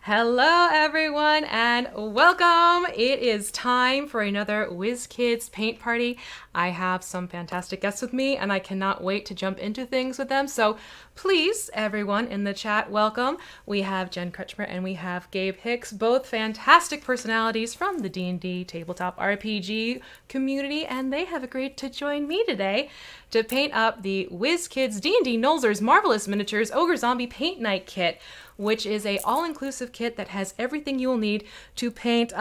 Hello everyone and welcome! It is time for another WizKids paint party. I have some fantastic guests with me and I cannot wait to jump into things with them. So please, everyone in the chat, welcome. We have Jen Kretchmer and we have Gabe Hicks, both fantastic personalities from the D&D Tabletop RPG community, and they have agreed to join me today to paint up the WizKids D&D Nolzur's Marvelous Miniatures Ogre Zombie Paint Night Kit, which is a all-inclusive kit that has everything you will need to paint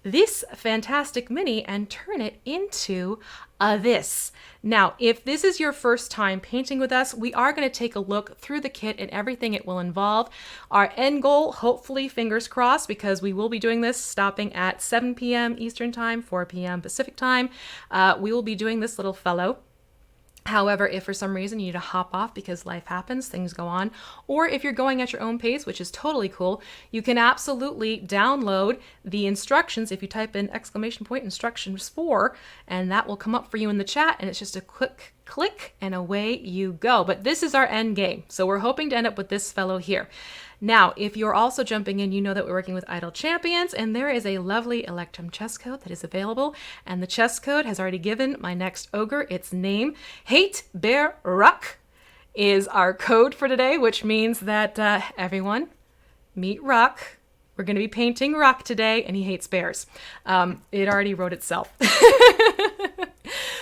this fantastic mini and turn it into this. Now, if this is your first time painting with us, we are going to take a look through the kit and everything it will involve. Our end goal, hopefully, fingers crossed, because we will be doing this stopping at 7 p.m. Eastern Time, 4 p.m. Pacific Time. We will be doing this little fellow. However, if for some reason you need to hop off because life happens, things go on, or if you're going at your own pace, which is totally cool, you can absolutely download the instructions if you type in !instructions 4, and that will come up for you in the chat, and it's just a quick click and away you go. But this is our end game, so we're hoping to end up with this fellow here. Now, if you're also jumping in, you know that we're working with Idle Champions, and there is a lovely Electrum chess code that is available, and the chess code has already given my next ogre its name. Hate Bear Ruck is our code for today, which means that everyone, meet Ruck. We're going to be painting Ruck today, and he hates bears. It already wrote itself.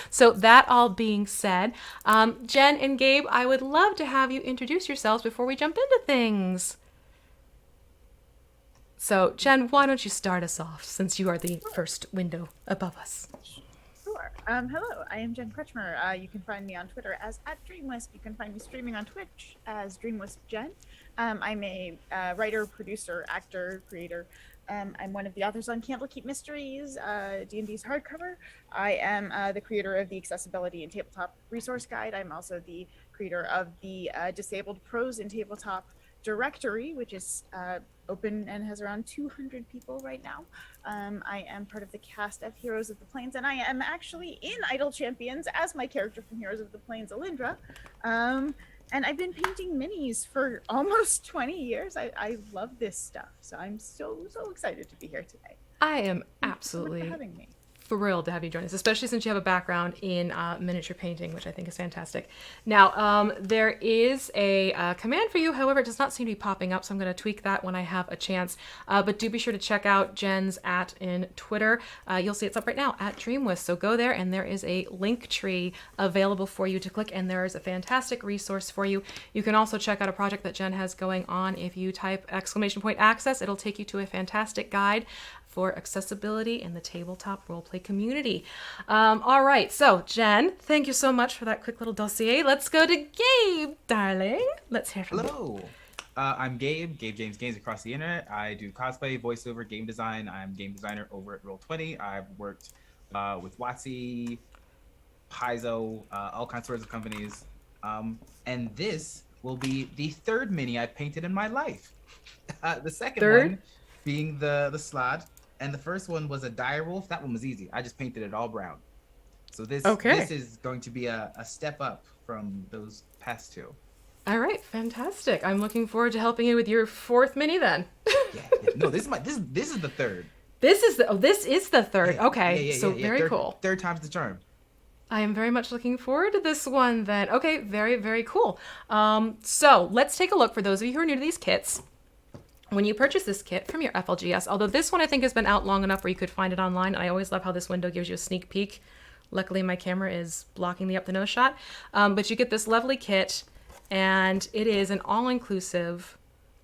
So that all being said, Jen and Gabe, I would love to have you introduce yourselves before we jump into things. So, Jen, why don't you start us off, since you are the first window above us? Sure. Hello, I am Jen Kretchmer. You can find me on Twitter as @DreamWisp. You can find me streaming on Twitch as DreamWispJen. I'm a writer, producer, actor, creator. I'm one of the authors on Candlekeep Mysteries, D&D's hardcover. I am the creator of the Accessibility and Tabletop Resource Guide. I'm also the creator of the Disabled Pros in Tabletop directory, which is open and has around 200 people right now. I am part of the cast of Heroes of the Plains, and I am actually in Idle Champions as my character from Heroes of the Plains, Alindra. And I've been painting minis for almost 20 years. I love this stuff, so I'm so excited to be here today. I am absolutely for having me. Thrilled to have you join us, especially since you have a background in miniature painting, which I think is fantastic. Now, there is a command for you, however, it does not seem to be popping up, so I'm going to tweak that when I have a chance. But do be sure to check out Jen's in Twitter. You'll see it's up right now, @DreamWisp. So go there, and there is a link tree available for you to click, and there is a fantastic resource for you. You can also check out a project that Jen has going on. If you type !access, it'll take you to a fantastic guide for accessibility in the tabletop roleplay community. All right, so Jen, thank you so much for that quick little dossier. Let's go to Gabe, darling. Let's hear from you. Hello, I'm Gabe James Games across the internet. I do cosplay, voiceover, game design. I'm game designer over at Roll20. I've worked with WotC, Paizo, all kinds of companies. And this will be the third mini I've painted in my life. The second one being the Slod. And the first one was a direwolf. That one was easy. I just painted it all brown. So this is going to be a step up from those past two. All right, fantastic. I'm looking forward to helping you with your fourth mini then. Yeah. No, this is the third. This is the third. Yeah, okay, so very cool. Third time's the charm. I am very much looking forward to this one then. Okay, very, very cool. So let's take a look for those of you who are new to these kits. When you purchase this kit from your FLGS, although this one I think has been out long enough where you could find it online, and I always love how this window gives you a sneak peek. Luckily, my camera is blocking the up-the-nose shot. But you get this lovely kit, and it is an all-inclusive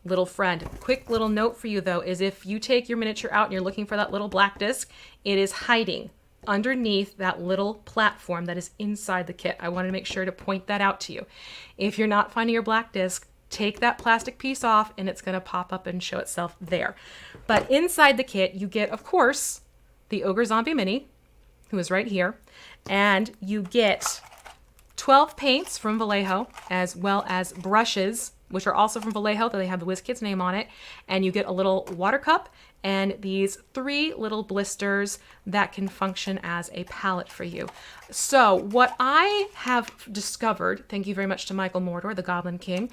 little friend. Quick little note for you, though, is if you take your miniature out and you're looking for that little black disc, it is hiding underneath that little platform that is inside the kit. I wanted to make sure to point that out to you. If you're not finding your black disc, take that plastic piece off and it's going to pop up and show itself there. But inside the kit, you get, of course, the Ogre Zombie Mini, who is right here, and you get 12 paints from Vallejo, as well as brushes which are also from Vallejo, that they have the WizKids name on it. And you get a little water cup and these 3 little blisters that can function as a palette for you. So what I have discovered, thank you very much to Michael Mordor, the Goblin King,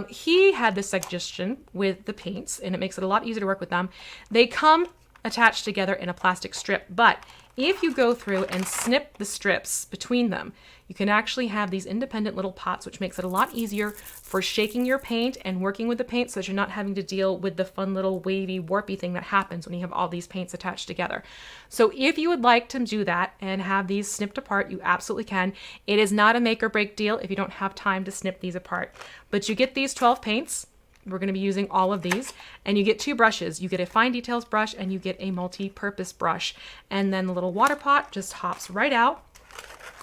he had this suggestion with the paints, and it makes it a lot easier to work with them. They come attached together in a plastic strip, but if you go through and snip the strips between them, you can actually have these independent little pots, which makes it a lot easier for shaking your paint and working with the paint so that you're not having to deal with the fun little wavy, warpy thing that happens when you have all these paints attached together. So if you would like to do that and have these snipped apart, you absolutely can. It is not a make or break deal if you don't have time to snip these apart. But you get these 12 paints. We're going to be using all of these, and you get 2 brushes. You get a fine details brush and you get a multi-purpose brush. And then the little water pot just hops right out.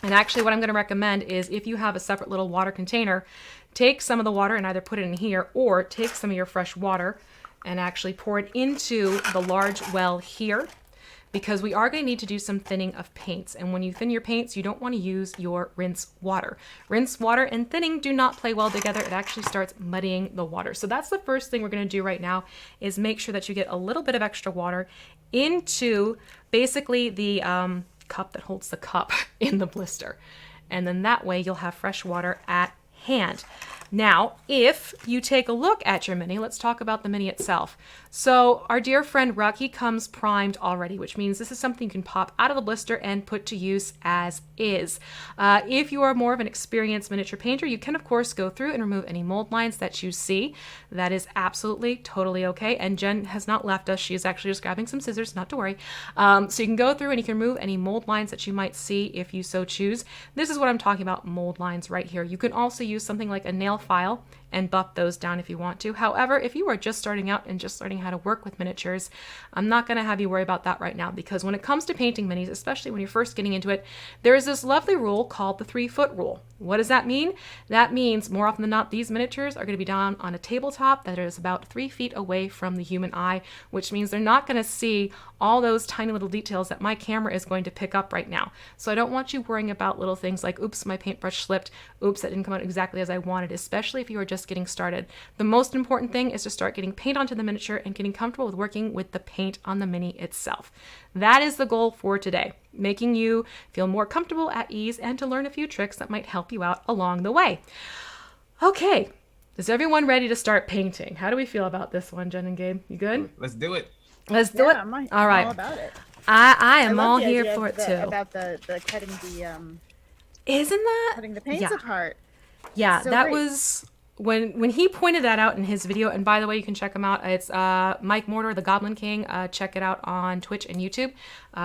And actually what I'm going to recommend is if you have a separate little water container, take some of the water and either put it in here or take some of your fresh water and actually pour it into the large well here, because we are going to need to do some thinning of paints. And when you thin your paints, you don't want to use your rinse water. Rinse water and thinning do not play well together. It actually starts muddying the water. So that's the first thing we're going to do right now, is make sure that you get a little bit of extra water into basically the cup that holds the cup in the blister. And then that way you'll have fresh water at hand. Now, if you take a look at your mini, let's talk about the mini itself. So our dear friend Ruck, he comes primed already, which means this is something you can pop out of the blister and put to use as is. If you are more of an experienced miniature painter, you can of course go through and remove any mold lines that you see. That is absolutely totally okay. And Jen has not left us. She is actually just grabbing some scissors, not to worry. So you can go through and you can remove any mold lines that you might see if you so choose. This is what I'm talking about, mold lines right here. You can also use something like a nail file and buff those down if you want to. However, if you are just starting out and just learning how to work with miniatures, I'm not going to have you worry about that right now, because when it comes to painting minis, especially when you're first getting into it, there is this lovely rule called the 3-foot rule. What does that mean? That means more often than not, these miniatures are going to be down on a tabletop that is about 3 feet away from the human eye, which means they're not going to see all those tiny little details that my camera is going to pick up right now. So I don't want you worrying about little things like, oops, my paintbrush slipped, oops, that didn't come out exactly as I wanted, especially if you are just getting started. The most important thing is to start getting paint onto the miniature and getting comfortable with working with the paint on the mini itself. That is the goal for today, making you feel more comfortable, at ease, and to learn a few tricks that might help you out along the way. Okay, is everyone ready to start painting? How do we feel about this one, Jen and Gabe? You good? Let's do it. Let's do it. All right. All about it. I am love all the here idea for of it too. About the cutting the Isn't that? cutting the paints Yeah. apart. Yeah, So that great. was when he pointed that out in his video. And by the way, you can check him out. It's Mike Mordor, the Goblin King. Check it out on Twitch and YouTube.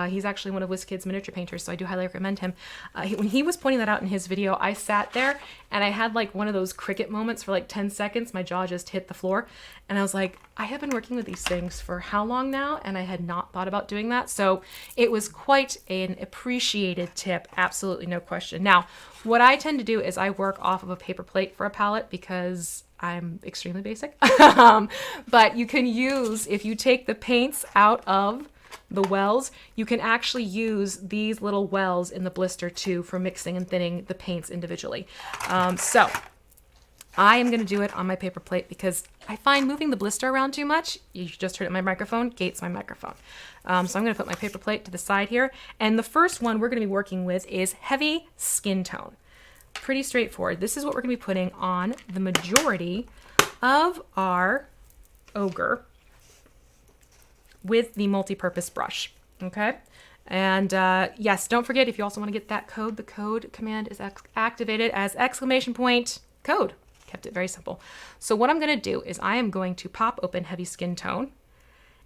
He's actually one of WizKids miniature painters, so I do highly recommend him. When he was pointing that out in his video, I sat there and I had like one of those cricket moments for like 10 seconds. My jaw just hit the floor. And I was like, I have been working with these things for how long now? And I had not thought about doing that. So it was quite an appreciated tip. Absolutely no question. Now, what I tend to do is I work off of a paper plate for a palette because I'm extremely basic. But you can use, if you take the paints out of the wells, you can actually use these little wells in the blister too for mixing and thinning the paints individually. So I am going to do it on my paper plate because I find moving the blister around too much, you just heard it in my microphone, gates my microphone. So I'm going to put my paper plate to the side here. And the first one we're going to be working with is heavy skin tone. Pretty straightforward. This is what we're going to be putting on the majority of our ogre with the multi-purpose brush. Okay. And yes, don't forget, if you also want to get that code, the code command is activated as !code. Kept it very simple. So what I'm going to do is I am going to pop open heavy skin tone.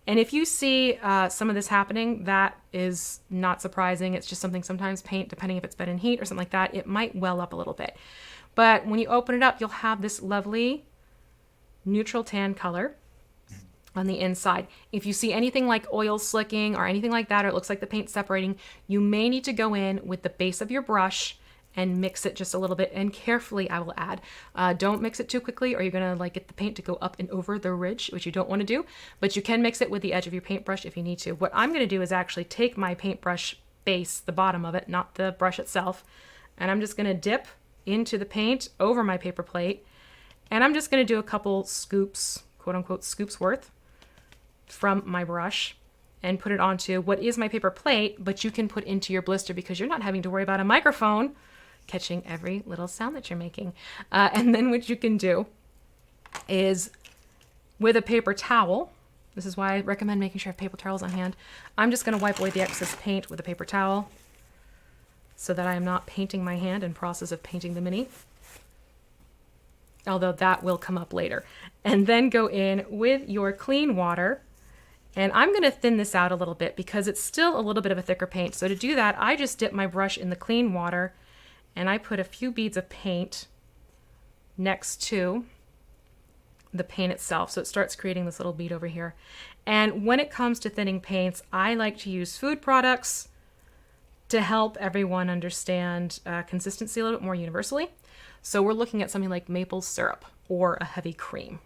And if you see some of this happening, that is not surprising. It's just something sometimes paint, depending if it's been in heat or something like that, it might well up a little bit. But when you open it up, you'll have this lovely neutral tan color on the inside. If you see anything like oil slicking or anything like that, or it looks like the paint separating, you may need to go in with the base of your brush and mix it just a little bit, and carefully, I will add. Don't mix it too quickly or you're gonna like get the paint to go up and over the ridge, which you don't wanna do, but you can mix it with the edge of your paintbrush if you need to. What I'm gonna do is actually take my paintbrush base, the bottom of it, not the brush itself, and I'm just gonna dip into the paint over my paper plate And I'm just going to do a couple scoops, quote unquote scoops worth from my brush and put it onto what is my paper plate, but you can put into your blister because you're not having to worry about a microphone catching every little sound that you're making. And then what you can do is with a paper towel, this is why I recommend making sure you have paper towels on hand. I'm just going to wipe away the excess paint with a paper towel so that I am not painting my hand in process of painting the mini. Although that will come up later. And then go in with your clean water. And I'm going to thin this out a little bit because it's still a little bit of a thicker paint. So to do that, I just dip my brush in the clean water and I put a few beads of paint next to the paint itself. So it starts creating this little bead over here. And when it comes to thinning paints, I like to use food products to help everyone understand consistency a little bit more universally. So we're looking at something like maple syrup or a heavy cream.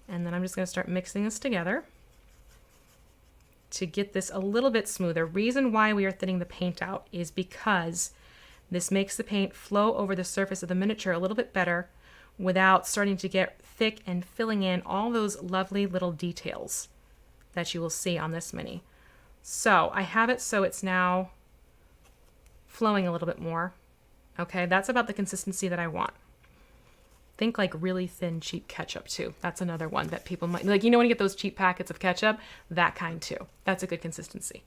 And then I'm just going to start mixing this together to get this a little bit smoother. Reason why we are thinning the paint out is because this makes the paint flow over the surface of the miniature a little bit better without starting to get thick and filling in all those lovely little details that you will see on this mini. So I have it so it's now flowing a little bit more. Okay, that's about the consistency that I want. Think like really thin, cheap ketchup too. That's another one that people might, like, you know when you get those cheap packets of ketchup? That kind too. That's a good consistency.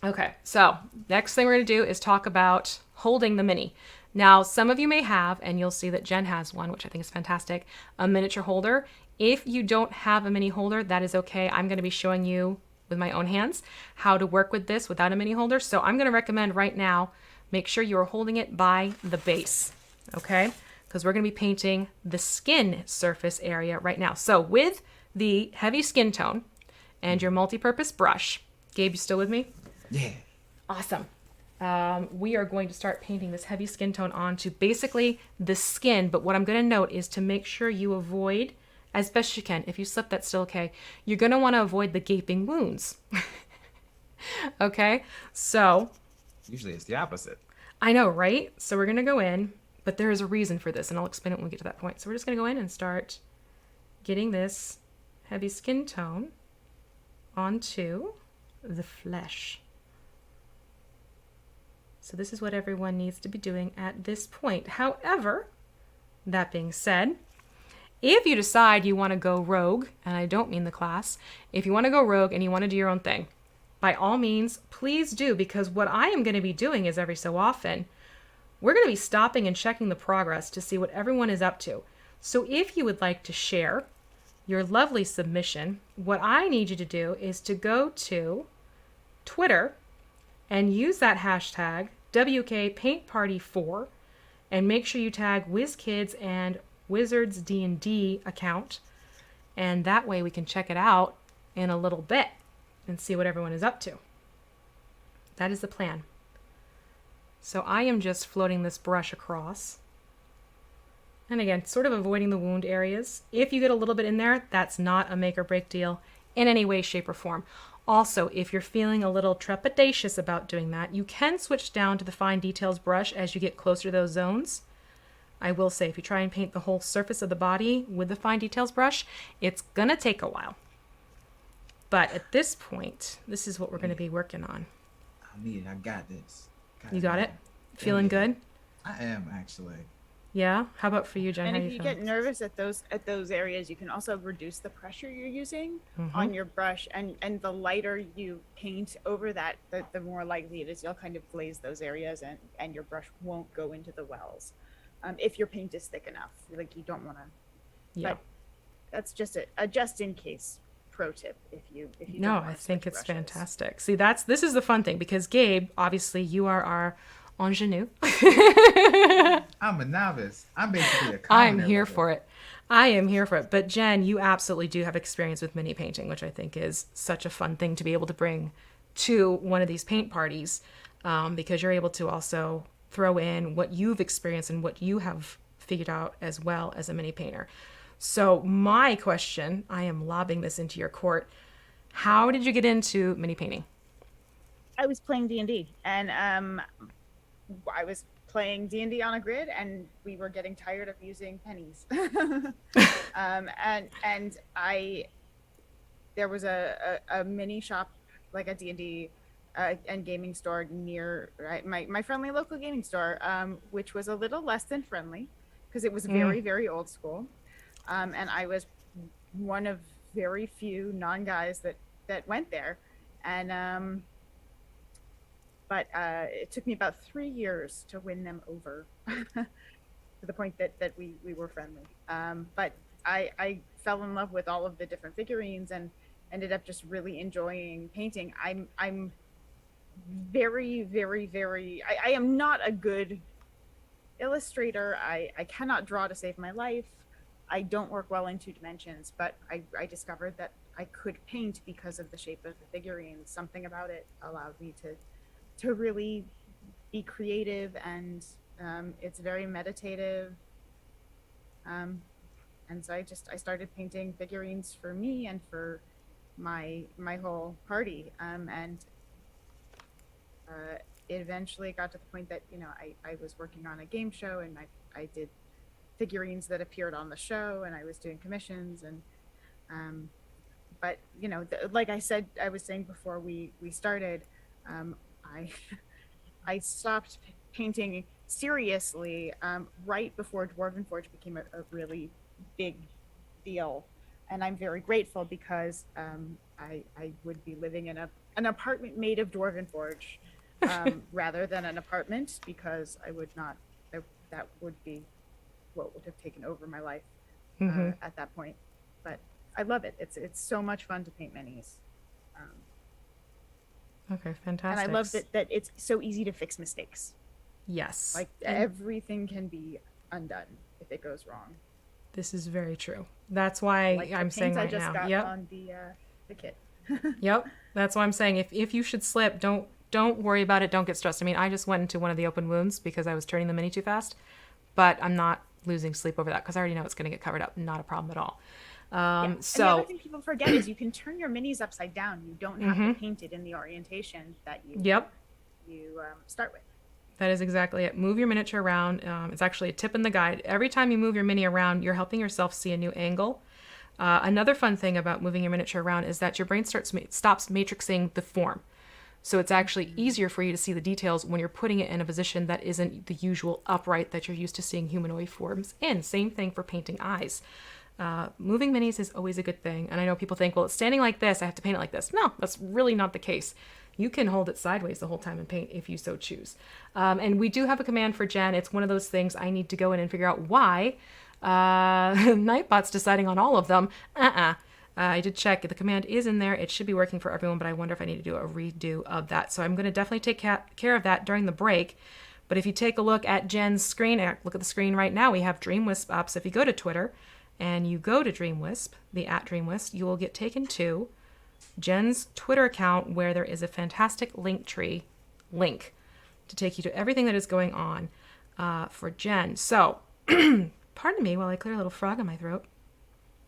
Okay, so next thing we're going to do is talk about holding the mini. Now, some of you may have, and you'll see that Jen has one, which I think is fantastic, a miniature holder. If you don't have a mini holder, that is okay. I'm going to be showing you with my own hands how to work with this without a mini holder. So I'm going to recommend right now, make sure you're holding it by the base, okay? Because we're going to be painting the skin surface area right now. So with the heavy skin tone and your multi-purpose brush, Gabe, you still with me? Yeah. Awesome. We are going to start painting this heavy skin tone onto basically the skin, but what I'm going to note is to make sure you avoid, as best you can, if you slip, that's still okay, you're going to want to avoid the gaping wounds. Okay? So Usually it's the opposite. I know, right? So we're going to go in, but there is a reason for this, and I'll explain it when we get to that point. So we're just going to go in and start getting this heavy skin tone onto the flesh. So this is what everyone needs to be doing at this point. However, that being said, if you decide you want to go rogue, and I don't mean the class, if you want to go rogue and you want to do your own thing, by all means, please do, because what I am going to be doing is every so often, we're going to be stopping and checking the progress to see what everyone is up to. So if you would like to share your lovely submission, what I need you to do is to go to Twitter and use that hashtag WKPaintParty4 and make sure you tag WizKids and Wizards D&D account, and that way we can check it out in a little bit and see what everyone is up to. That is the plan. So I am just floating this brush across. And again, sort of avoiding the wound areas. If you get a little bit in there, that's not a make or break deal in any way, shape, or form. Also, if you're feeling a little trepidatious about doing that, you can switch down to the fine details brush as you get closer to those zones. I will say, if you try and paint the whole surface of the body with the fine details brush, it's gonna take a while. But at this point, this is what we're gonna be working on. I mean, I got this. You got it? Feeling good? I am, actually. Yeah? How about for you, Jen? And How if you you feeling? get nervous at those areas, you can also reduce the pressure you're using on your brush, and the lighter you paint over that, the more likely it is you'll kind of glaze those areas, and your brush won't go into the wells. If your paint is thick enough, like you don't want to. Yeah. But that's just a just in case pro tip. If you No, don't I wanna think switch it's brushes. fantastic. See, this is the fun thing, because Gabe, obviously, you are our ingenue. I'm a novice. I'm basically a I'm commoner here level. for it. I am here for it. But Jen, you absolutely do have experience with mini painting, which I think is such a fun thing to be able to bring to one of these paint parties, because you're able to also throw in what you've experienced and what you have figured out as well as a mini painter. So my question, I am lobbing this into your court. How did you get into mini painting? I was playing D&D, and I was playing D&D on a grid, and we were getting tired of using pennies. And there was a mini shop, like a D&D and gaming store near my friendly local gaming store, which was a little less than friendly because it was very, very old school. And I was one of very few non-guys that went there. And but it took me about 3 years to win them over to the point that we were friendly. But I fell in love with all of the different figurines and ended up just really enjoying painting. I'm very, very, very, I am not a good illustrator. I cannot draw to save my life. I don't work well in 2 dimensions, but I discovered that I could paint because of the shape of the figurines. Something about it allowed me to really be creative, and it's very meditative. And so I started painting figurines for me and for my whole party. And it eventually got to the point that, you know, I was working on a game show, and I did figurines that appeared on the show, and I was doing commissions. And but you know, like I was saying before we started, I stopped painting seriously right before Dwarven Forge became a really big deal, and I'm very grateful because I would be living in an apartment made of Dwarven Forge rather than an apartment, because I would not, that would be what would have taken over my life at that point. But I love it. It's so much fun to paint minis. Okay, fantastic. And I love that it's so easy to fix mistakes. Yes. Like everything can be undone if it goes wrong. This is very true. That's why like I'm saying right now. I just got yep. on the kit. Yep. That's why I'm saying if you should slip, don't worry about it. Don't get stressed. I mean, I just went into one of the open wounds because I was turning the mini too fast, but I'm not losing sleep over that because I already know it's going to get covered up. Not a problem at all. So and the other thing people forget is you can turn your minis upside down. You don't have to paint it in the orientation that you start with. That is exactly it. Move your miniature around. It's actually a tip in the guide. Every time you move your mini around, you're helping yourself see a new angle. Another fun thing about moving your miniature around is that your brain stops matrixing the form. So it's actually easier for you to see the details when you're putting it in a position that isn't the usual upright that you're used to seeing humanoid forms in. Same thing for painting eyes. Moving minis is always a good thing. And I know people think, well, it's standing like this, I have to paint it like this. No, that's really not the case. You can hold it sideways the whole time and paint if you so choose. And we do have a command for Jen. It's one of those things I need to go in and figure out why Nightbot's deciding on all of them. I did check. The command is in there. It should be working for everyone, but I wonder if I need to do a redo of that. So I'm going to definitely take care of that during the break. But if you take a look at Jen's screen, look at the screen right now, we have DreamWisp up. So if you go to Twitter and you go to DreamWisp, the @DreamWisp, you will get taken to Jen's Twitter account, where there is a fantastic Linktree link to take you to everything that is going on for Jen. So, pardon me while I clear a little frog in my throat.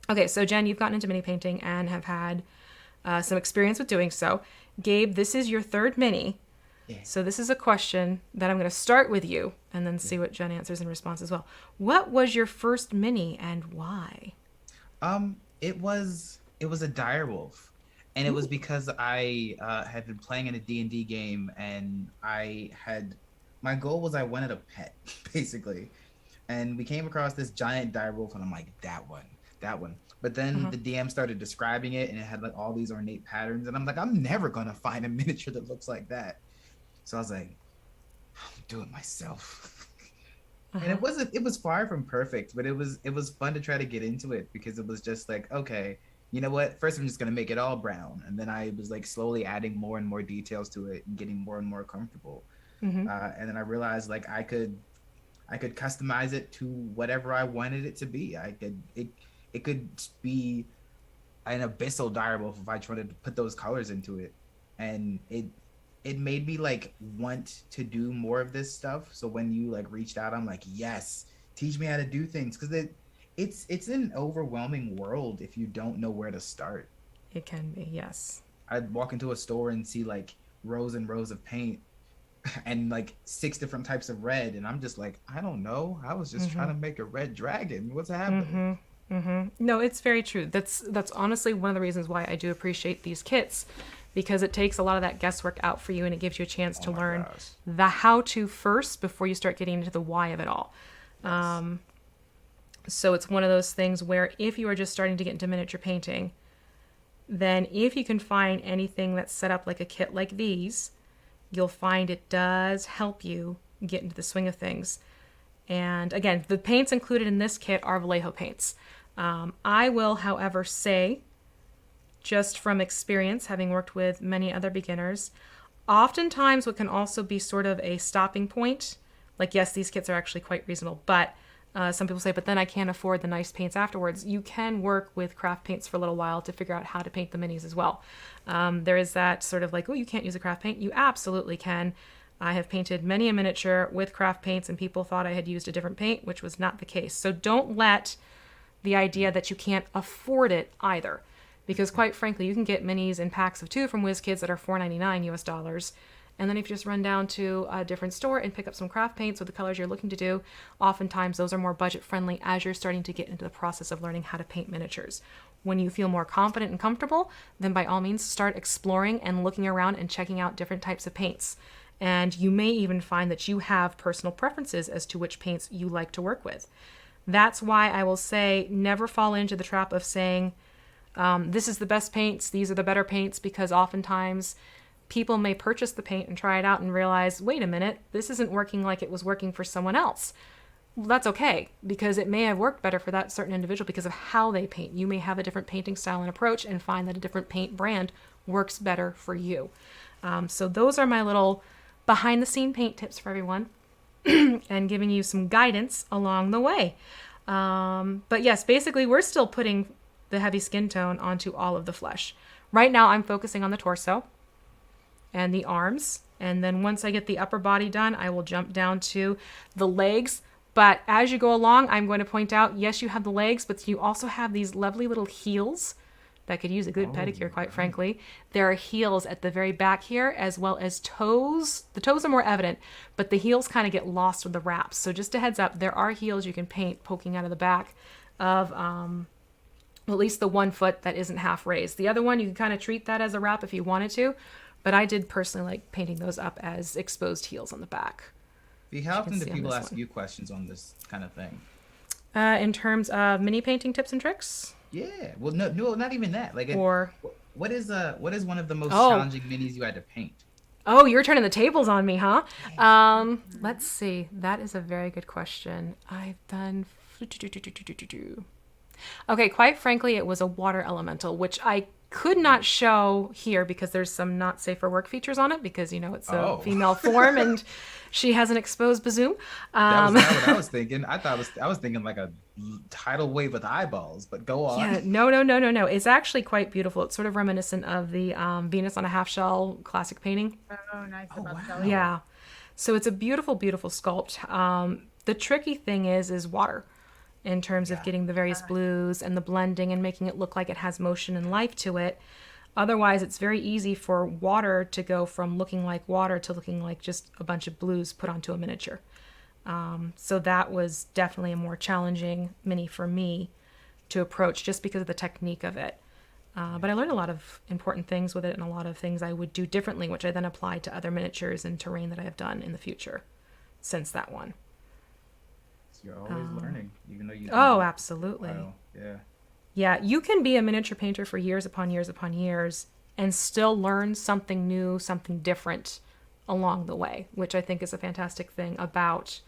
Okay, so Jen, you've gotten into mini painting and have had some experience with doing so. Gabe, this is your 3rd mini. Yeah. So this is a question that I'm going to start with you and then see what Jen answers in response as well. What was your first mini and why? It was a direwolf. And it was because I had been playing in a D&D game, and my goal was I wanted a pet, basically. And we came across this giant direwolf, and I'm like, that one. But then the DM started describing it, and it had like all these ornate patterns, and I'm like, I'm never gonna find a miniature that looks like that. So I was like, I'll do it myself. And it was far from perfect, but it was fun to try to get into it, because it was just like, okay, you know what? First, I'm just going to make it all brown. And then I was like slowly adding more and more details to it and getting more and more comfortable. And then I realized like I could customize it to whatever I wanted it to be. It could be an abyssal direwolf if I tried to put those colors into it. And it made me like want to do more of this stuff. So when you like reached out, I'm like, yes, teach me how to do things. Because it's an overwhelming world if you don't know where to start. It can be, yes. I'd walk into a store and see like rows and rows of paint, and like 6 different types of red, and I'm just like, I don't know. I was just trying to make a red dragon. What's happening? No, it's very true. That's honestly one of the reasons why I do appreciate these kits, because it takes a lot of that guesswork out for you and it gives you a chance to learn the how to first before you start getting into the why of it all. Yes. So it's one of those things where if you are just starting to get into miniature painting, then if you can find anything that's set up like a kit like these, you'll find it does help you get into the swing of things. And again, the paints included in this kit are Vallejo paints. I will, however, say, just from experience, having worked with many other beginners, oftentimes what can also be sort of a stopping point, like yes, these kits are actually quite reasonable, but some people say, but then I can't afford the nice paints afterwards. You can work with craft paints for a little while to figure out how to paint the minis as well. There is that sort of like, oh, you can't use a craft paint. You absolutely can. I have painted many a miniature with craft paints and people thought I had used a different paint, which was not the case. So don't let the idea that you can't afford it either. Because quite frankly, you can get minis in packs of 2 from WizKids that are $4.99 US dollars. And then if you just run down to a different store and pick up some craft paints with the colors you're looking to do, oftentimes those are more budget friendly as you're starting to get into the process of learning how to paint miniatures. When you feel more confident and comfortable, then by all means start exploring and looking around and checking out different types of paints. And you may even find that you have personal preferences as to which paints you like to work with. That's why I will say never fall into the trap of saying, this is the best paints, these are the better paints, because oftentimes people may purchase the paint and try it out and realize, wait a minute, this isn't working like it was working for someone else. Well, that's okay, because it may have worked better for that certain individual because of how they paint. You may have a different painting style and approach and find that a different paint brand works better for you. So those are my little behind the scene paint tips for everyone and giving you some guidance along the way. But yes, basically we're still putting the heavy skin tone onto all of the flesh. Right now I'm focusing on the torso and the arms. And then once I get the upper body done, I will jump down to the legs. But as you go along, I'm going to point out, yes, you have the legs, but you also have these lovely little heels that could use a good pedicure, quite frankly. There are heels at the very back here, as well as toes. The toes are more evident, but the heels kind of get lost with the wraps. So just a heads up, there are heels you can paint poking out of the back of at least the one foot that isn't half raised. The other one, you can kind of treat that as a wrap if you wanted to, but I did personally like painting those up as exposed heels on the back. How often do people ask you questions on this kind of thing? In terms of mini painting tips and tricks? Yeah. Well, no, not even that. Like, what is one of the most challenging minis you had to paint? Oh, you're turning the tables on me, huh? Let's see. That is a very good question. I've done. Okay, quite frankly, it was a water elemental, which I could not show here because there's some not safe for work features on it because, you know, it's a female form and she has an exposed bazoom. That was not what I was thinking. I was thinking like a tidal wave with eyeballs, but go on. Yeah, no. It's actually quite beautiful. It's sort of reminiscent of the Venus on a half shell classic painting. Oh, nice. Wow. Yeah. So it's a beautiful, beautiful sculpt. The tricky thing is water in terms of getting the various blues and the blending and making it look like it has motion and life to it. Otherwise, it's very easy for water to go from looking like water to looking like just a bunch of blues put onto a miniature. So that was definitely a more challenging mini for me to approach just because of the technique of it. But I learned a lot of important things with it and a lot of things I would do differently, which I then applied to other miniatures and terrain that I have done in the future since that one. You're always learning, even though you. Oh, absolutely. Yeah. Yeah, you can be a miniature painter for years upon years upon years and still learn something new, something different along the way, which I think is a fantastic thing about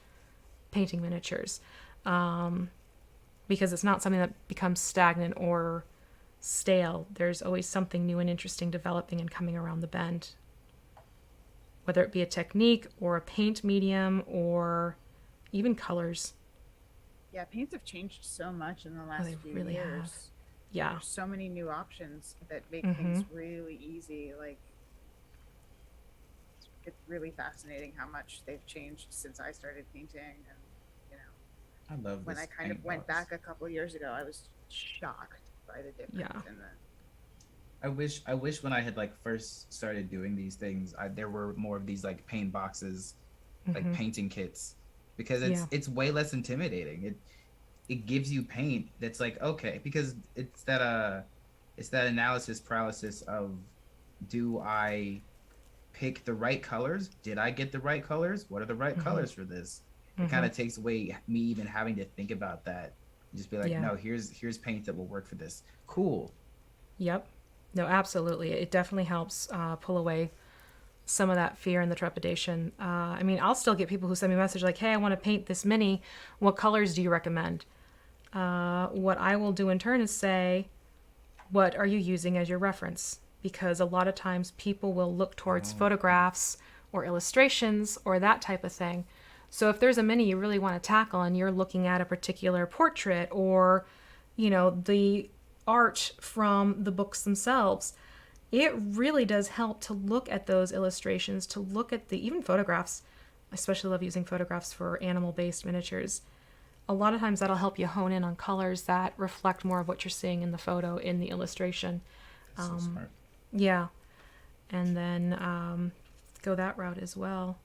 painting miniatures. Because it's not something that becomes stagnant or stale. There's always something new and interesting developing and coming around the bend. Whether it be a technique or a paint medium or even colors. Yeah, paints have changed so much in the last few really years. have. Yeah. There's so many new options that make things really easy. Like, it's really fascinating how much they've changed since I started painting. And, you know, I love when I kind of went back a couple years ago, I was shocked by the difference in the I wish when I had like first started doing these things, there were more of these like paint boxes, like Mm-hmm. painting kits, because Yeah. it's way less intimidating. It gives you paint that's like, okay, because it's that analysis paralysis of, do I pick the right colors? Did I get the right colors? What are the right Mm-hmm. colors for this? It kind Mm-hmm. of takes away me even having to think about that. Just be like, Yeah. no, here's paint that will work for this. Cool. Yep. No, absolutely. It definitely helps pull away some of that fear and the trepidation. I mean, I'll still get people who send me a message like, hey, I want to paint this mini. What colors do you recommend? What I will do in turn is say, what are you using as your reference? Because a lot of times people will look towards Oh, photographs or illustrations or that type of thing. So if there's a mini you really want to tackle and you're looking at a particular portrait or, the art from the books themselves, it really does help to look at those illustrations, to look at the even photographs. I especially love using photographs for animal-based miniatures. A lot of times that'll help you hone in on colors that reflect more of what you're seeing in the photo, in the illustration. that's so smart. Yeah, and then go that route as well.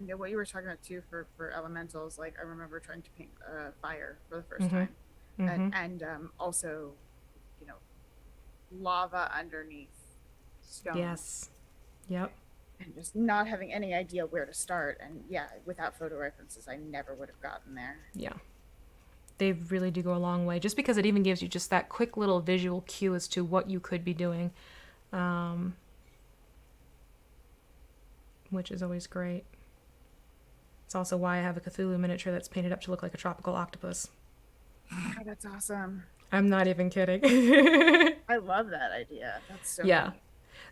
Yeah, what you were talking about too for elementals, like I remember trying to paint fire for the first Mm-hmm. time, Mm-hmm. and also, you know, lava underneath stone. Yes. Yep. And just not having any idea where to start, and yeah, without photo references, I never would have gotten there. Yeah. They really do go a long way, just because it even gives you just that quick little visual cue as to what you could be doing, which is always great. It's also why I have a Cthulhu miniature that's painted up to look like a tropical octopus. Oh, that's awesome. I'm not even kidding. I love that idea. That's so Yeah. neat.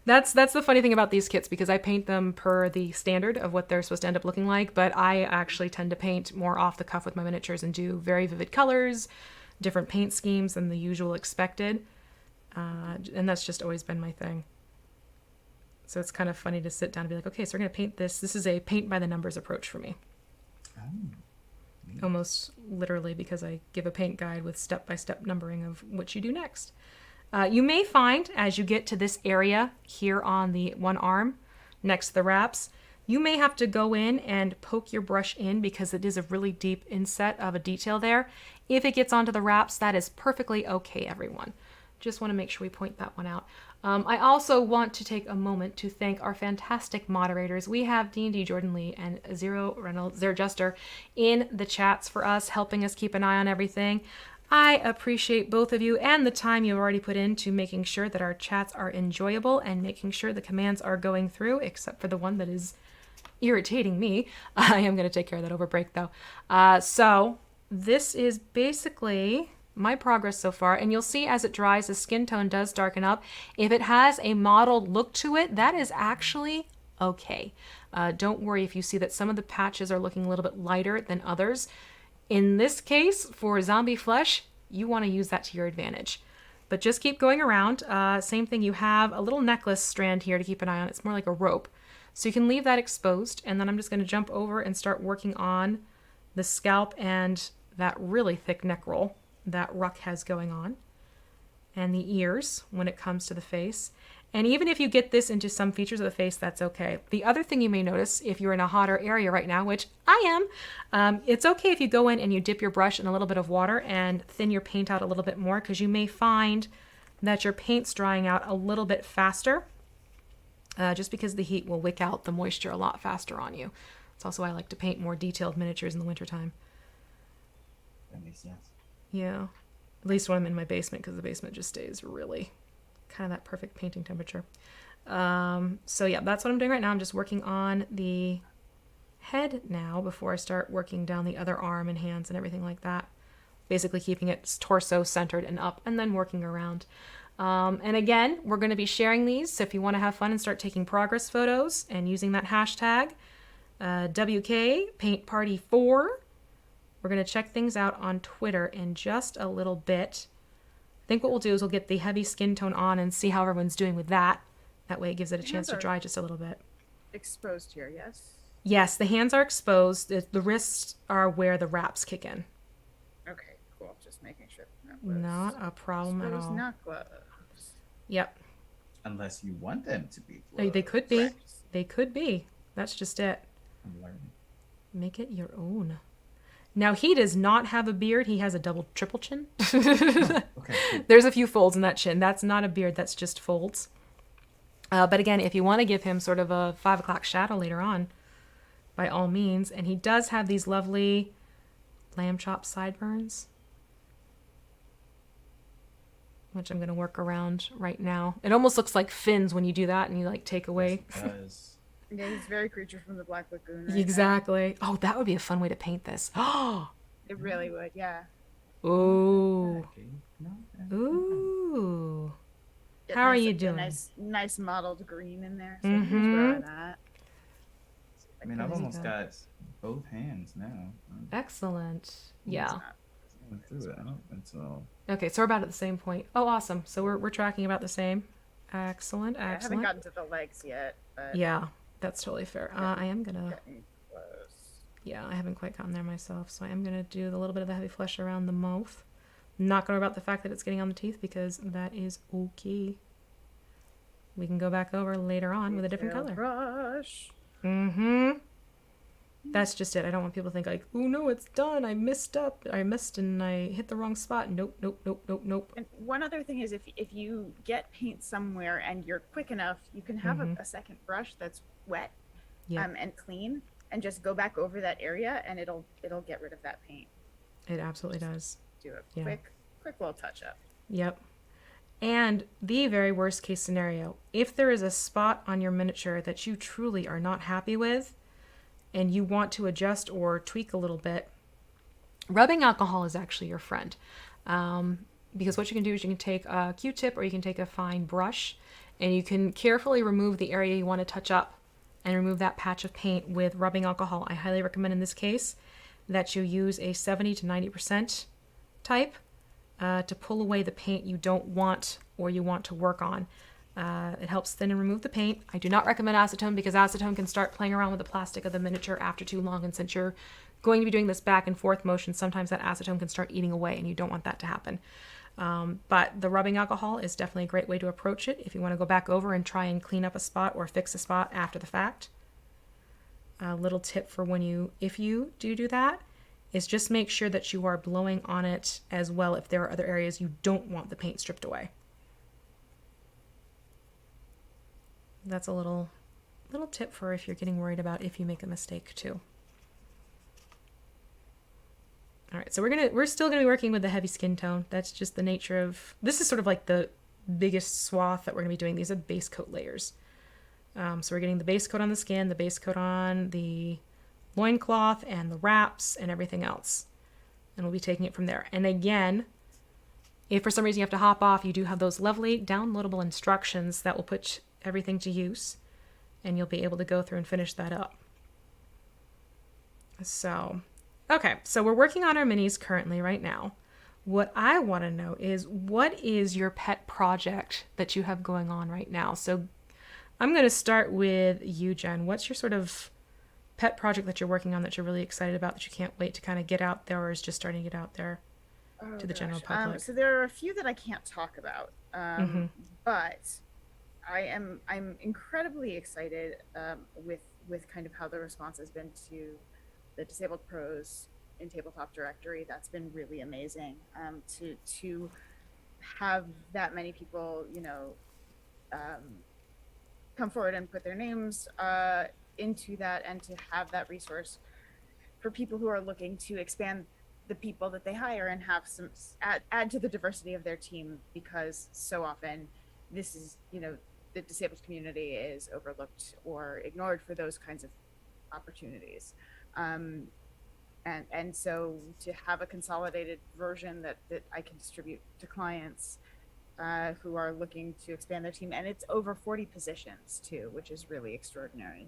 That's the funny thing about these kits, because I paint them per the standard of what they're supposed to end up looking like, but I actually tend to paint more off the cuff with my miniatures and do very vivid colors, different paint schemes than the usual expected, and that's just always been my thing. So it's kind of funny to sit down and be like, okay, so we're going to paint this. This is a paint by the numbers approach for me. Oh, neat. Almost literally, because I give a paint guide with step-by-step numbering of what you do next. You may find as you get to this area here on the one arm next to the wraps, you may have to go in and poke your brush in because it is a really deep inset of a detail there. If it gets onto the wraps, that is perfectly okay, everyone. Just want to make sure we point that one out. I also want to take a moment to thank our fantastic moderators. We have D&D Jordan Lee and Zero Reynolds, their Jester, in the chats for us, helping us keep an eye on everything. I appreciate both of you and the time you've already put into making sure that our chats are enjoyable and making sure the commands are going through, except for the one that is irritating me. I am going to take care of that over break, though. So this is basically my progress so far, and you'll see as it dries, the skin tone does darken up. If it has a mottled look to it, that is actually okay. Don't worry if you see that some of the patches are looking a little bit lighter than others. In this case, for zombie flesh, you want to use that to your advantage. But just keep going around. Same thing, you have a little necklace strand here to keep an eye on. It's more like a rope. So you can leave that exposed, and then I'm just going to jump over and start working on the scalp and that really thick neck roll that Ruck has going on. And the ears when it comes to the face. And even if you get this into some features of the face, that's okay. The other thing you may notice if you're in a hotter area right now, which I am, it's okay if you go in and you dip your brush in a little bit of water and thin your paint out a little bit more, because you may find that your paint's drying out a little bit faster, just because the heat will wick out the moisture a lot faster on you. It's also why I like to paint more detailed miniatures in the wintertime. That makes sense. Yeah, at least when I'm in my basement, because the basement just stays really kind of that perfect painting temperature. So yeah, that's what I'm doing right now. I'm just working on the head now before I start working down the other arm and hands and everything like that. Basically keeping its torso centered and up, and then working around. And again, we're going to be sharing these, so if you want to have fun and start taking progress photos and using that hashtag, WK Paint Party 4, we're going to check things out on Twitter in just a little bit. I think what we'll do is we'll get the heavy skin tone on and see how everyone's doing with that. That way it gives it a chance to dry just a little bit. Exposed here, yes? Yes, the hands are exposed. The wrists are where the wraps kick in. Okay, cool. Just making sure. Not gloves. Not a problem at Exposed, all. not gloves. Yep. Unless you want them to be They gloves. could be. Correct. They could be. That's just it. I'm learning. Make it your own. Now, he does not have a beard. He has a double, triple chin. Okay. Cool. There's a few folds in that chin. That's not a beard. That's just folds. But again, if you want to give him sort of a 5 o'clock shadow later on, by all means. And he does have these lovely lamb chop sideburns, which I'm going to work around right now. It almost looks like fins when you do that and you like take away. Yes, it does. Yeah, he's very creature from the Black Lagoon. Right Exactly. Oh, that would be a fun way to paint this. Oh, now. It really would, yeah. ooh, Okay. No, ooh. Get How are nice- you a doing? Nice mottled green in there. So Mhm. he's wearing that. I mean, I've There you almost go. got both hands now. Excellent. Yeah. Going through it, and so Okay, so we're about at the same point. Oh, awesome. So we're tracking about the same. Excellent, I haven't excellent. gotten to the legs yet, but Yeah, that's totally fair. I am gonna. getting close. Yeah, I haven't quite gotten there myself, so I am gonna do a little bit of the heavy flesh around the mouth. Not gonna worry about the fact that it's getting on the teeth because that is okay. We can go back over later on with a different Detail color. brush. Mm-hmm. That's just it. I don't want people to think like, oh no, it's done. I missed and I hit the wrong spot. Nope, nope, nope, nope, nope. And one other thing is, if you get paint somewhere and you're quick enough, you can have Mhm. a second brush that's wet, Yep. and clean, and just go back over that area, and it'll get rid of that paint. It absolutely does. Do a Yeah. quick little touch up. Yep. And the very worst case scenario, if there is a spot on your miniature that you truly are not happy with and you want to adjust or tweak a little bit, rubbing alcohol is actually your friend. Because what you can do is you can take a Q-tip or you can take a fine brush and you can carefully remove the area you want to touch up and remove that patch of paint with rubbing alcohol. I highly recommend in this case that you use a 70 to 90% type to pull away the paint you don't want or you want to work on. It helps thin and remove the paint. I do not recommend acetone because acetone can start playing around with the plastic of the miniature after too long, and since you're going to be doing this back and forth motion, sometimes that acetone can start eating away and you don't want that to happen. But the rubbing alcohol is definitely a great way to approach it if you want to go back over and try and clean up a spot or fix a spot after the fact. A little tip for if you do that, is just make sure that you are blowing on it as well if there are other areas you don't want the paint stripped away. That's a little tip for if you're getting worried about if you make a mistake too. All right, so we're still gonna be working with the heavy skin tone. That's just the nature of this. Is sort of like the biggest swath that we're gonna be doing. These are base coat layers. So we're getting the base coat on the skin, the base coat on the loincloth and the wraps and everything else. And we'll be taking it from there. And again, if for some reason you have to hop off, you do have those lovely downloadable instructions that will put everything to use and you'll be able to go through and finish that up. So, okay, so we're working on our minis currently right now. What I want to know is what is your pet project that you have going on right now? So I'm going to start with you, Jen. What's your sort of pet project that you're working on that you're really excited about that you can't wait to kind of get out there or is just starting to get out there to the general public? So there are a few that I can't talk about, but I'm incredibly excited with kind of how the response has been to the disabled pros in Tabletop Directory. That's been really amazing. To have that many people, come forward and put their names into that, and to have that resource for people who are looking to expand the people that they hire and have some add to the diversity of their team, because so often this is, the disabled community is overlooked or ignored for those kinds of opportunities. And so to have a consolidated version that I can distribute to clients who are looking to expand their team, and it's over 40 positions too, which is really extraordinary.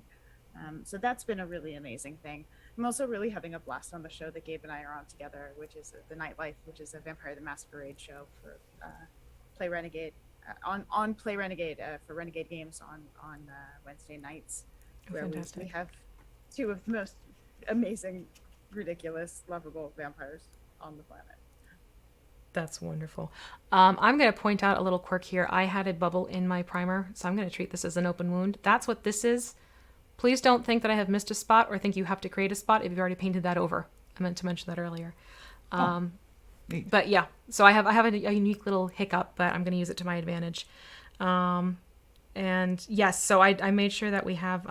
So that's been a really amazing thing. I'm also really having a blast on the show that Gabe and I are on together, which is The Nightlife, which is a Vampire the Masquerade show for Play Renegade, on Play Renegade for Renegade Games on Wednesday nights, where we have two of the most amazing, ridiculous, lovable vampires on the planet. That's wonderful. I'm going to point out a little quirk here. I had a bubble in my primer, so I'm going to treat this as an open wound. That's what this is. Please don't think that I have missed a spot or think you have to create a spot if you've already painted that over. I meant to mention that earlier. Neat. But yeah, so I have a unique little hiccup, but I'm going to use it to my advantage. And yes, so I made sure that we have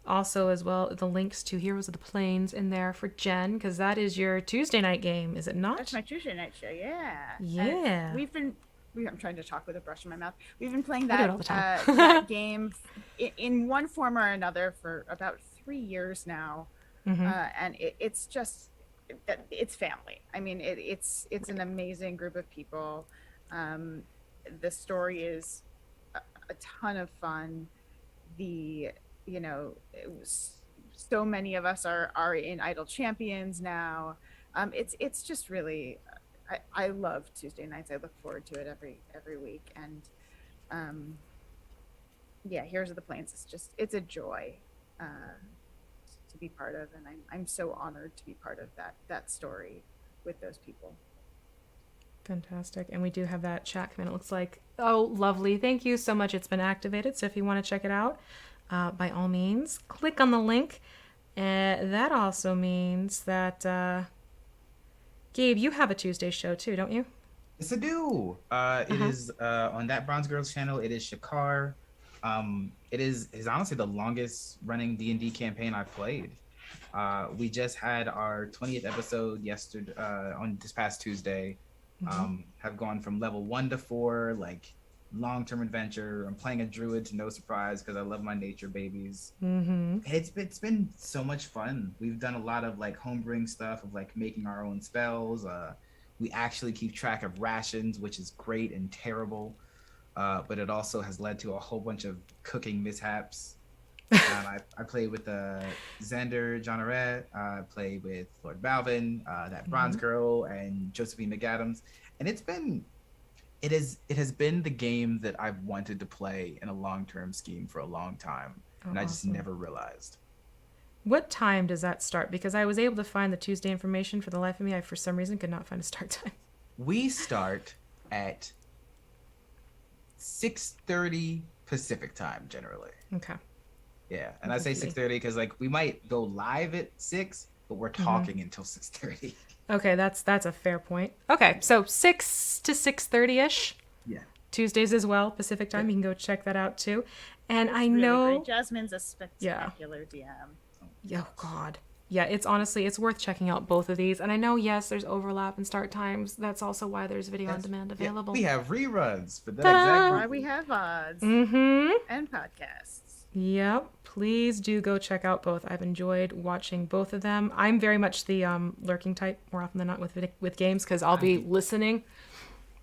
also as well the links to Heroes of the Plains in there for Jen, because that is your Tuesday night game, is it not? That's my Tuesday night show. Yeah. Yeah. I'm trying to talk with a brush in my mouth. We've been playing I do it that, all the time. that game in one form or another for about 3 years now. And it's just, it's family. I mean, it's an amazing group of people. The story is a ton of fun. So many of us are in Idle Champions now. It's just really, I love Tuesday nights. I look forward to it every week. And Heroes of the Plains it's a joy to be part of, and I'm so honored to be part of that story with those people. Fantastic. And we do have that chat command. It looks like, oh, lovely. Thank you so much. It's been activated. So if you want to check it out, by all means, click on the link. That also means that, Gabe, you have a Tuesday show too, don't you? Yes, I do. It is on that Bronze Girls channel. It is Shakar. It is honestly the longest running D&D campaign I've played. We just had our 20th episode yesterday on this past Tuesday. Have gone from level 1 to 4, like long-term adventure. I'm playing a druid to no surprise because I love my nature babies. It's been so much fun. We've done a lot of like homebrewing stuff of like making our own spells. We actually keep track of rations, which is great and terrible. But it also has led to a whole bunch of cooking mishaps. I play with Xander Jonaret. I play with Lord Balvin, that Bronze Girl, and Josephine McAdams. And it has been the game that I've wanted to play in a long-term scheme for a long time. And I just never realized. What time does that start? Because I was able to find the Tuesday information. For the life of me, I, for some reason, could not find a start time. We start at 6:30 Pacific time, generally. Okay. Yeah, and I say 6:30 because like we might go live at 6, but we're talking until 6:30. Okay, that's a fair point. Okay, so 6 to 6:30-ish. Yeah. Tuesdays as well, Pacific time. You can go check that out too. And I Really know great. Jasmine's a spectacular DM. Oh God. Yeah, it's worth checking out both of these. And I know, yes, there's overlap in start times. That's also why there's video on demand available. We have reruns for that Ta-da! Why we have VODs and podcasts. Yep. Please do go check out both. I've enjoyed watching both of them. I'm very much the lurking type more often than not with games because I'll be listening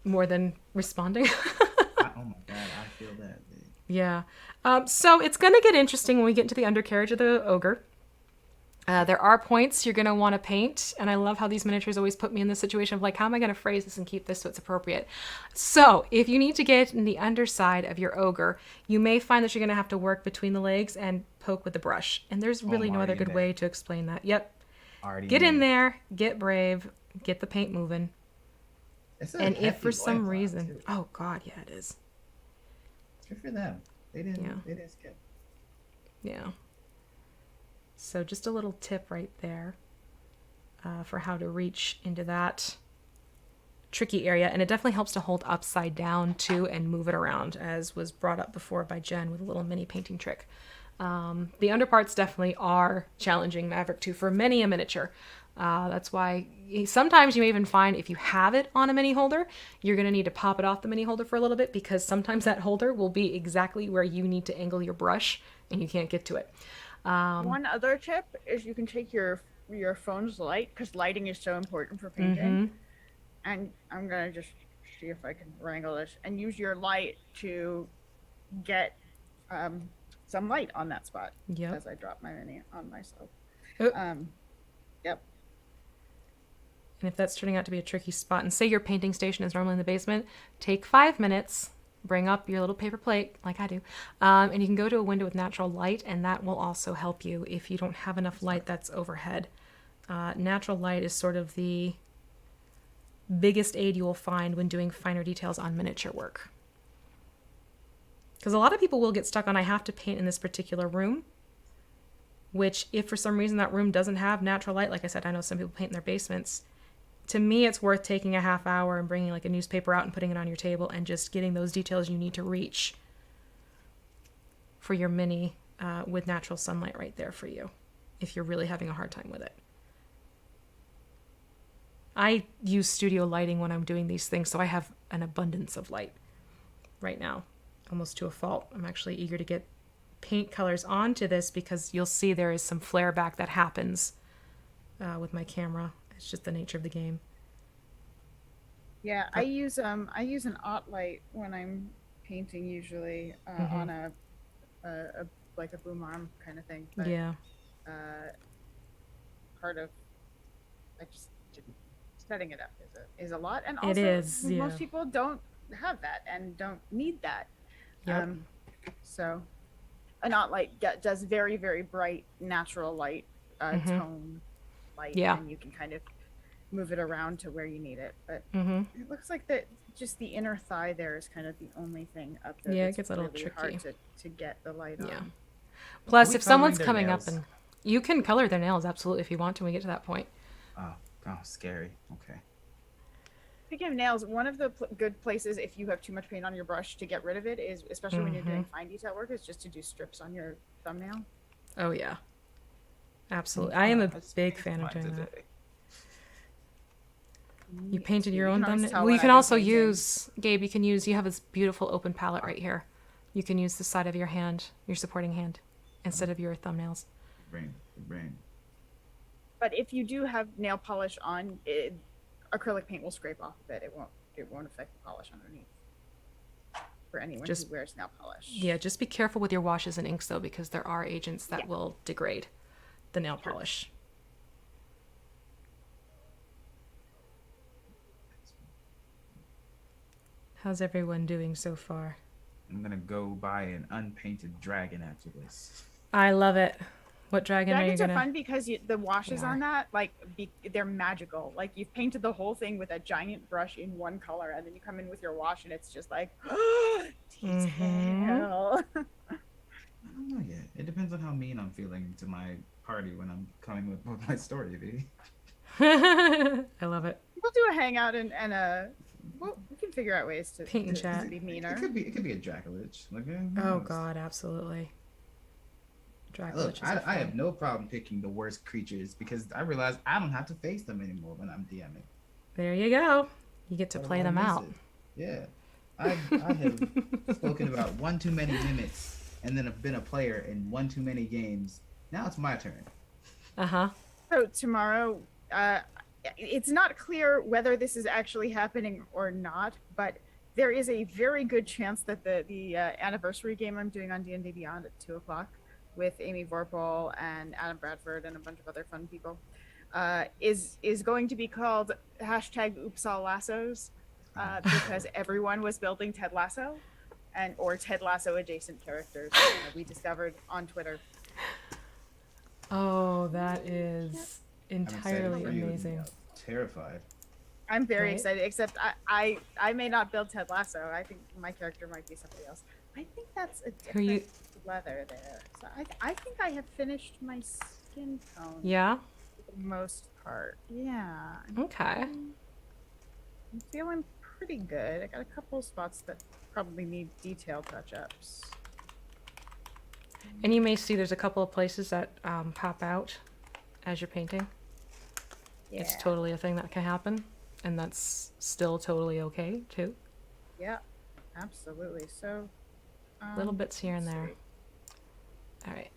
more than responding. Oh my God, I feel that. Yeah. So it's going to get interesting when we get into the undercarriage of the ogre. There are points you're going to want to paint, and I love how these miniatures always put me in the situation of like, how am I going to phrase this and keep this so it's appropriate? So if you need to get in the underside of your ogre, you may find that you're going to have to work between the legs and poke with the brush, and there's really no other good way to explain that. Yep. Get in there, get brave, get the paint moving. And if for some reason, oh God, yeah, it is. Good for them. They didn't skip. Yeah. So just a little tip right there for how to reach into that tricky area. And it definitely helps to hold upside down too and move it around, as was brought up before by Jen with a little mini painting trick. The underparts definitely are challenging Maverick too for many a miniature. That's why sometimes you may even find if you have it on a mini holder, you're going to need to pop it off the mini holder for a little bit, because sometimes that holder will be exactly where you need to angle your brush and you can't get to it. One other tip is you can take your phone's light, because lighting is so important for painting. And I'm going to just see if I can wrangle this, and use your light to get some light on that spot. Yep. As I drop my mini on myself. Yep. And if that's turning out to be a tricky spot, and say your painting station is normally in the basement, take 5 minutes, bring up your little paper plate, like I do, and you can go to a window with natural light, and that will also help you if you don't have enough light that's overhead. Natural light is sort of the biggest aid you will find when doing finer details on miniature work. Because a lot of people will get stuck on, I have to paint in this particular room, which if for some reason that room doesn't have natural light, like I said, I know some people paint in their basements. To me, it's worth taking a half hour and bringing like a newspaper out and putting it on your table and just getting those details you need to reach for your mini with natural sunlight right there for you, if you're really having a hard time with it. I use studio lighting when I'm doing these things, so I have an abundance of light right now, almost to a fault. I'm actually eager to get paint colors onto this because you'll see there is some flare back that happens with my camera. It's just the nature of the game. Yeah, I use an ot light when I'm painting usually on a like a boom arm kind of thing. But, yeah. Part of setting it up is a lot, and also it is, yeah. most people don't have that and don't need that. Yep. So an ot light does very, very bright natural light tone light, and you can kind of move it around to where you need it. But it looks like that just the inner thigh there is kind of the only thing up there. Yeah, that's it gets a little really tricky hard to get the light on. Plus, if someone's coming up, and you can color their nails absolutely if you want to when we get to that point. Oh, scary. Okay. Speaking of nails, one of the good places if you have too much paint on your brush to get rid of it is, especially when you're doing fine detail work, is just to do strips on your thumbnail. Oh yeah, absolutely. I am a big fan of doing that. You painted your own thumbnail? Well, you can also use, Gabe, you have this beautiful open palette right here. You can use the side of your hand, your supporting hand, instead of your thumbnails. Brain. But if you do have nail polish on, acrylic paint will scrape off of it. It won't affect the polish underneath. For anyone who wears nail polish. Yeah, just be careful with your washes and inks though, because there are agents that will degrade the nail polish. How's everyone doing so far? I'm gonna go buy an unpainted dragon after this. I love it. What dragon Dragons are you gonna? are fun because the washes on that, like, they're magical. Like, you've painted the whole thing with a giant brush in one color, and then you come in with your wash, and it's just like, detail. I don't know yet. It depends on how mean I'm feeling to my party when I'm coming with my story, baby. I love it. We'll do a hangout and well, we can figure out ways to paint and chat. To be meaner. It could be a Dracolich. Like, oh God, absolutely. Look, I have no problem picking the worst creatures because I realize I don't have to face them anymore when I'm DMing. There you go. You get to play them out. Yeah. I have spoken about one too many mimics and then have been a player in one too many games. Now it's my turn. So tomorrow, it's not clear whether this is actually happening or not, but there is a very good chance that the anniversary game I'm doing on D&D Beyond at 2:00 with Amy Vorpal and Adam Bradford and a bunch of other fun people is going to be called #OopsAllLassos because everyone was building Ted Lasso or Ted Lasso adjacent characters we discovered on Twitter. Oh, that is entirely amazing. Terrified. I'm very excited, except I may not build Ted Lasso. I think my character might be somebody else. I think that's a different leather there. So I think I have finished my skin tone. Yeah? For the most part. Yeah. Okay. I'm feeling pretty good. I got a couple of spots that probably need detail touch-ups. And you may see there's a couple of places that pop out as you're painting. Yeah. It's totally a thing that can happen, and that's still totally okay too. Yeah, absolutely. So little bits here and there. All right.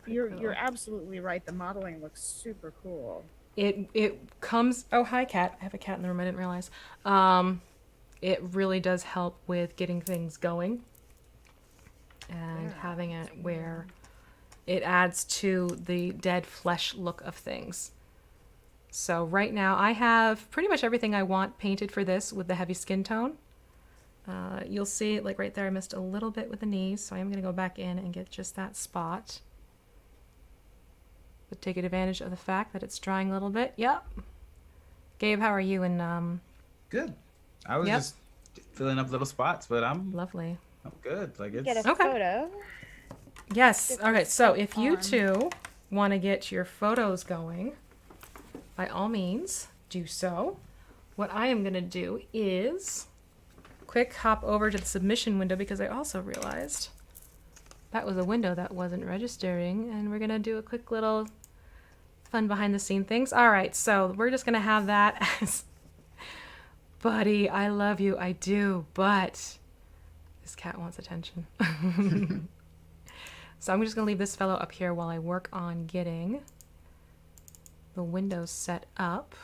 You're absolutely right. The modeling looks super cool. It comes. Oh, hi, cat. I have a cat in the room. I didn't realize. It really does help with getting things going and having it where it adds to the dead flesh look of things. So right now I have pretty much everything I want painted for this with the heavy skin tone. You'll see, like right there, I missed a little bit with the knees, so I'm going to go back in and get just that spot. But take advantage of the fact that it's drying a little bit. Yep. Gabe, how are you in Good. I was just filling up little spots, but I'm Lovely. good. Like it's Get a photo. Yes. Get All right. this So stuff if you on. two want to get your photos going, by all means, do so. What I am going to do is quick hop over to the submission window because I also realized that was a window that wasn't registering, and we're going to do a quick little fun behind the scene things. All right. So we're just going to have that as buddy, I love you. I do, but this cat wants attention. So I'm just going to leave this fellow up here while I work on getting the windows set up.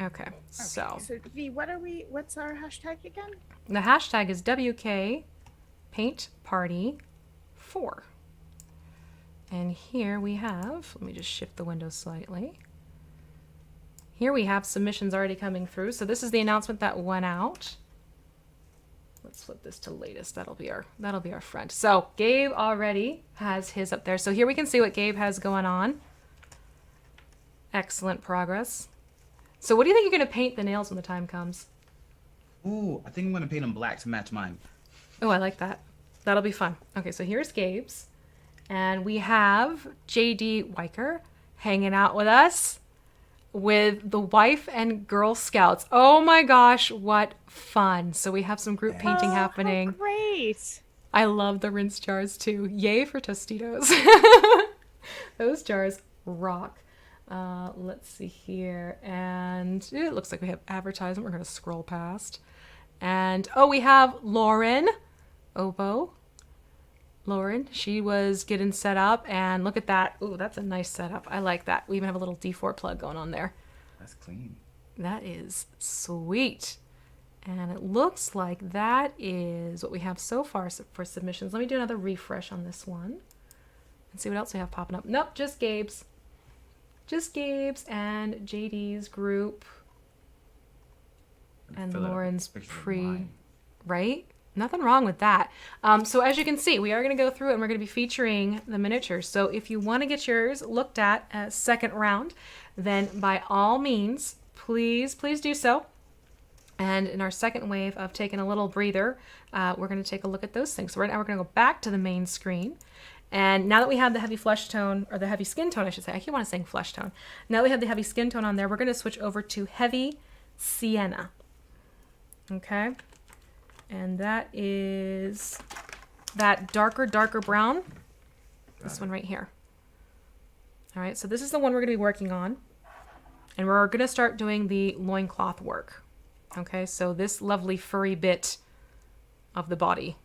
Okay, so V, what's our hashtag again? the hashtag is WK Paint Party 4. And here we have, let me just shift the window slightly. Here we have submissions already coming through. So this is the announcement that went out. Let's flip this to latest. That'll be our friend. So Gabe already has his up there. So here we can see what Gabe has going on. Excellent progress. So what do you think you're going to paint the nails when the time comes? Ooh, I think I'm gonna paint them black to match mine. Oh, I like that. That'll be fun. Okay, so here's Gabe's. And we have JD Weicker hanging out with us with the wife and Girl Scouts. Oh my gosh, what fun. So we have some group painting happening. How great. I love the rinse jars too. Yay for Tostitos. Those jars rock. Let's see here. And it looks like we have advertisement. We're going to scroll past. And oh, we have Lauren Obo. Lauren, she was getting set up, and look at that. Ooh, that's a nice setup. I like that. We even have a little D4 plug going on there. That's clean. That is sweet. And it looks like that is what we have so far for submissions. Let me do another refresh on this one and see what else we have popping up. Nope, just Gabe's. Just Gabe's and JD's group. And Lauren's right? Nothing wrong with that. So as you can see, we are going to go through it and we're going to be featuring the miniatures. So if you want to get yours looked at as second round, then by all means, please do so. And in our second wave of taking a little breather, we're going to take a look at those things. So right now we're going to go back to the main screen. And now that we have the heavy flesh tone, or the heavy skin tone, I should say. I keep wanting to say flesh tone. Now that we have the heavy skin tone on there, we're going to switch over to heavy sienna. Okay. And that is that darker brown. This one right here. All right, so this is the one we're going to be working on. And we're going to start doing the loincloth work. Okay, so this lovely furry bit of the body,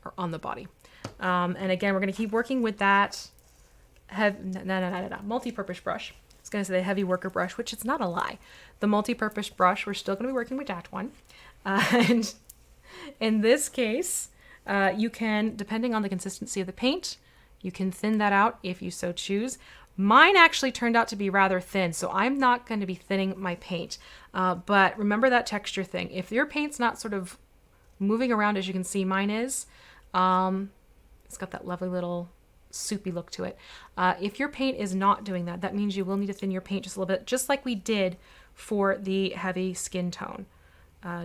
or on the body. And again, we're going to keep working with that multi-purpose brush. I was going to say the heavy worker brush, which it's not a lie. The multi-purpose brush, we're still going to be working with that one. And in this case, you can, depending on the consistency of the paint, you can thin that out if you so choose. Mine actually turned out to be rather thin, so I'm not going to be thinning my paint. But remember that texture thing. If your paint's not sort of moving around as you can see mine is, it's got that lovely little soupy look to it. If your paint is not doing that, that means you will need to thin your paint just a little bit, just like we did for the heavy skin tone.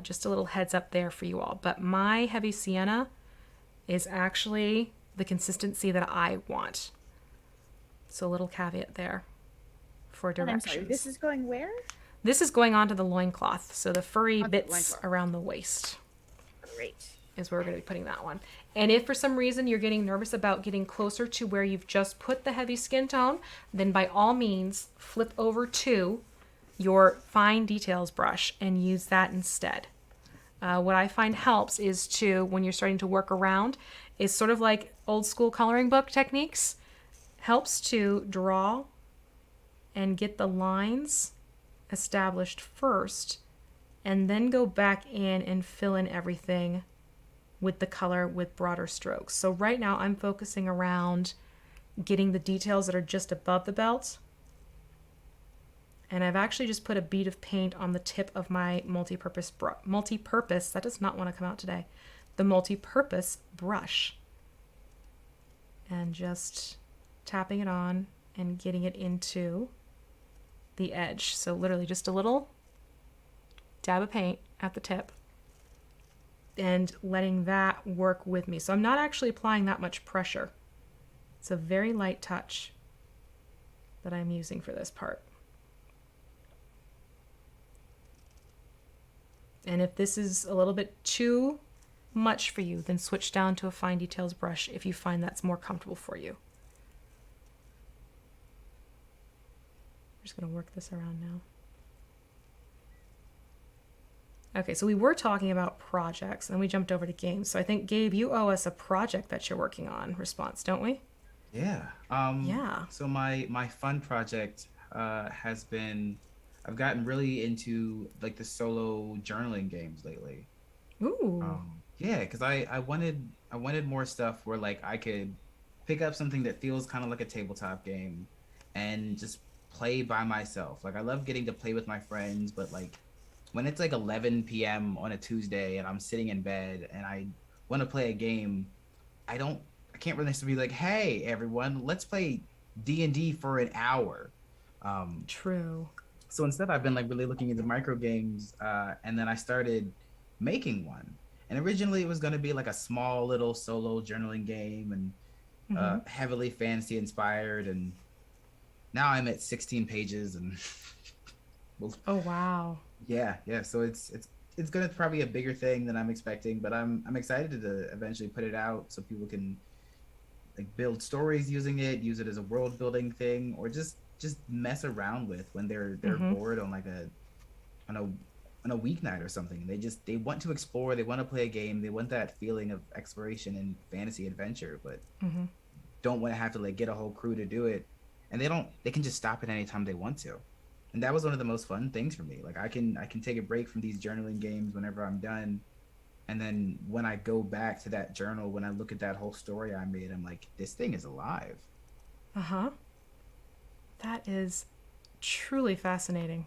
Just a little heads up there for you all. But my heavy sienna is actually the consistency that I want. So a little caveat there for directions. I'm sorry, this is going where? This is going onto the loincloth. So the furry bits around the waist. Great. Is where we're going to be putting that one. And if for some reason you're getting nervous about getting closer to where you've just put the heavy skin tone, then by all means flip over to your fine details brush and use that instead. What I find helps is to, when you're starting to work around, is sort of like old school coloring book techniques, helps to draw and get the lines established first, and then go back in and fill in everything with the color with broader strokes. So right now I'm focusing around getting the details that are just above the belt. And I've actually just put a bead of paint on the tip of my multi-purpose, that does not want to come out today, the multi-purpose brush. and just tapping it on and getting it into the edge. So literally just a little dab of paint at the tip and letting that work with me. So I'm not actually applying that much pressure. It's a very light touch that I'm using for this part. And if this is a little bit too much for you, then switch down to a fine details brush if you find that's more comfortable for you. I'm just going to work this around now. Okay, so we were talking about projects, and then we jumped over to games. So I think, Gabe, you owe us a project that you're working on, Response, don't we? Yeah. Yeah. So my fun project has been, I've gotten really into like the solo journaling games lately. Ooh. Yeah, because I wanted more stuff where like I could pick up something that feels kind of like a tabletop game and just play by myself. Like I love getting to play with my friends, but like when it's like 11 p.m. on a Tuesday and I'm sitting in bed and I want to play a game, I can't really be like, hey everyone, let's play D&D for an hour. True. So instead I've been like really looking into micro games, and then I started making one. And originally it was going to be like a small little solo journaling game and heavily fantasy inspired, and now I'm at 16 pages and Oh, wow. yeah. So it's gonna probably a bigger thing than I'm expecting, but I'm excited to eventually put it out so people can like build stories using it, use it as a world building thing, or just mess around with when they're bored on like on a weeknight or something. They want to explore, they want to play a game, they want that feeling of exploration and fantasy adventure, but don't want to have to like get a whole crew to do it, and they can just stop at any time they want to. And that was one of the most fun things for me. Like I can take a break from these journaling games whenever I'm done, and then when I go back to that journal, when I look at that whole story I made, I'm like, this thing is alive. That is truly fascinating.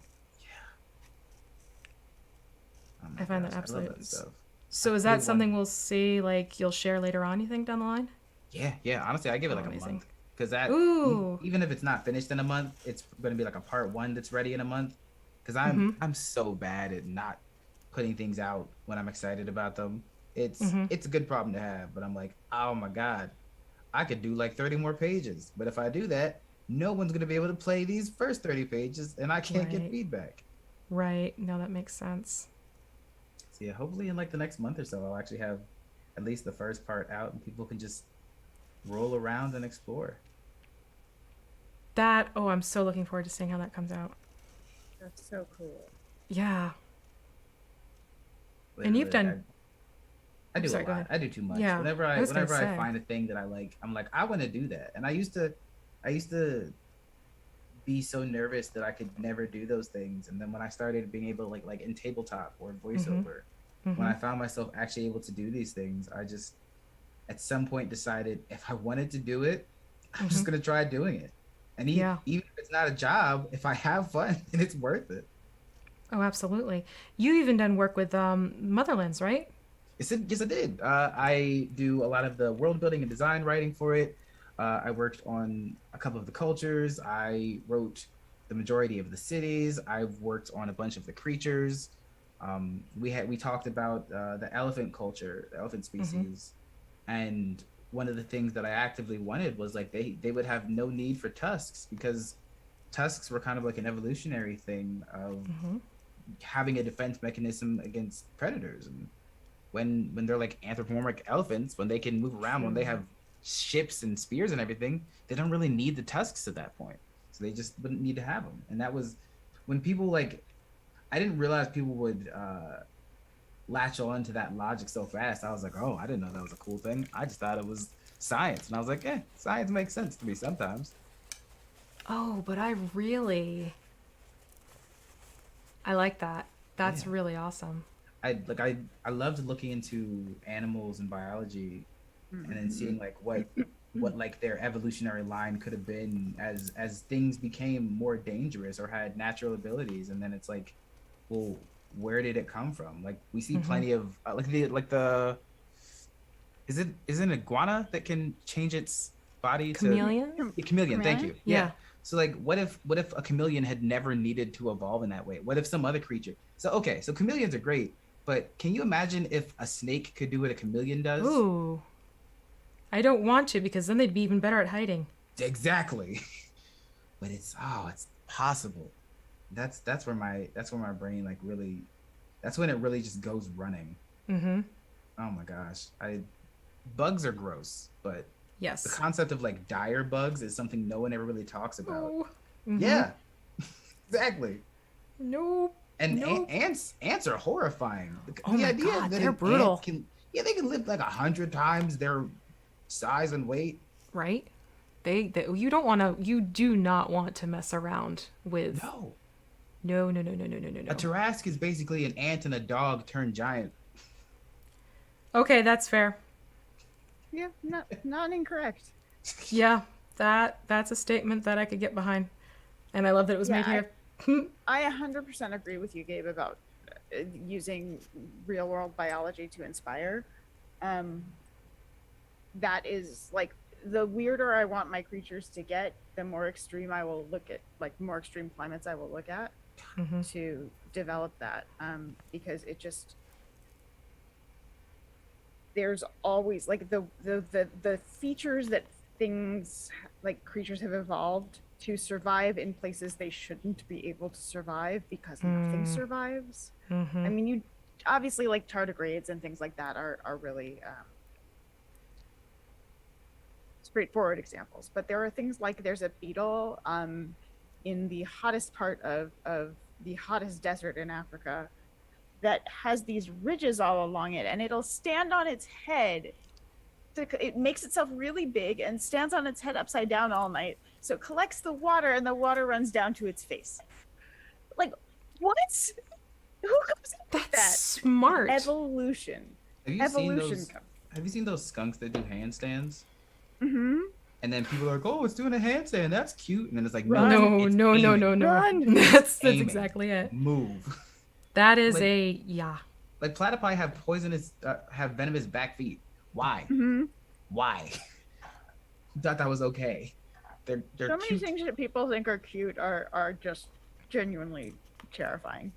Oh I find gosh, that absolutely. I love that stuff. So is that something we'll see, like you'll share later on, you think, down the line? Yeah. Honestly, I give it like amazing. a month, because that Ooh. even if it's not finished in a month, it's going to be like a part one that's ready in a month. Because I'm so bad at not putting things out when I'm excited about them. It's a good problem to have, but I'm like, oh my god, I could do like 30 more pages. But if I do that, no one's going to be able to play these first 30 pages, and I can't get feedback. Right. No, that makes sense. So yeah, hopefully in like the next month or so, I'll actually have at least the first part out, and people can just roll around and explore. I'm so looking forward to seeing how that comes out. That's so cool. Yeah. But and you've done. I do a lot. I do too much. Yeah, Whenever I find a thing that I like, I'm like, I want to do that. And I used to be so nervous that I could never do those things. And then when I started being able to like in tabletop or voiceover, when I found myself actually able to do these things, I just at some point decided if I wanted to do it, I'm just gonna try doing it. And even if it's not a job, if I have fun, then it's worth it. Oh, absolutely. You even done work with Motherlands, right? Yes, I did. I do a lot of the world building and design writing for it. I worked on a couple of the cultures. I wrote the majority of the cities. I've worked on a bunch of the creatures. We talked about the elephant culture, the elephant species, and one of the things that I actively wanted was like they would have no need for tusks, because tusks were kind of like an evolutionary thing of having a defense mechanism against predators. And when they're like anthropomorphic elephants, when they can move around, when they have ships and spears and everything, they don't really need the tusks at that point. So they just wouldn't need to have them. And that was when people like, I didn't realize people would latch on to that logic so fast. I was like, oh, I didn't know that was a cool thing. I just thought it was science. And I was like, yeah, science makes sense to me sometimes. Oh, but I like that. That's really awesome. I loved looking into animals and biology, and then seeing like what like their evolutionary line could have been as things became more dangerous or had natural abilities. And then it's like, well, where did it come from? Like we see plenty of is it an iguana that can change its body to Chameleon? Yeah, chameleon. Thank you. Yeah. So like, what if a chameleon had never needed to evolve in that way? What if some other creature? So chameleons are great, but can you imagine if a snake could do what a chameleon does? Ooh. I don't want to because then they'd be even better at hiding. Exactly. But it's possible. That's where my brain like really, that's when it really just goes running. Mm-hmm. Oh my gosh. Bugs are gross, but Yes. the concept of like dire bugs is something no one ever really talks about. Oh. Mm-hmm. Yeah. Exactly. Nope. And Nope. ants are horrifying. Oh my God, they're brutal. They can live like 100 times their size and weight. Right? You do not want to mess around with. No. No. A Tarrasque is basically an ant and a dog turned giant. Okay, that's fair. Yeah, not incorrect. Yeah, that's a statement that I could get behind. And I love that it was made here. I 100% agree with you, Gabe, about using real world biology to inspire. That is like, the weirder I want my creatures to get, the more extreme I will look at, like more extreme climates I will look at to develop that. Because it just, there's always like the features that things like creatures have evolved to survive in places they shouldn't be able to survive because nothing survives. I mean, you obviously like tardigrades and things like that are really straightforward examples, but there are things like there's a beetle in the hottest part of the hottest desert in Africa that has these ridges all along it, and it'll stand on its head. It makes itself really big and stands on its head upside down all night. So it collects the water, and the water runs down to its face. Like, what? Who comes up with that? That's smart. Evolution. Have you seen those skunks that do handstands? Mm-hmm. And then people are like, "Oh, it's doing a handstand. That's cute." And then it's like, Run. No. Run. That's Aiming. exactly it. Move. That is Like- yeah. Like platypi have venomous back feet. Why? Mm-hmm. Why? Thought that was okay. They're So many cute. things that people think are cute are just genuinely terrifying.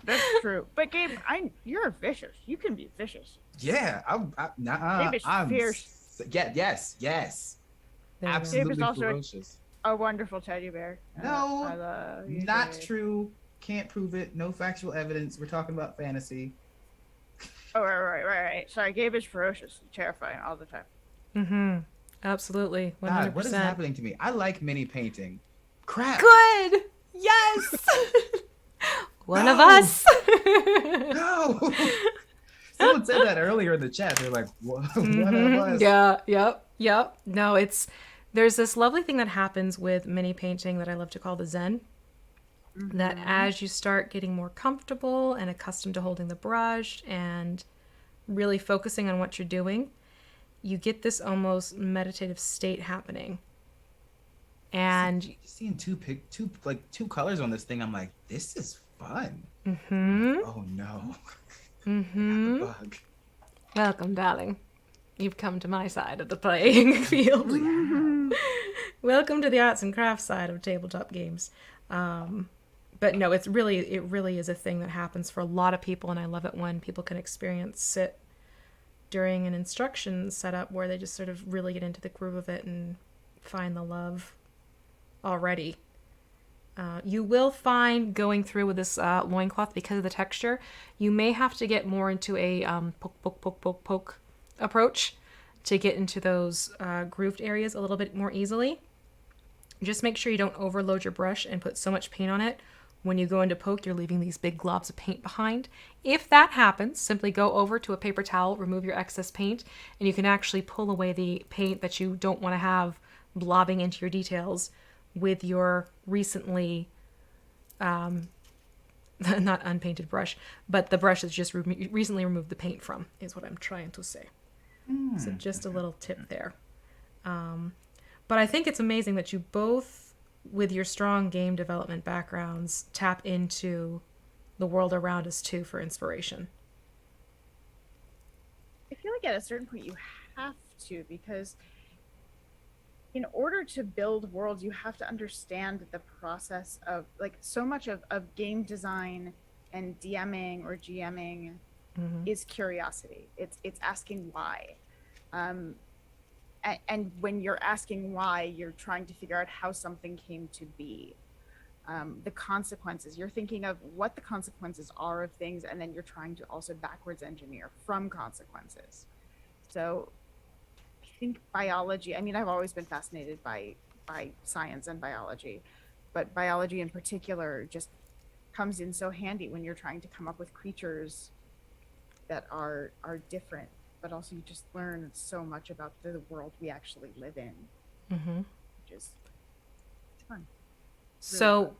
That's true. But Gabe, you're vicious. You can be vicious. Yeah, Gabe is fierce. Yes. There you go. Absolutely Gabe is also ferocious. A wonderful teddy bear. No, I love you, Not Gabe. true. Can't prove it. No factual evidence. We're talking about fantasy. Oh, right. Sorry, Gabe is ferocious, terrifying all the time. Absolutely. 100%. God, what is happening to me? I like mini painting. Crap. Good. Yes. One of No. us. No. Someone said that earlier in the chat. They're like, one of us. Yeah. Yep. No, there's this lovely thing that happens with mini painting that I love to call the Zen. That as you start getting more comfortable and accustomed to holding the brush and really focusing on what you're doing, you get this almost meditative state happening. And Just seeing two colors on this thing, I'm like, this is fun. Oh no. The bug. welcome, darling. You've come to my side of the playing field. Welcome to the arts and crafts side of tabletop games. But no, it really is a thing that happens for a lot of people, and I love it when people can experience it during an instruction setup where they just sort of really get into the groove of it and find the love already. You will find going through with this loincloth, because of the texture, you may have to get more into a poke approach to get into those grooved areas a little bit more easily. Just make sure you don't overload your brush and put so much paint on it. When you go into poke, you're leaving these big globs of paint behind. If that happens, simply go over to a paper towel, remove your excess paint, and you can actually pull away the paint that you don't want to have blobbing into your details with your recently, not unpainted brush, but the brush that's just recently removed the paint from, is what I'm trying to say. So just a little tip there. But I think it's amazing that you both, with your strong game development backgrounds, tap into the world around us too for inspiration. If feel like at a certain point you have to, because in order to build worlds, you have to understand the process of, like, so much of game design and DMing or GMing is curiosity. It's asking why. And when you're asking why, you're trying to figure out how something came to be. The consequences, you're thinking of what the consequences are of things, and then you're trying to also backwards engineer from consequences. So I think biology, I mean, I've always been fascinated by science and biology, but biology in particular just comes in so handy when you're trying to come up with creatures that are different, but also you just learn so much about the world we actually live in, which is fun. So,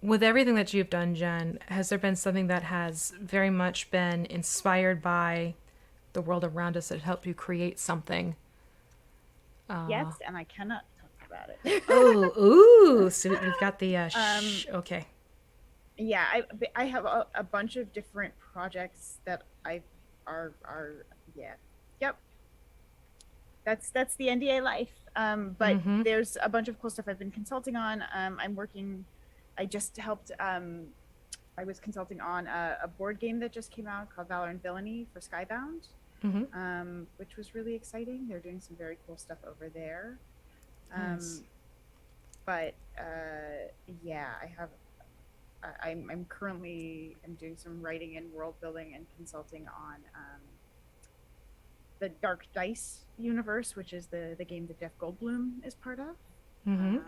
with everything that you've done, Jen, has there been something that has very much been inspired by the world around us that helped you create something? Yes, and I cannot talk about it. Ooh, so we've got the okay. Yeah, I have a bunch of different projects that are yeah, yep. That's the NDA life. But there's a bunch of cool stuff I've been consulting on. I just helped. I was consulting on a board game that just came out called Valor and Villainy for Skybound, which was really exciting. They're doing some very cool stuff over there. Nice. But yeah, I'm currently doing some writing and world building and consulting on the Dark Dice universe, which is the game that Jeff Goldblum is part of. And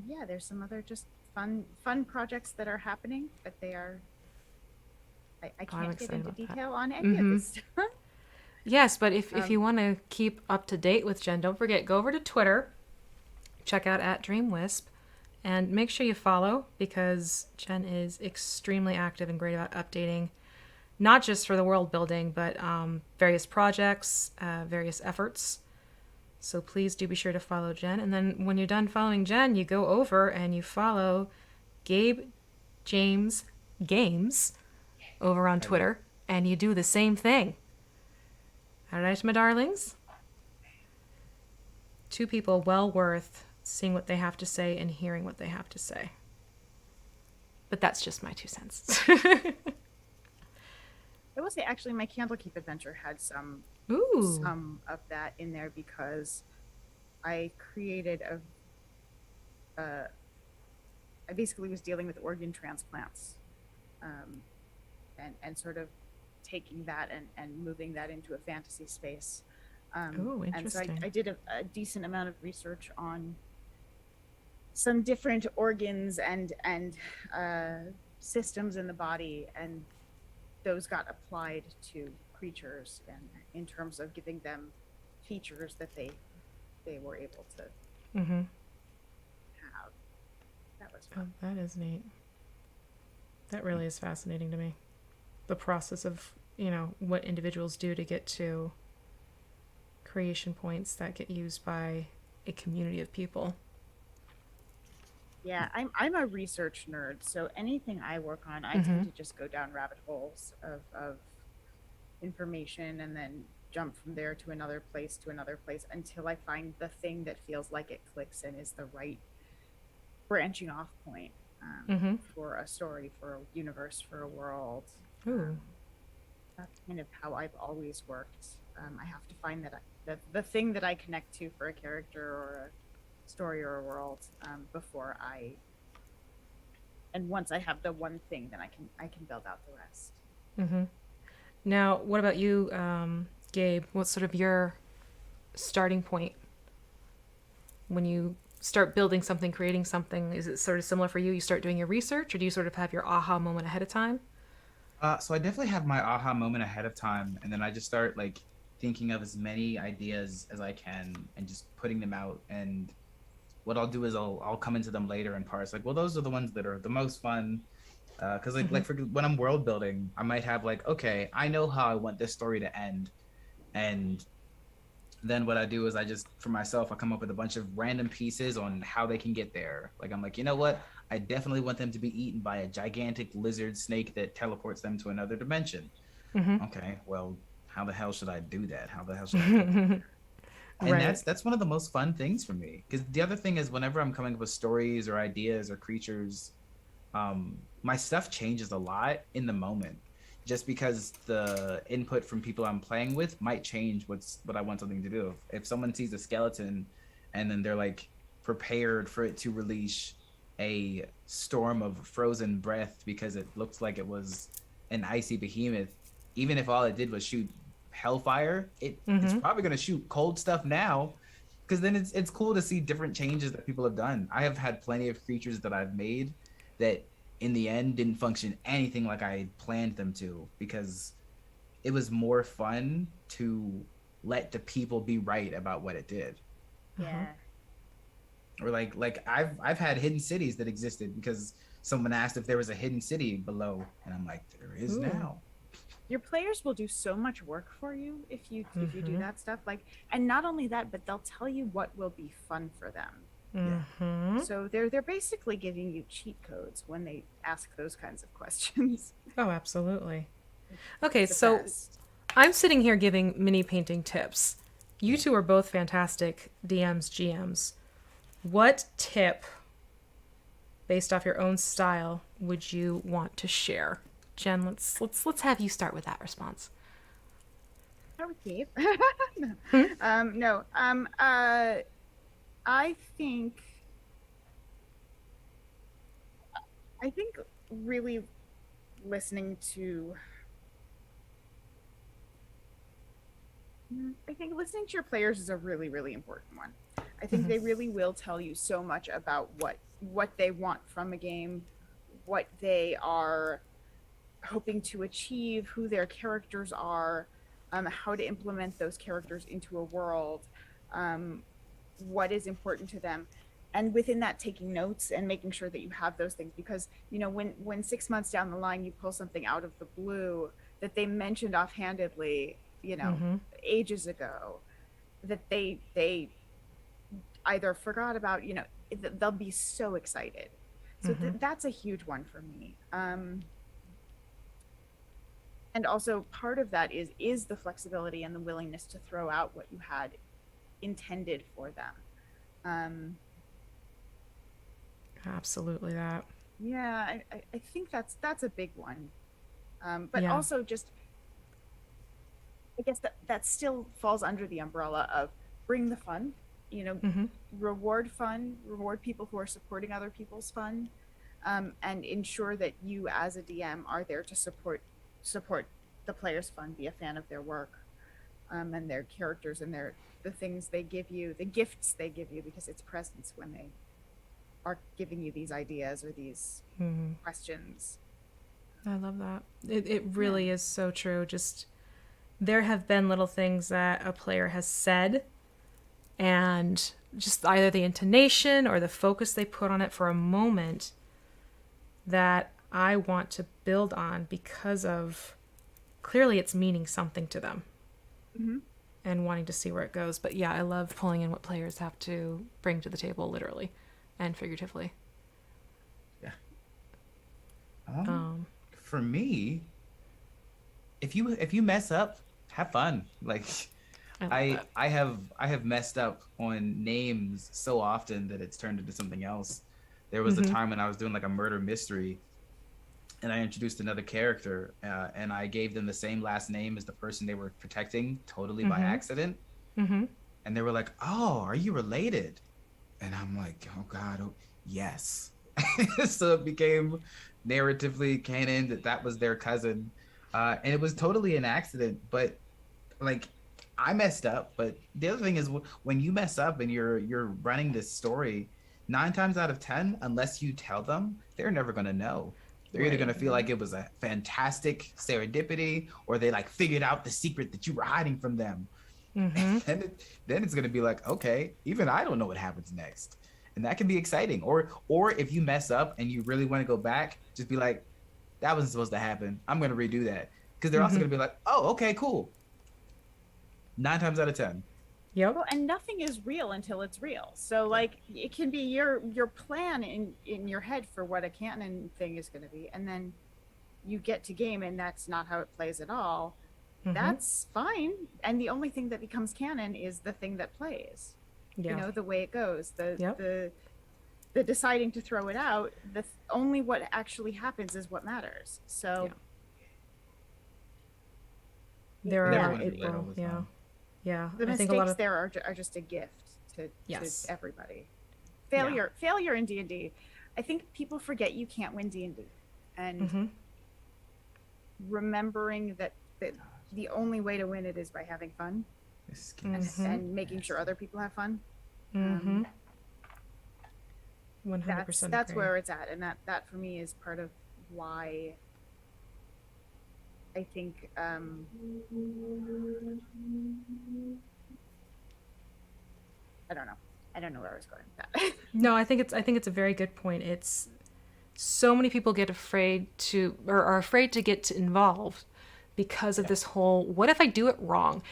yeah, there's some other just fun projects that are happening, but they are. I can't get into detail on any of this stuff. Yes, but if you want to keep up to date with Jen, don't forget, go over to Twitter, check out @DreamWisp, and make sure you follow, because Jen is extremely active and great about updating, not just for the world building, but various projects, various efforts. So please do be sure to follow Jen. And then when you're done following Jen, you go over and you follow Gabe James Games over on Twitter, and you do the same thing. All right, my darlings? Two people well worth seeing what they have to say and hearing what they have to say. But that's just my 2 cents. I will say, actually, my Candlekeep adventure had some of that in there, because I created I basically was dealing with organ transplants, and sort of taking that and moving that into a fantasy space. Interesting. And so I did a decent amount of research on some different organs and systems in the body, and those got applied to creatures, and in terms of giving them features that they were able to have. That was fun. Oh, that is neat. That really is fascinating to me. The process of, what individuals do to get to creation points that get used by a community of people. Yeah, I'm a research nerd, so anything I work on, I tend to just go down rabbit holes of information, and then jump from there to another place until I find the thing that feels like it clicks and is the right branching off point for a story, for a universe, for a world. That's kind of how I've always worked. I have to find the thing that I connect to for a character or a story or a world before once I have the one thing, then I can build out the rest. Now, what about you, Gabe? What's sort of your starting point when you start building something, creating something? Is it sort of similar for you? You start doing your research, or do you sort of have your aha moment ahead of time? So I definitely have my aha moment ahead of time, and then I just start thinking of as many ideas as I can and just putting them out. And what I'll do is I'll come into them later and parse those are the ones that are the most fun. Because for when I'm world building, I might have okay, I know how I want this story to end, and then what I do is I just, for myself, I come up with a bunch of random pieces on how they can get there. I'm you know what? I definitely want them to be eaten by a gigantic lizard snake that teleports them to another dimension. Okay, well, how the hell should I do that? How the hell should I do that? And Right. that's one of the most fun things for me, because the other thing is whenever I'm coming up with stories or ideas or creatures, my stuff changes a lot in the moment, just because the input from people I'm playing with might change what I want something to do. If someone sees a skeleton and then they're like prepared for it to release a storm of frozen breath because it looks like it was an icy behemoth, even if all it did was shoot hellfire, it's probably going to shoot cold stuff now, because then it's cool to see different changes that people have done. I have had plenty of creatures that I've made that in the end didn't function anything like I planned them to, because it was more fun to let the people be right about what it did. Yeah. Or like I've had hidden cities that existed because someone asked if there was a hidden city below, and I'm like, there is now. Your players will do so much work for you if you do that stuff. Like, and not only that, but they'll tell you what will be fun for them. Yeah. So they're basically giving you cheat codes when they ask those kinds of questions. Oh, absolutely. Okay, The so best. I'm sitting here giving mini painting tips. You two are both fantastic DMs, GMs. What tip, based off your own style, would you want to share? Jen, let's have you start with that response. Start with Gabe. No. I think really listening to your players is a really, really important one. I think they really will tell you so much about what they want from a game, what they are hoping to achieve, who their characters are, how to implement those characters into a world, what is important to them, and within that taking notes and making sure that you have those things, because when 6 months down the line you pull something out of the blue that they mentioned offhandedly ages ago, that they either forgot about, they'll be so excited. So that's a huge one for me. And also part of that is the flexibility and the willingness to throw out what you had intended for them. Absolutely that. Yeah, I think that's a big one. But also just, I guess that still falls under the umbrella of bring the fun, reward people who are supporting other people's fun, and ensure that you as a DM are there to support the players' fun, be a fan of their work, and their characters and the things they give you, the gifts they give you, because it's presents when they are giving you these ideas or these questions. I love that. It really is so true. Just there have been little things that a player has said, and just either the intonation or the focus they put on it for a moment that I want to build on because of clearly it's meaning something to them and wanting to see where it goes. But yeah, I love pulling in what players have to bring to the table, literally and figuratively. Yeah. For me, if you mess up, have fun. Like I have messed up on names so often that it's turned into something else. There was a time when I was doing like a murder mystery, and I introduced another character, and I gave them the same last name as the person they were protecting, totally by accident. And they were like, "Oh, are you related?" And I'm like, "Oh God, yes." So it became narratively canon that was their cousin, and it was totally an accident. But like, I messed up. But the other thing is, when you mess up and you're running this story, 9 times out of 10, unless you tell them, they're never gonna know. They're either gonna feel like it was a fantastic serendipity, or they like figured out the secret that you were hiding from them. And then it's gonna be like, okay, even I don't know what happens next, and that can be exciting. Or if you mess up and you really want to go back, just be like, that wasn't supposed to happen. I'm gonna redo that, because they're also gonna be like, oh, okay, cool. 9 times out of 10. Yep. Well, and nothing is real until it's real. So like it can be your plan in your head for what a canon thing is going to be, and then you get to game and that's not how it plays at all. that's fine. And the only thing that becomes canon is the thing that plays. Yeah. You know, the way it goes. Yep. The deciding to throw it out, only what actually happens is what matters. So there are Yeah, a lot of Everyone people. all the Yeah. time. Yeah. the I think mistakes a lot of there are just a gift to Yes. everybody. Failure in D&D. I think people forget you can't win D&D, and remembering that the only way to win it is by having fun This and making sure other people have fun. 100% That's agree. where it's at, and that for me is part of why I think I don't know where I was going with that. No, I think it's a very good point. It's so many people get afraid to or are afraid to get involved because of this whole what if I do it wrong?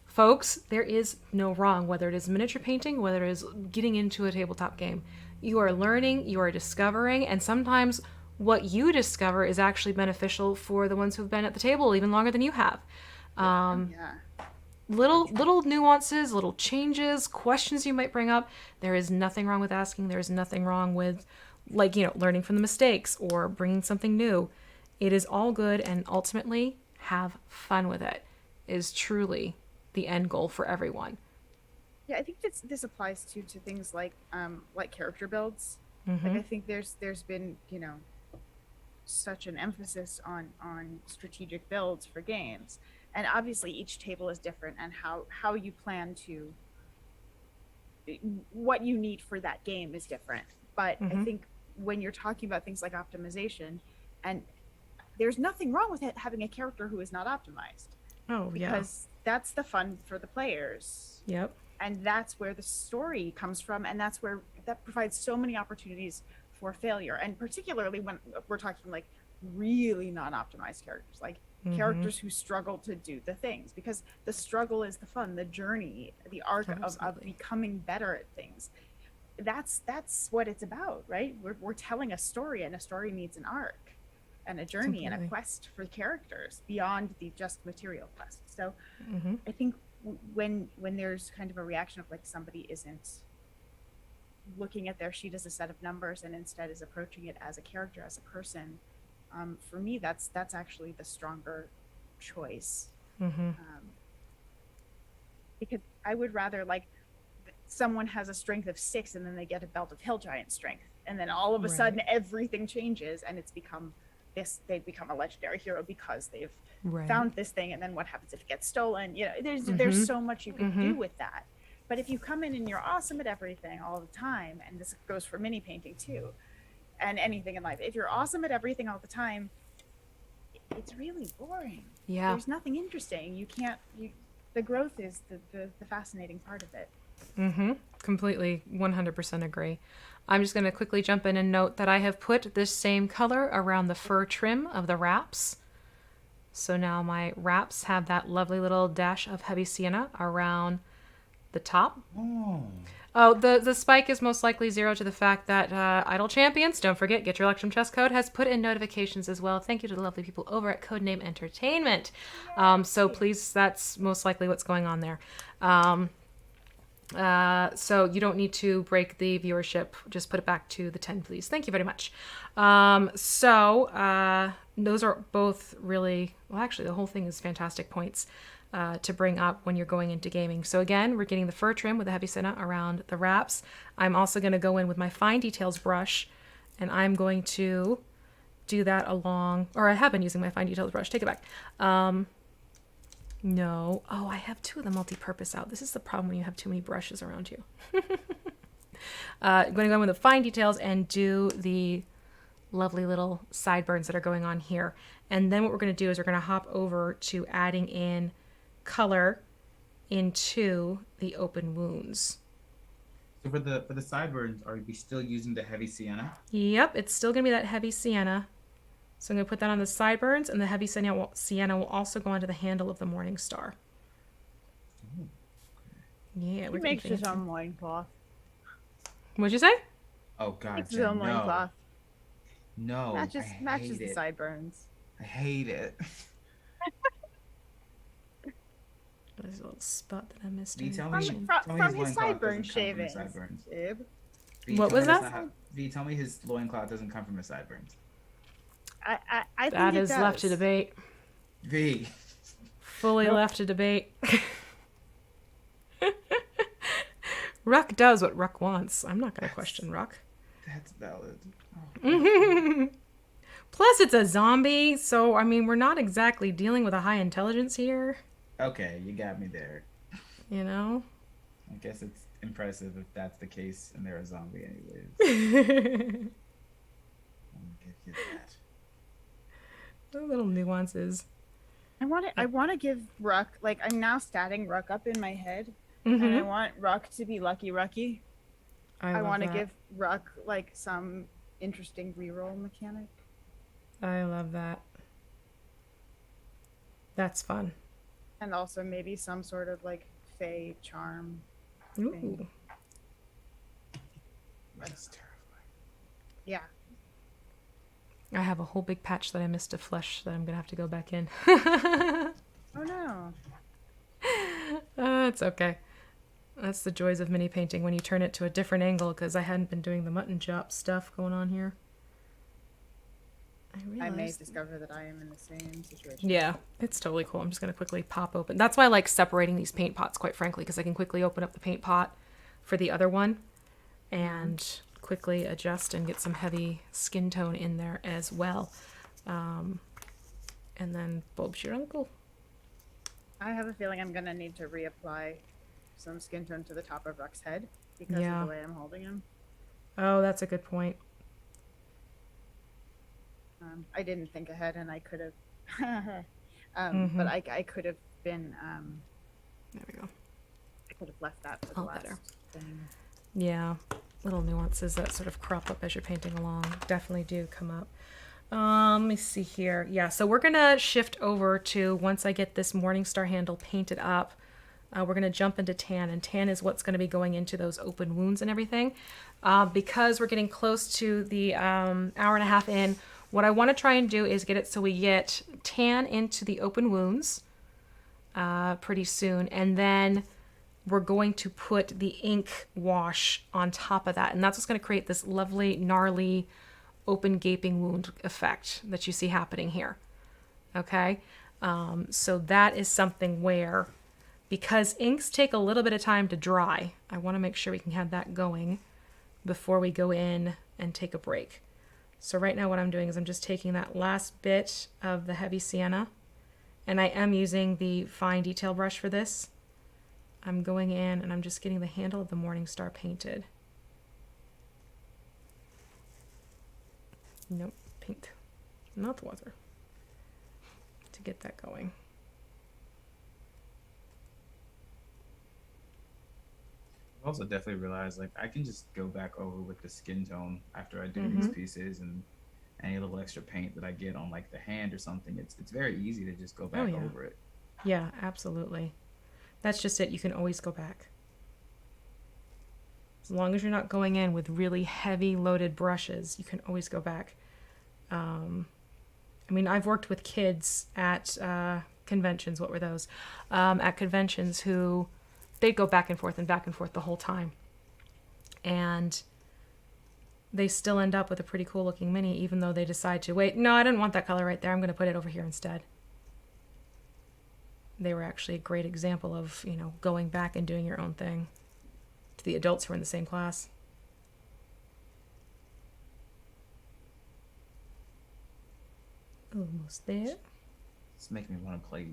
Folks, there is no wrong, whether it is miniature painting, whether it is getting into a tabletop game. You are learning, you are discovering, and sometimes what you discover is actually beneficial for the ones who've been at the table even longer than you have. Yeah. Little nuances, little changes, questions you might bring up. There is nothing wrong with asking. There is nothing wrong with, like, learning from the mistakes or bringing something new. It is all good, and ultimately, have fun with it is truly the end goal for everyone. Yeah, I think this applies to things like character builds. Like I think there's been such an emphasis on strategic builds for games, and obviously each table is different, and how you plan to what you need for that game is different. But I think when you're talking about things like optimization, and there's nothing wrong with it having a character who is not optimized. Oh, yeah. Because that's the fun for the players. Yep. And that's where the story comes from, and that provides so many opportunities for failure, and particularly when we're talking like really non-optimized characters, like characters who struggle to do the things, because the struggle is the fun, the journey, the arc of becoming better at things. That's what it's about, right? We're telling a story, and a story needs an arc and a journey and a quest for characters beyond the just material quest. So I think when there's kind of a reaction of like somebody isn't looking at their sheet as a set of numbers and instead is approaching it as a character, as a person, for me that's actually the stronger choice. Because I would rather like someone has a strength of 6 and then they get a belt of hill giant strength, and then all of a sudden everything changes and it's become they become a legendary hero because they've found this thing, and then what happens if it gets stolen? There's so much you can do with that. But if you come in and you're awesome at everything all the time, and this goes for mini painting too, and anything in life, if you're awesome at everything all the time, it's really boring. Yeah. There's nothing interesting. The growth is the fascinating part of it. Completely 100% agree. I'm just going to quickly jump in and note that I have put this same color around the fur trim of the wraps. So now my wraps have that lovely little dash of heavy sienna around the top. Oh, the spike is most likely 0 to the fact that Idle Champions, don't forget, get your Electrum chest code, has put in notifications as well. Thank you to the lovely people over at Codename Entertainment. So please, that's most likely what's going on there. So you don't need to break the viewership. Just put it back to the 10, please. Thank you very much. Those are both really, well, actually, the whole thing is fantastic points to bring up when you're going into gaming. So again, we're getting the fur trim with the heavy sienna around the wraps. I'm also going to go in with my fine details brush, and I'm going to do that along, or I have been using my fine details brush. Take it back. No. Oh, I have 2 of the multi-purpose out. This is the problem when you have too many brushes around you. I'm going to go in with the fine details and do the lovely little sideburns that are going on here. And then what we're going to do is we're going to hop over to adding in color into the open wounds. So for the sideburns, are we still using the heavy sienna? Yep, it's still going to be that heavy sienna. So I'm going to put that on the sideburns, and the heavy sienna will also go onto the handle of the Morning Star. Yeah, He makes his own loincloth. What'd you say? Oh God, Makes his own loincloth. No, Matches the sideburns. I hate it. There's a little spot that I missed. V, tell From, me, from, tell me from his his loincloth sideburn doesn't come from his shavings. sideburns. Ib. V, What tell was me that's that? not how- V, tell me his loincloth doesn't come from his sideburns. I think That it is does. left to debate. V. Fully Nope. left to debate. Ruck does what Ruck wants. I'm not going to question Ruck. That's valid. Oh. Plus, it's a zombie, so, I mean, we're not exactly dealing with a high intelligence here, Okay, you got me there. you know? I guess it's impressive if that's the case and they're a zombie anyways. I'll give you that. The little nuances. I want to give Ruck, like, I'm now statting Ruck up in my head, Mm-hmm. and I want Ruck to be Lucky Rucky. I love want to that. give Ruck, like, some interesting reroll mechanic. I love that. That's fun. And also maybe some sort of, like, fey charm. Ooh. That's terrifying. Yeah. I have a whole big patch that I missed to flesh that I'm going to have to go back in. Oh, no. It's okay. That's the joys of mini painting when you turn it to a different angle, because I hadn't been doing the mutton chop stuff going on here. I may realized- discover that I am in the same situation. Yeah, it's totally cool. I'm just going to quickly pop open. That's why I like separating these paint pots, quite frankly, because I can quickly open up the paint pot for the other one and quickly adjust and get some heavy skin tone in there as well. And then Bob's your uncle. I have a feeling I'm going to need to reapply some skin tone to the top of Ruck's head because Yeah. of the way I'm holding him. Oh, that's a good point. I didn't think ahead, and I could have, but I could have been, There we go. I could have left that for the Oh, last better. thing. Yeah, little nuances that sort of crop up as you're painting along definitely do come up. Let me see here. Yeah, so we're gonna shift over to, once I get this Morningstar handle painted up, we're gonna jump into tan, and tan is what's gonna be going into those open wounds and everything. Because we're getting close to the hour and a half in, what I want to try and do is get it so we get tan into the open wounds pretty soon, and then we're going to put the ink wash on top of that, and that's what's going to create this lovely, gnarly, open gaping wound effect that you see happening here. Okay, so that is something where, because inks take a little bit of time to dry, I want to make sure we can have that going before we go in and take a break. So right now what I'm doing is I'm just taking that last bit of the heavy sienna, and I am using the fine detail brush for this. I'm going in and I'm just getting the handle of the Morningstar painted. Nope, pink, not water, to get that going. I've also definitely realized, like, I can just go back over with the skin tone after I do these pieces, and any little extra paint that I get on, like, the hand or something, it's very easy to just go back yeah. over it. Yeah, absolutely. That's just it. You can always go back. As long as you're not going in with really heavy loaded brushes, you can always go back. I mean, I've worked with kids at conventions. What were those? At conventions who they'd go back and forth the whole time. And they still end up with a pretty cool looking mini, even though they decide to, wait, no, I didn't want that color right there. I'm going to put it over here instead. They were actually a great example of, you know, going back and doing your own thing to the adults who were in the same class. Almost there. It's making me want to play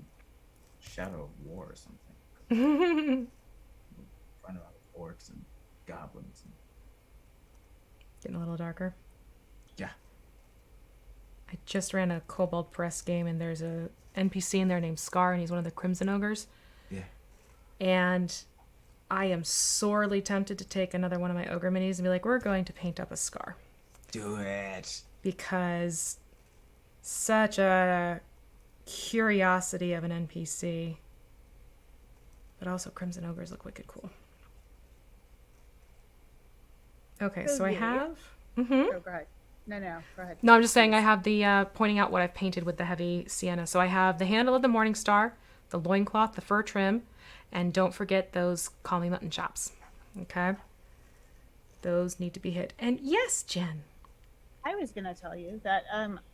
Shadow of War or something. Find out orcs and goblins. Getting a little darker. Yeah. I just ran a Kobold Press game, and there's a NPC in there named Scar, and he's one of the Crimson Ogres. Yeah. And I am sorely tempted to take another one of my Ogre minis and be like, we're going to paint up a Scar. Do it. Because such a curiosity of an NPC. But also Crimson Ogres look wicked cool. Okay, so I have... Oh, go ahead. No, go ahead. No, I'm just saying I have the pointing out what I've painted with the heavy sienna. So I have the handle of the Morningstar, the loincloth, the fur trim, and don't forget those collie mutton chops. Okay? Those need to be hit. And yes, Jen. I was gonna tell you that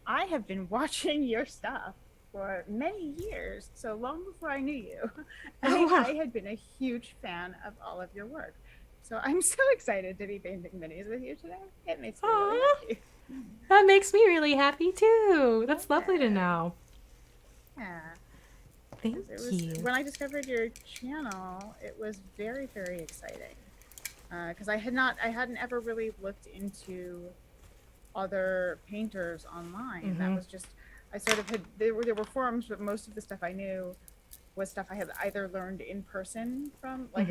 I have been watching your stuff for many years, so long before I knew you. Oh, wow. I had been a huge fan of all of your work. So I'm so excited to be painting minis with you today. It makes me really Aw. happy. That makes me really happy too. That's lovely to Yeah. know. Yeah. Thank It was, you. when I discovered your channel, it was very, very exciting. Because I hadn't ever really looked into other painters online. That was just, I sort of had, there were forums, but most of the stuff I knew was stuff I had either learned in person from, like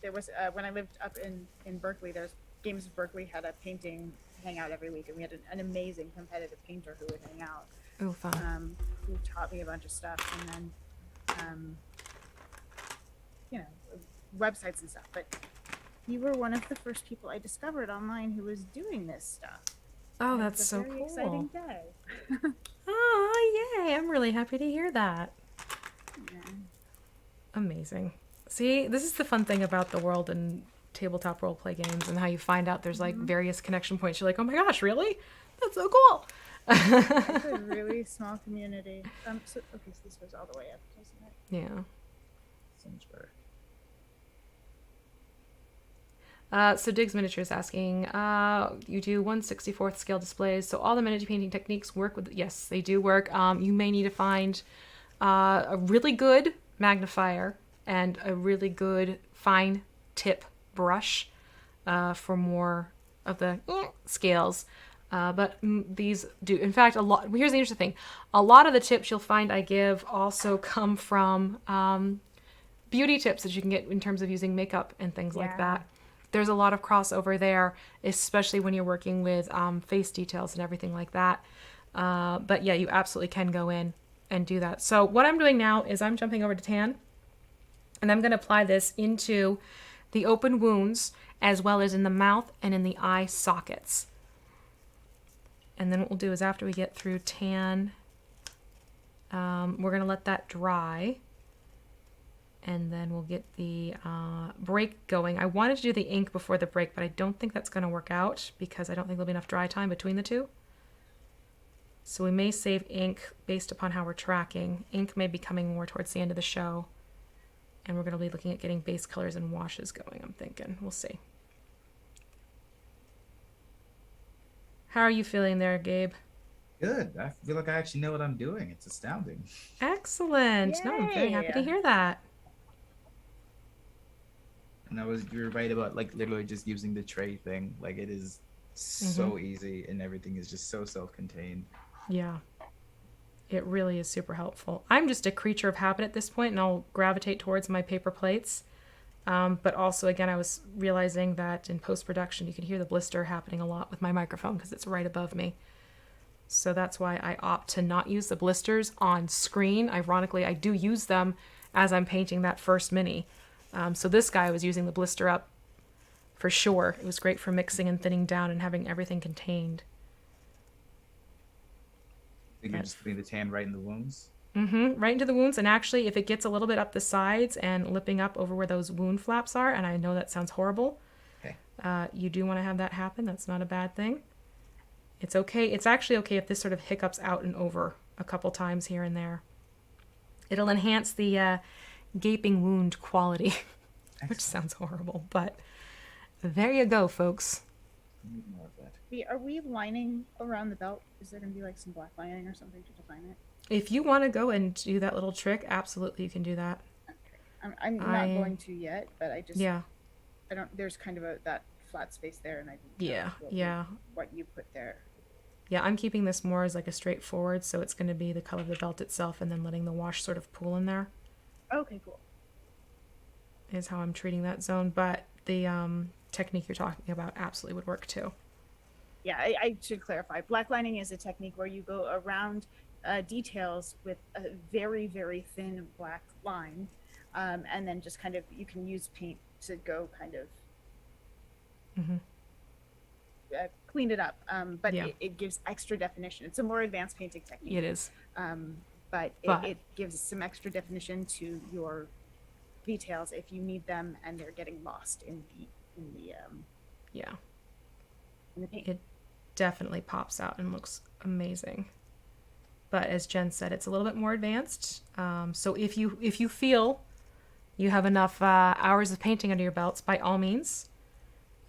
there was when I lived up in Berkeley, there's Games of Berkeley had a painting hangout every week, and we had an amazing competitive painter who would hang out, Oh, fun. who taught me a bunch of stuff, and then you know, websites and stuff. But you were one of the first people I discovered online who was doing this stuff. Oh, And that's it's a so very cool. exciting day. Oh, yay. I'm really happy to hear that. Yeah. Amazing. See, this is the fun thing about the world and tabletop roleplay games and how you find out there's like various connection points. You're like, oh my gosh, really? That's so cool. It's a really small community. So this goes all the way up, doesn't it? Yeah. So much better. So Diggs Miniatures asking, you do 1/64th scale displays, so all the miniature painting techniques work with, yes, they do work. You may need to find a really good magnifier and a really good fine tip brush for more of the scales. But these do, in fact, a lot, here's the interesting thing. A lot of the tips you'll find I give also come from beauty tips that you can get in terms of using makeup and things like that. There's a lot of crossover there, especially when you're working with face details and everything like that. But yeah, you absolutely can go in and do that. So what I'm doing now is I'm jumping over to tan, and I'm going to apply this into the open wounds as well as in the mouth and in the eye sockets. And then what we'll do is after we get through tan, we're going to let that dry. And then we'll get the break going. I wanted to do the ink before the break, but I don't think that's going to work out because I don't think there'll be enough dry time between the two. So we may save ink based upon how we're tracking. Ink may be coming more towards the end of the show. And we're going to be looking at getting base colors and washes going, I'm thinking. We'll see. How are you feeling there, Gabe? Good. I feel like I actually know what I'm doing. It's astounding. Excellent. No, I'm very happy to Yay. hear that. And you were right about like literally just using the tray thing. Like it is so easy and everything is just so self-contained. Yeah. It really is super helpful. I'm just a creature of habit at this point, and I'll gravitate towards my paper plates. But also, again, I was realizing that in post-production, you can hear the blister happening a lot with my microphone because it's right above me. So that's why I opt to not use the blisters on screen. Ironically, I do use them as I'm painting that first mini. So this guy was using the blister up for sure. It was great for mixing and thinning down and having everything contained. You're just putting the tan right in the wounds. Right into the wounds. And actually, if it gets a little bit up the sides and lipping up over where those wound flaps are, and I know that sounds horrible, Okay. you do want to have that happen. That's not a bad thing. It's okay. It's actually okay if this sort of hiccups out and over a couple times here and there. It'll enhance the gaping wound quality, which sounds horrible, but there you go, folks. I need more of that. Are we lining around the belt? Is there going to be like some black lining or something to define it? If you want to go and do that little trick, absolutely you can do that. Okay. I'm not going to yet, but I just Yeah. I don't. There's kind of that flat space there, and I didn't Yeah. what you put there. Yeah, I'm keeping this more as like a straightforward, so it's going to be the color of the belt itself and then letting the wash sort of pool in there Okay, cool. is how I'm treating that zone. But the technique you're talking about absolutely would work too. Yeah, I should clarify. Black lining is a technique where you go around details with a very, very thin black line, and then just kind of you can use paint to go kind of clean it up. But Yeah. it gives extra definition. It's a more advanced painting technique. It is. but But- it gives some extra definition to your details if you need them and they're getting lost in Yeah, the paint. it definitely pops out and looks amazing. But as Jen said, it's a little bit more advanced. So if you feel you have enough hours of painting under your belts, by all means,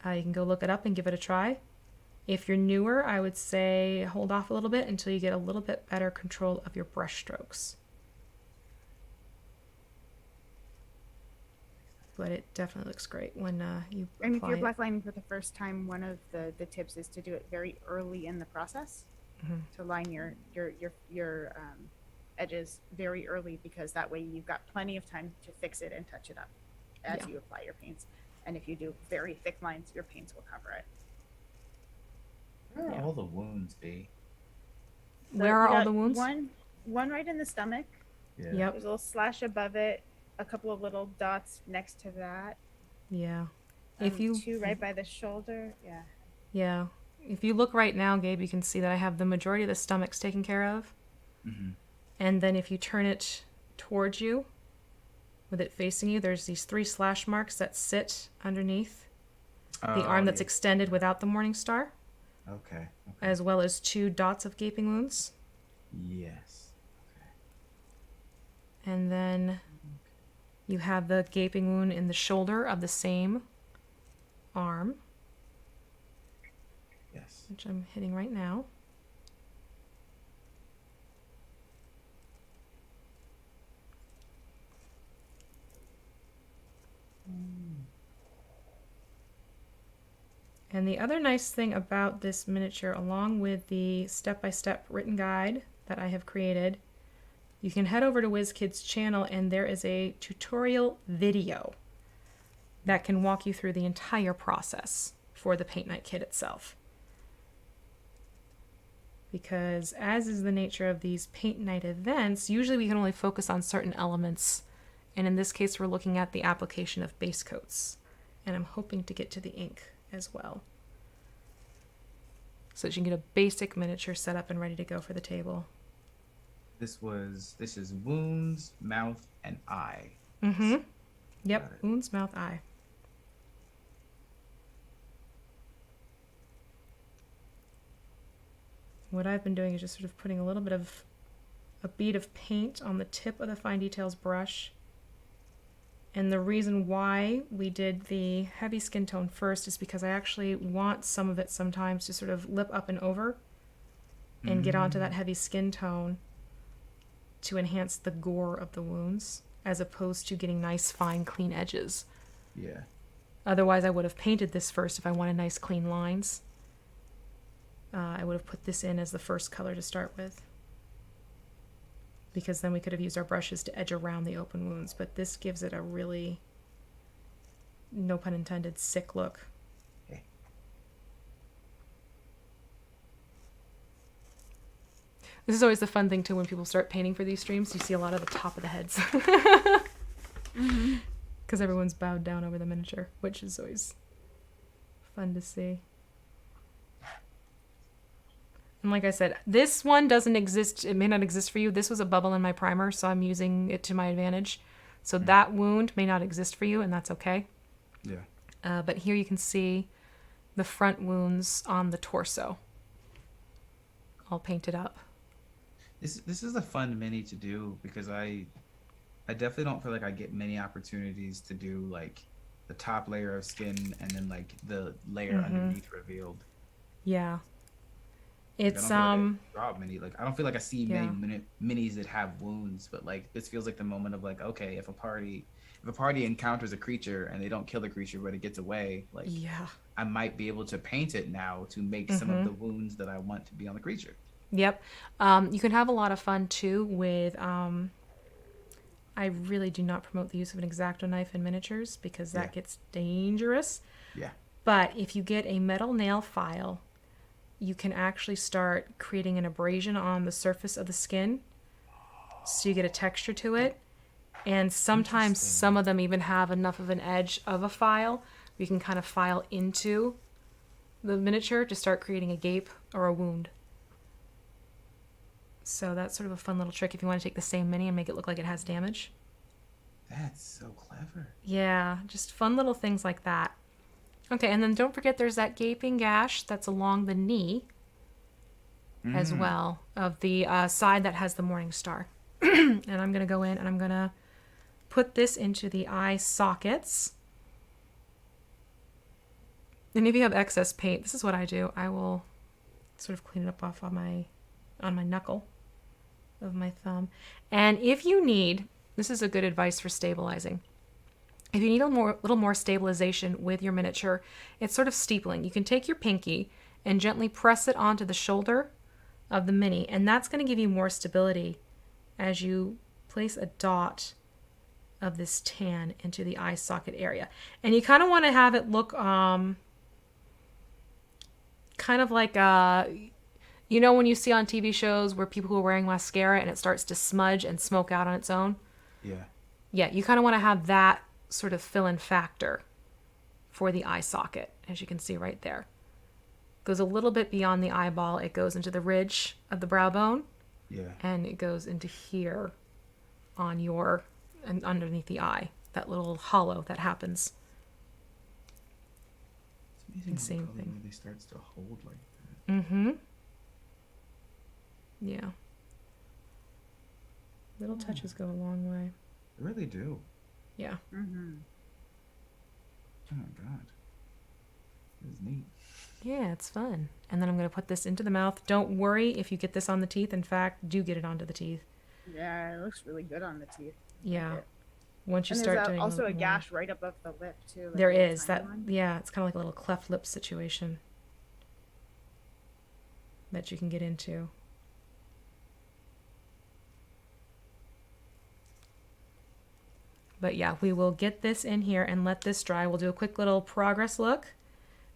you can go look it up and give it a try. If you're newer, I would say hold off a little bit until you get a little bit better control of your brush strokes. But it definitely looks great when you And if apply you're it. blacklining for the first time, one of the tips is to do it very early in the process, to line your edges very early, because that way you've got plenty of time to fix it and touch it up as Yeah. you apply your paints. And if you do very thick lines, your paints will cover it. Where are Yeah. all the wounds be? So Where you are all got the wounds? One right in the stomach. Yeah. Yep. There's a little slash above it, a couple of little dots next to that. Yeah. If you 2 right by the shoulder. Yeah. Yeah. If you look right now, Gabe, you can see that I have the majority of the stomachs taken care of. Mm-hmm. And then if you turn it towards you, with it facing you, there's these 3 slash marks that sit underneath the arm that's extended without the morning star, Okay. as well as 2 dots of gaping wounds. Yes. And then you have the gaping wound in the shoulder of the same arm, Yes. which I'm hitting right now. And the other nice thing about this miniature, along with the step-by-step written guide that I have created, you can head over to WizKids channel and there is a tutorial video that can walk you through the entire process for the Paint Night kit itself. Because as is the nature of these Paint Night events, usually we can only focus on certain elements. And in this case, we're looking at the application of base coats. And I'm hoping to get to the ink as well, so that you can get a basic miniature set up and ready to go for the table. This is wounds, mouth, and eye. Mm-hmm. Got Yep. it. Wounds, mouth, eye. What I've been doing is just sort of putting a little bit of a bead of paint on the tip of the fine details brush. And the reason why we did the heavy skin tone first is because I actually want some of it sometimes to sort of lip up and over and get onto that heavy skin tone to enhance the gore of the wounds, as opposed to getting nice, fine, clean edges. Yeah. Otherwise, I would have painted this first if I wanted nice, clean lines. I would have put this in as the first color to start with, because then we could have used our brushes to edge around the open wounds. But this gives it a really, no pun intended, sick look. Okay. This is always the fun thing too when people start painting for these streams. You see a lot of the top of the heads. Because everyone's bowed down over the miniature, which is always fun to see. And like I said, this one doesn't exist. It may not exist for you. This was a bubble in my primer, so I'm using it to my advantage. So that wound may not exist for you, and that's okay. Yeah. But here you can see the front wounds on the torso, all painted up. This is a fun mini to do, because I definitely don't feel like I get many opportunities to do like the top layer of skin and then like the layer underneath revealed. Yeah. Like, It's I don't feel like I see Yeah. many minis that have wounds, but like this feels like the moment of like, okay, if a party encounters a creature and they don't kill the creature but it gets away, like yeah. I might be able to paint it now to make some of the wounds that I want to be on the creature. Yep. You can have a lot of fun too with I really do not promote the use of an X-Acto knife in miniatures because that gets dangerous. Yeah. But if you get a metal nail file, you can actually start creating an abrasion on the surface of the skin, so you get a texture to it. And sometimes some of them even have enough of an edge of a file where you can kind of file into the miniature to start creating a gape or a wound. So that's sort of a fun little trick if you want to take the same mini and make it look like it has damage. That's so clever. Yeah, just fun little things like that. Okay, and then don't forget there's that gaping gash that's along the knee as well, of the side that has the morning star. And I'm going to go in and I'm going to put this into the eye sockets. And if you have excess paint, this is what I do. I will sort of clean it up off on my knuckle of my thumb. And if you need, this is a good advice for stabilizing. If you need a little more stabilization with your miniature, it's sort of steepling. You can take your pinky and gently press it onto the shoulder of the mini, and that's going to give you more stability as you place a dot of this tan into the eye socket area. And you kind of want to have it look kind of like you know when you see on TV shows where people who are wearing mascara and it starts to smudge and smoke out on its own? Yeah. Yeah, you kind of want to have that sort of fill-in factor for the eye socket, as you can see right there. Goes a little bit beyond the eyeball. It goes into the ridge of the brow bone. Yeah. And it goes into here on your, and underneath the eye, that little hollow that happens. It's amazing Same how thing. really starts to hold like that. Mm-hmm. Yeah. Little touches go a long way. They really do. Yeah. Mm-hmm. Oh my god. This is neat. Yeah, it's fun. And then I'm going to put this into the mouth. Don't worry if you get this on the teeth. In fact, do get it onto the teeth. Yeah, it looks really good on the teeth. Yeah. Like Once you and start there's doing also a more. gash right above the lip too. Like There a little is tiny that. one. Yeah, it's kind of like a little cleft lip situation that you can get into. But yeah, we will get this in here and let this dry. We'll do a quick little progress look.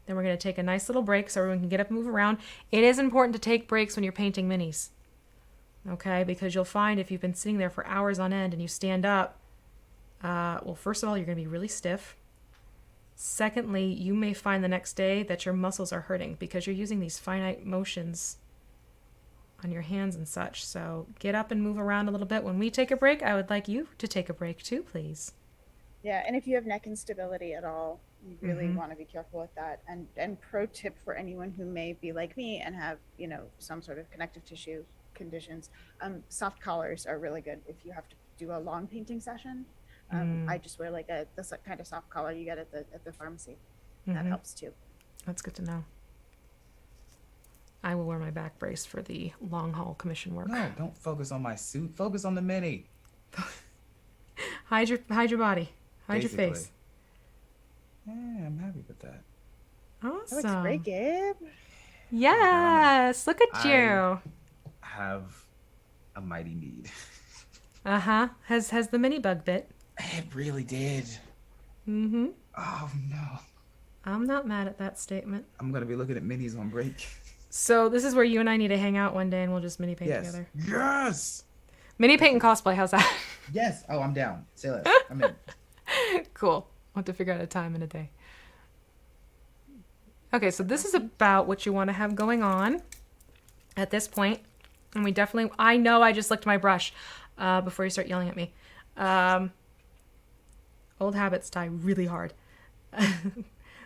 Then we're going to take a nice little break so everyone can get up and move around. It is important to take breaks when you're painting minis. Okay, because you'll find if you've been sitting there for hours on end and you stand up, well, first of all, you're going to be really stiff. Secondly, you may find the next day that your muscles are hurting because you're using these finite motions on your hands and such. So get up and move around a little bit. When we take a break, I would like you to take a break too, please. Yeah, and if you have neck instability at all, you really Mhm. want to be careful with that. And pro tip for anyone who may be like me and have, you know, some sort of connective tissue conditions, soft collars are really good if you have to do a long painting session. I just wear like the kind of soft collar you get at the pharmacy. That Mhm. helps too. That's good to know. I will wear my back brace for the long haul commission work. No, don't focus on my suit. Focus on the mini. Hide your body. Hide your Basically. face. Yeah, I'm happy with that. That looks Awesome. great, Gabe. Yes, look at you. I have a mighty need. Uh-huh. Has the mini bug bit? It really did. Mm-hmm. Oh no. I'm not mad at that statement. I'm gonna be looking at minis on break. So this is where you and I need to hang out one day and we'll just mini paint Yes. together. Yes. Mini paint and cosplay, how's that? Yes. Oh, I'm down. Say less. I'm in. Cool. We'll have to figure out a time and a day. Okay, so this is about what you want to have going on at this point. And we definitely, I know I just licked my brush before you start yelling at me. Old habits die really hard.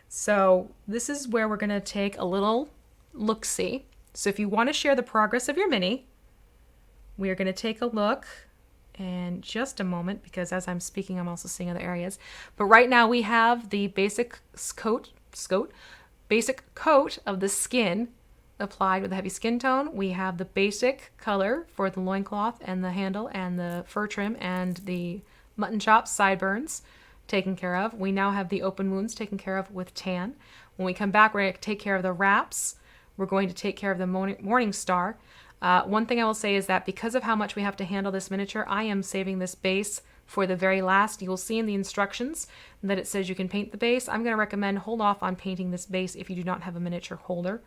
So this is where we're going to take a little look-see. So if you want to share the progress of your mini, we are going to take a look in just a moment, because as I'm speaking, I'm also seeing other areas. But right now we have the basic coat of the skin applied with a heavy skin tone. We have the basic color for the loincloth and the handle and the fur trim and the mutton chops, sideburns taken care of. We now have the open wounds taken care of with tan. When we come back, we're going to take care of the wraps. We're going to take care of the morning star. One thing I will say is that because of how much we have to handle this miniature, I am saving this base for the very last. You will see in the instructions that it says you can paint the base. I'm going to recommend hold off on painting this base if you do not have a miniature holder.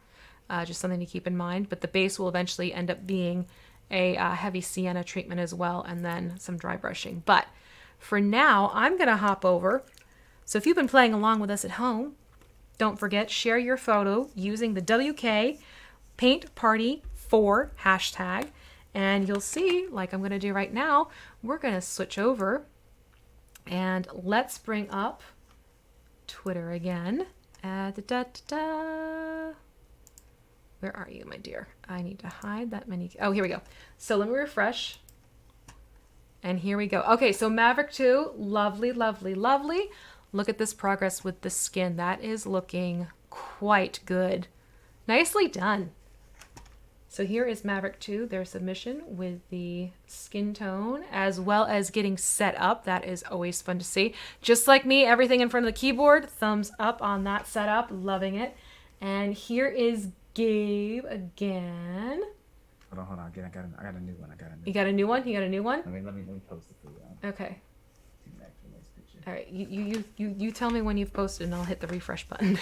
Just something to keep in mind. But the base will eventually end up being a heavy sienna treatment as well, and then some dry brushing. But for now, I'm going to hop over. So if you've been playing along with us at home, don't forget, share your photo using the WK Paint Party 4 hashtag. And you'll see, like I'm going to do right now, we're going to switch over and let's bring up Twitter again. Where are you, my dear? I need to hide that many. Oh, here we go. So let me refresh. And here we go. Okay, so Maverick 2, lovely, lovely, lovely. Look at this progress with the skin. That is looking quite good. Nicely done. So here is Maverick 2, their submission with the skin tone, as well as getting set up. That is always fun to see. Just like me, everything in front of the keyboard, thumbs up on that setup, loving it. And here is Gabe again. Hold on. I got a new one. You got a new one? You got a new one? Let me post it for you. Okay. All right. You tell me when you've posted, and I'll hit the refresh button.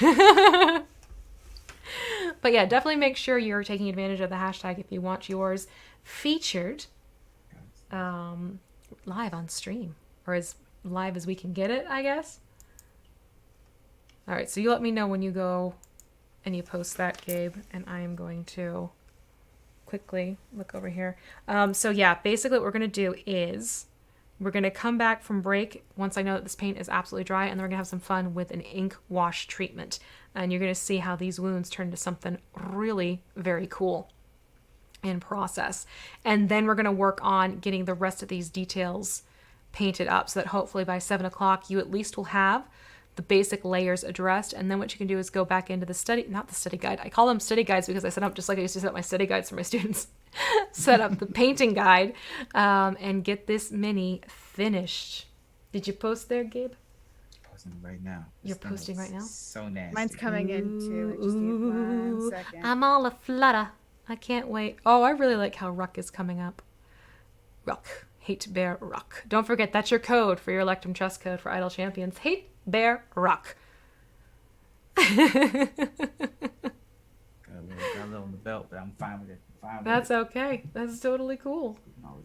But yeah, definitely make sure you're taking advantage of the hashtag if you want yours featured live on stream, or as live as we can get it, I guess. All right, so you let me know when you go and you post that, Gabe, and I am going to quickly look over here. So yeah, basically what we're going to do is we're going to come back from break once I know that this paint is absolutely dry, and then we're going to have some fun with an ink wash treatment. And you're going to see how these wounds turn into something really very cool in process. And then we're going to work on getting the rest of these details painted up so that hopefully by 7 o'clock you at least will have the basic layers addressed. And then what you can do is go back into the study, not the study guide. I call them study guides because I set up just like I used to set up my study guides for my students. Set up the painting guide and get this mini finished. Did you post there, Gabe? Posting right now. You're posting right now? So nasty. Mine's coming in too. Just need 1 second. I'm all a flutter. I can't wait. Oh, I really like how Ruck is coming up. Ruck. Hate Bear Ruck. Don't forget, that's your code for your Electrum Trust code for Idle Champions. Hate Bear Ruck. Got a little on the belt, but I'm fine with it. That's okay. That's totally cool. All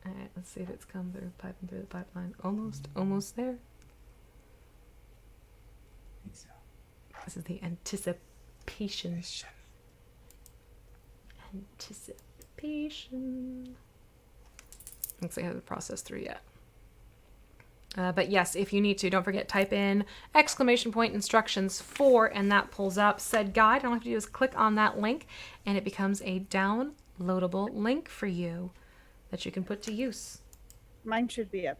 right, let's see if it's come through, piping through the pipeline. Almost there. I think so. This is the anticipation. Anticipation. Looks like I haven't processed through yet. But yes, if you need to, don't forget, type in !instructions 4, and that pulls up said guide. All you have to do is click on that link, and it becomes a downloadable link for you that you can put to use. Mine should be up.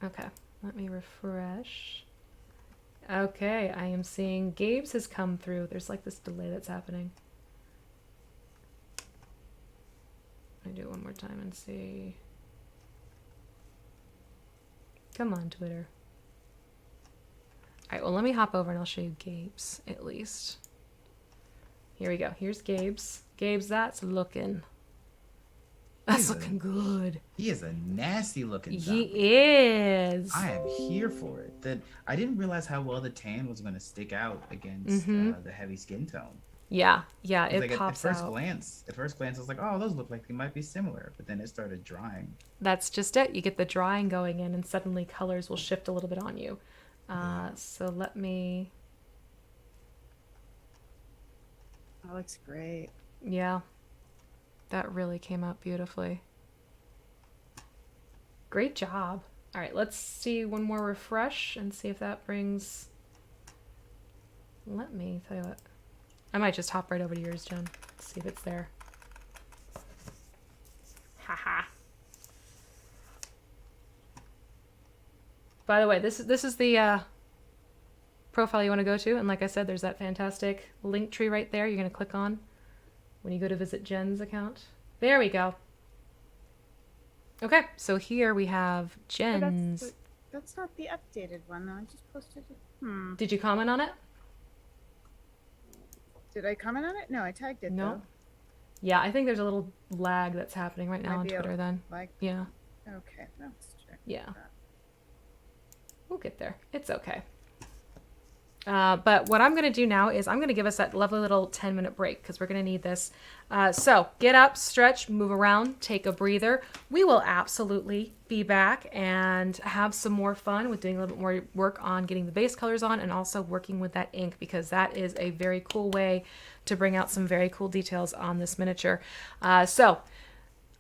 Okay, let me refresh. Okay, I am seeing Gabe's has come through. There's like this delay that's happening. Let me do it one more time and see. Come on, Twitter. All right, well, let me hop over and I'll show you Gabe's at least. Here we go. Here's Gabe's. Gabe's, that's looking. That's looking good. He is a nasty looking zombie. He is. I am here for it. I didn't realize how well the tan was going to stick out against the heavy skin tone. Yeah, it like pops at out. At first glance, I was like, oh, those look like they might be similar. But then it started drying. That's just it. You get the drying going in, and suddenly colors will shift a little bit on you. So let me... That looks great. Yeah. That really came out beautifully. Great job. All right, let's see one more refresh and see if that brings... Let me tell you what. I might just hop right over to yours, Jen. See if it's there. Haha. By the way, this is the profile you want to go to, and like I said, there's that fantastic link tree right there you're going to click on when you go to visit Jen's account. There we go. Okay, so here we have Jen's. That's not the updated one, though. I just posted it. Did you comment on it? Did I comment on it? No, I tagged it, No. though. Yeah, I think there's a little lag that's happening right now on Twitter then. Yeah. Okay, let's check. Yeah. We'll get there. It's okay. But what I'm going to do now is I'm going to give us that lovely little 10-minute break because we're going to need this. So get up, stretch, move around, take a breather. We will absolutely be back and have some more fun with doing a little bit more work on getting the base colors on and also working with that ink because that is a very cool way to bring out some very cool details on this miniature. So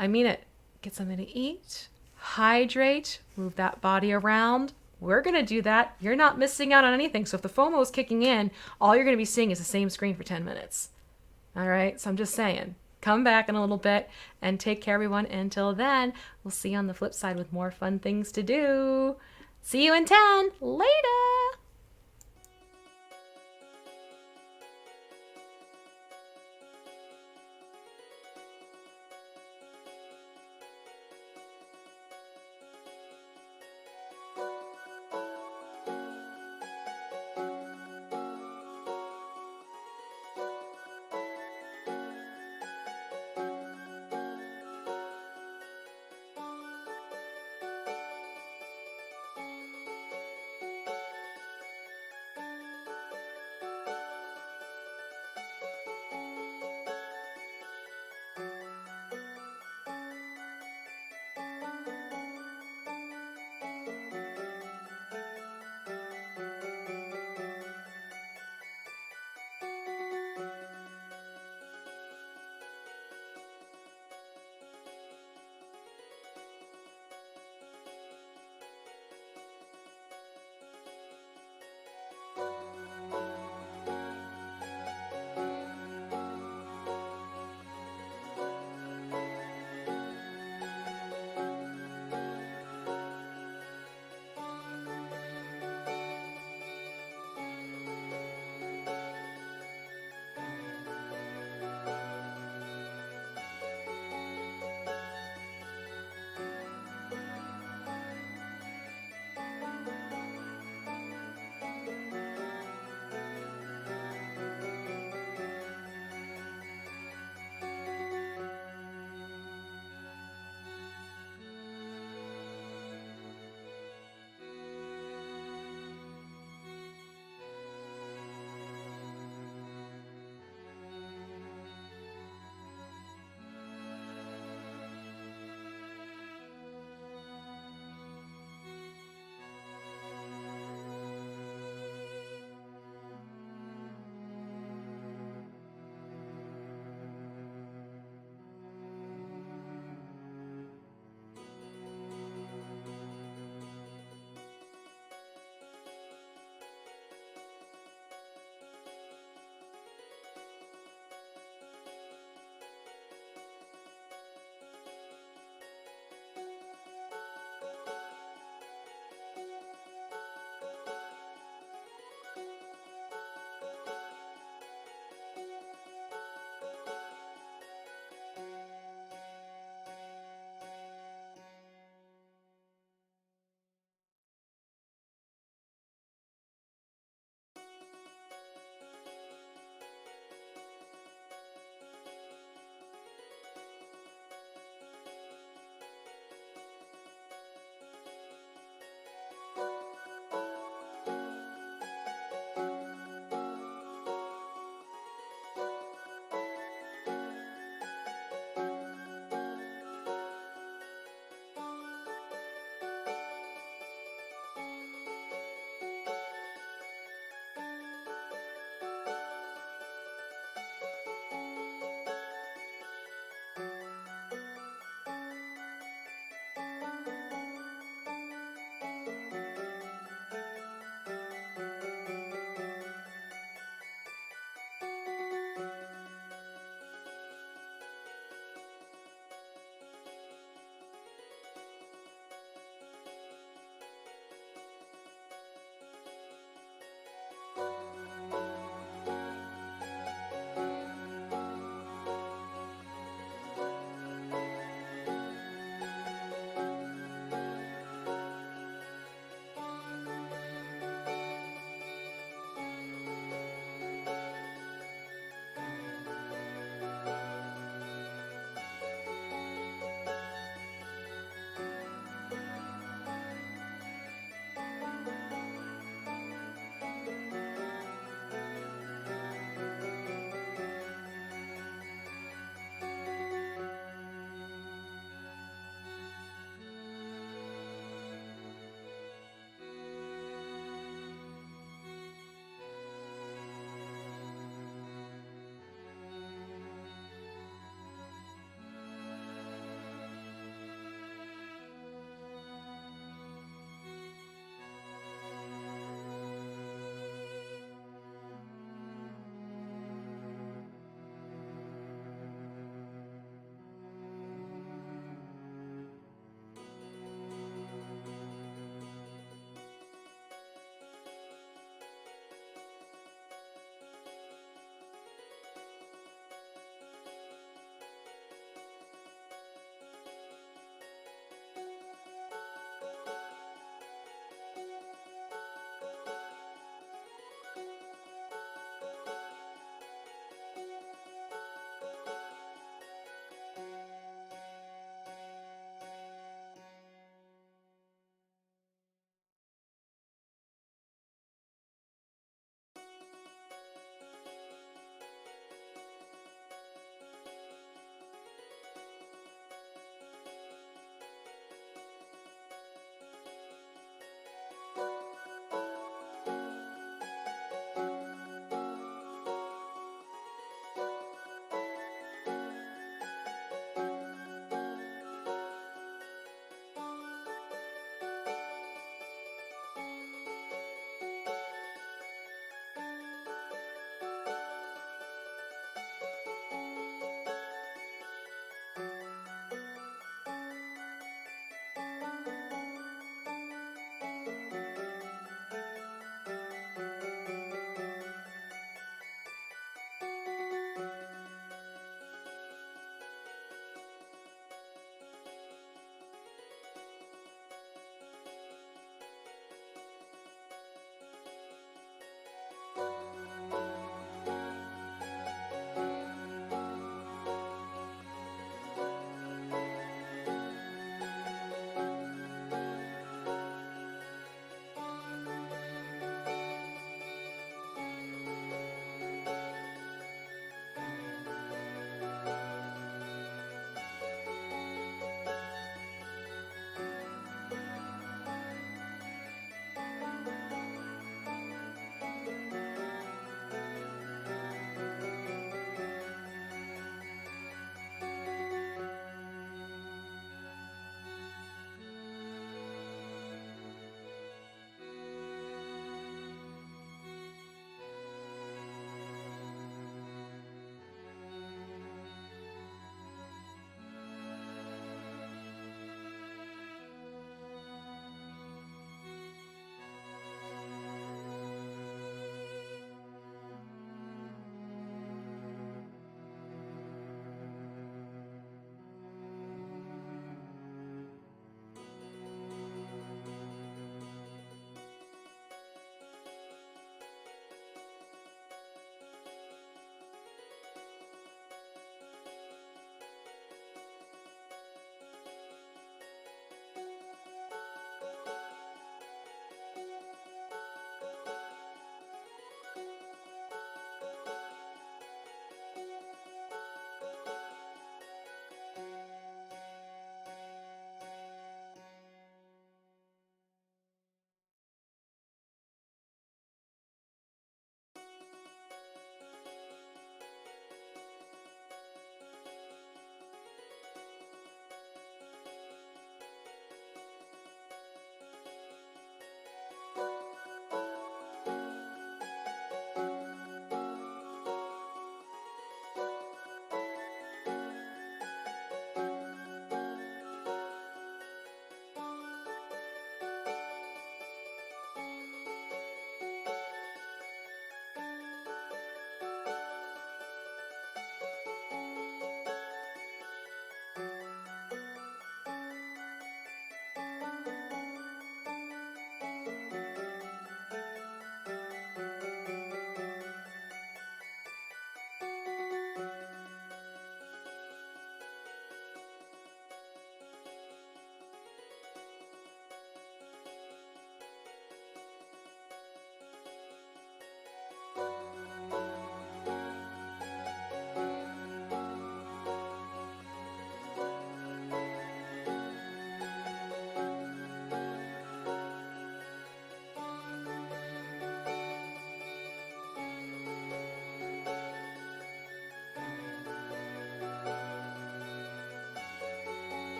I mean it. Get something to eat, hydrate, move that body around. We're going to do that. You're not missing out on anything. So if the FOMO is kicking in, all you're going to be seeing is the same screen for 10 minutes. All right? So I'm just saying, come back in a little bit and take care, everyone. Until then, we'll see you on the flip side with more fun things to do. See you in 10. Later.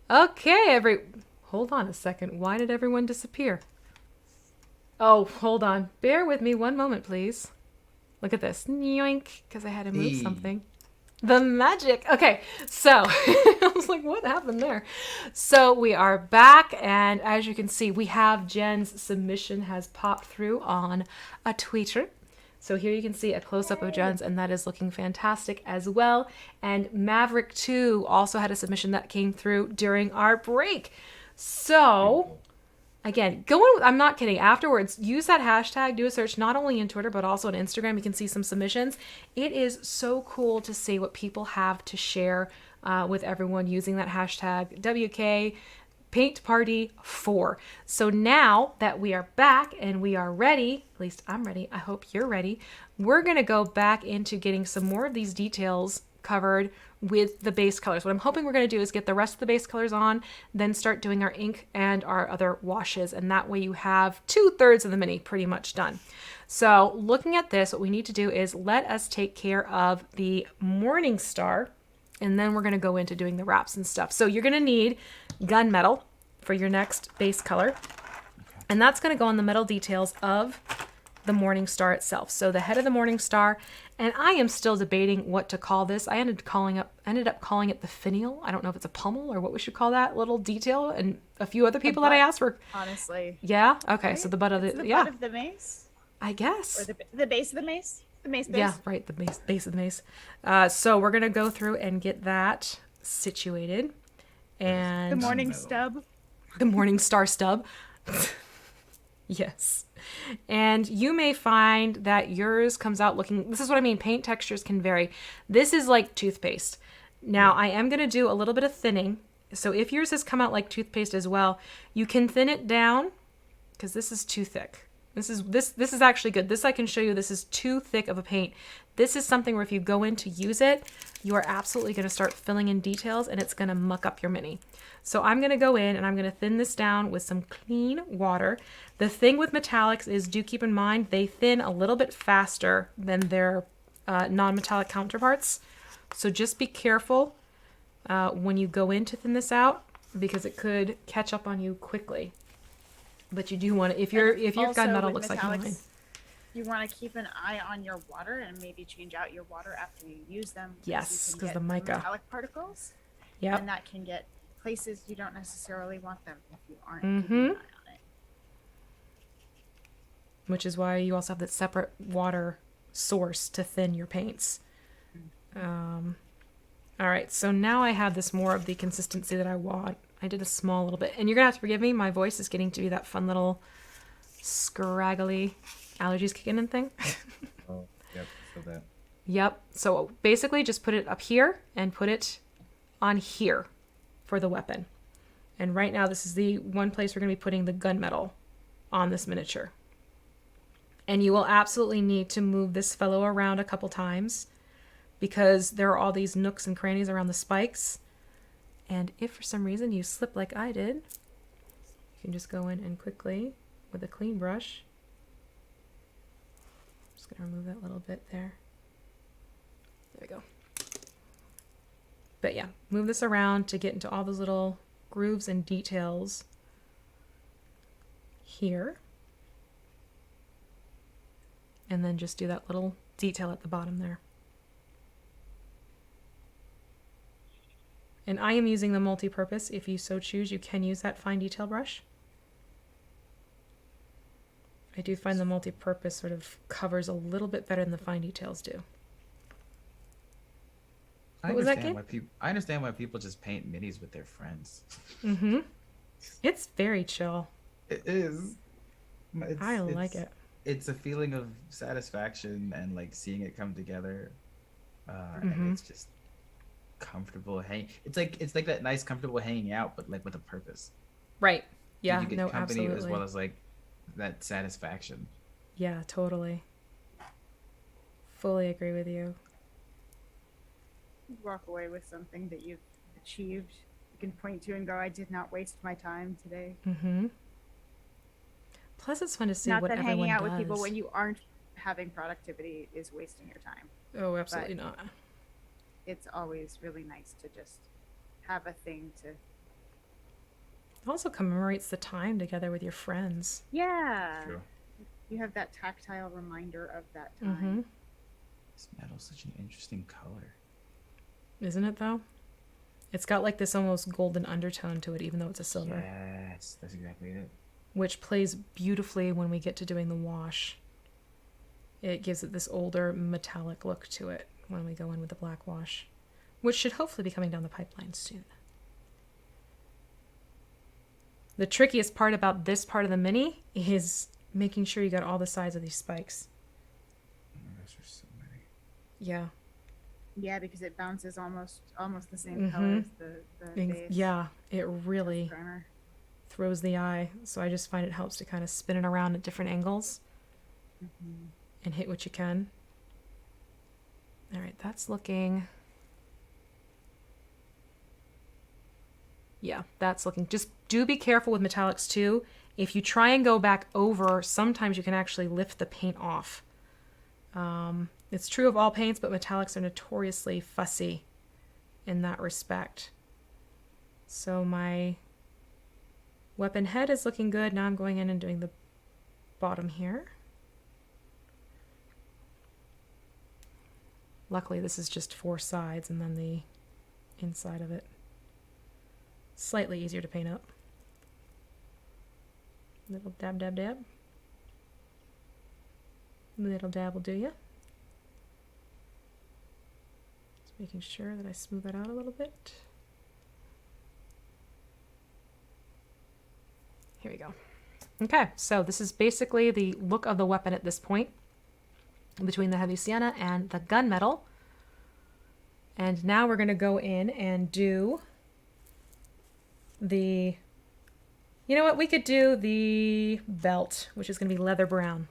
Okay, hold on a second. Why did everyone disappear? Oh, hold on. Bear with me one moment, please. Look at this. Yoink, because I had to move something. The magic. Okay, so I was like, what happened there? So we are back, and as you can see, we have Jen's submission has popped through on a tweeter. So here you can see a close-up of Jen's, and that is looking fantastic as well. And Maverick 2 also had a submission that came through during our break. So again, I'm not kidding. Afterwards, use that hashtag, do a search not only in Twitter, but also on Instagram. You can see some submissions. It is so cool to see what people have to share with everyone using that hashtag WK Paint Party 4. So now that we are back and we are ready, at least I'm ready, I hope you're ready, we're going to go back into getting some more of these details covered with the base colors. What I'm hoping we're going to do is get the rest of the base colors on, then start doing our ink and our other washes, and that way you have 2/3 of the mini pretty much done. So looking at this, what we need to do is let us take care of the Morning Star, and then we're going to go into doing the wraps and stuff. So you're going to need gunmetal for your next base color, and that's going to go on the metal details of the Morning Star itself. So the head of the Morning Star, and I am still debating what to call this. I ended up calling it the finial. I don't know if it's a pommel or what we should call that little detail. And a few other people that I asked were honestly. Yeah. Okay. Right? So the butt of the butt of the mace. I guess. Or the base of the mace. The mace base. Yeah. Right. The base of the mace. So we're gonna go through and get that situated. And the Morning Stub. The Morning Star stub. Yes. And you may find that yours comes out looking, this is what I mean, paint textures can vary. This is like toothpaste. Now I am going to do a little bit of thinning. So if yours has come out like toothpaste as well, you can thin it down because this is too thick. This is actually good. This I can show you, this is too thick of a paint. This is something where if you go in to use it, you are absolutely going to start filling in details and it's going to muck up your mini. So I'm going to go in and I'm going to thin this down with some clean water. The thing with metallics is, do keep in mind, they thin a little bit faster than their non-metallic counterparts. So just be careful when you go in to thin this out because it could catch up on you quickly. But you do want to, if your gunmetal looks like mine. You want to keep an eye on your water and maybe change out your water after you use them. Yes, because the mica. Metallic particles. Yeah. And that can get places you don't necessarily want them if you aren't keeping an eye on it. Which is why you also have that separate water source to thin your paints. All right, so now I have this more of the consistency that I want. I did a small little bit. And you're going to have to forgive me. My voice is getting to be that fun little scraggly allergies kicking in thing. Oh, yep, so that. Yep. So basically just put it up here and put it on here for the weapon. And right now this is the one place we're going to be putting the gunmetal on this miniature. And you will absolutely need to move this fellow around a couple times because there are all these nooks and crannies around the spikes. And if for some reason you slip like I did, you can just go in and quickly, with a clean brush, just going to remove that little bit there. There we go. But yeah, move this around to get into all those little grooves and details here. And then just do that little detail at the bottom there. And I am using the multi-purpose. If you so choose, you can use that fine detail brush. I do find the multi-purpose sort of covers a little bit better than the fine details do. I understand why people just paint minis with their friends. Mm-hmm. It's very chill. It is. I like it. It's a feeling of satisfaction and like seeing it come together. And it's just comfortable it's like that nice comfortable hanging out but like with a purpose. Right. Yeah. You get company absolutely. as well as like that satisfaction. Yeah, totally. Fully agree with you. Walk away with something that you've achieved. You can point to and go, I did not waste my time today. Mm-hmm. Plus it's fun to see not what that everyone hanging out does. with people when you aren't having productivity is wasting your time. Oh, absolutely not. It's always really nice to just have a thing to It also commemorates the time together with your friends. Yeah. True. You have that tactile reminder of that time. Mm-hmm. This metal's such an interesting color. Isn't it, though? It's got like this almost golden undertone to it, even though it's a silver. Yes, that's exactly it. Which plays beautifully when we get to doing the wash. It gives it this older metallic look to it when we go in with the black wash, which should hopefully be coming down the pipeline soon. The trickiest part about this part of the mini is making sure you got all the sides of these spikes. Oh my gosh, there's so many. Yeah. Yeah, because it bounces almost the same color as the base. Yeah, it really primer. throws the eye. So I just find it helps to kind of spin it around at different angles and hit what you can. All right, that's looking... Yeah, that's looking... Just do be careful with metallics too. If you try and go back over, sometimes you can actually lift the paint off. It's true of all paints, but metallics are notoriously fussy in that respect. So my weapon head is looking good. Now I'm going in and doing the bottom here. Luckily, this is just 4 sides and then the inside of it. Slightly easier to paint up. Little dab, dab, dab. Little dab will do ya. Just making sure that I smooth that out a little bit. Here we go. Okay, so this is basically the look of the weapon at this point, between the heavy sienna and the gunmetal. And now we're going to go in and do the... You know what? We could do the belt, which is going to be leather brown.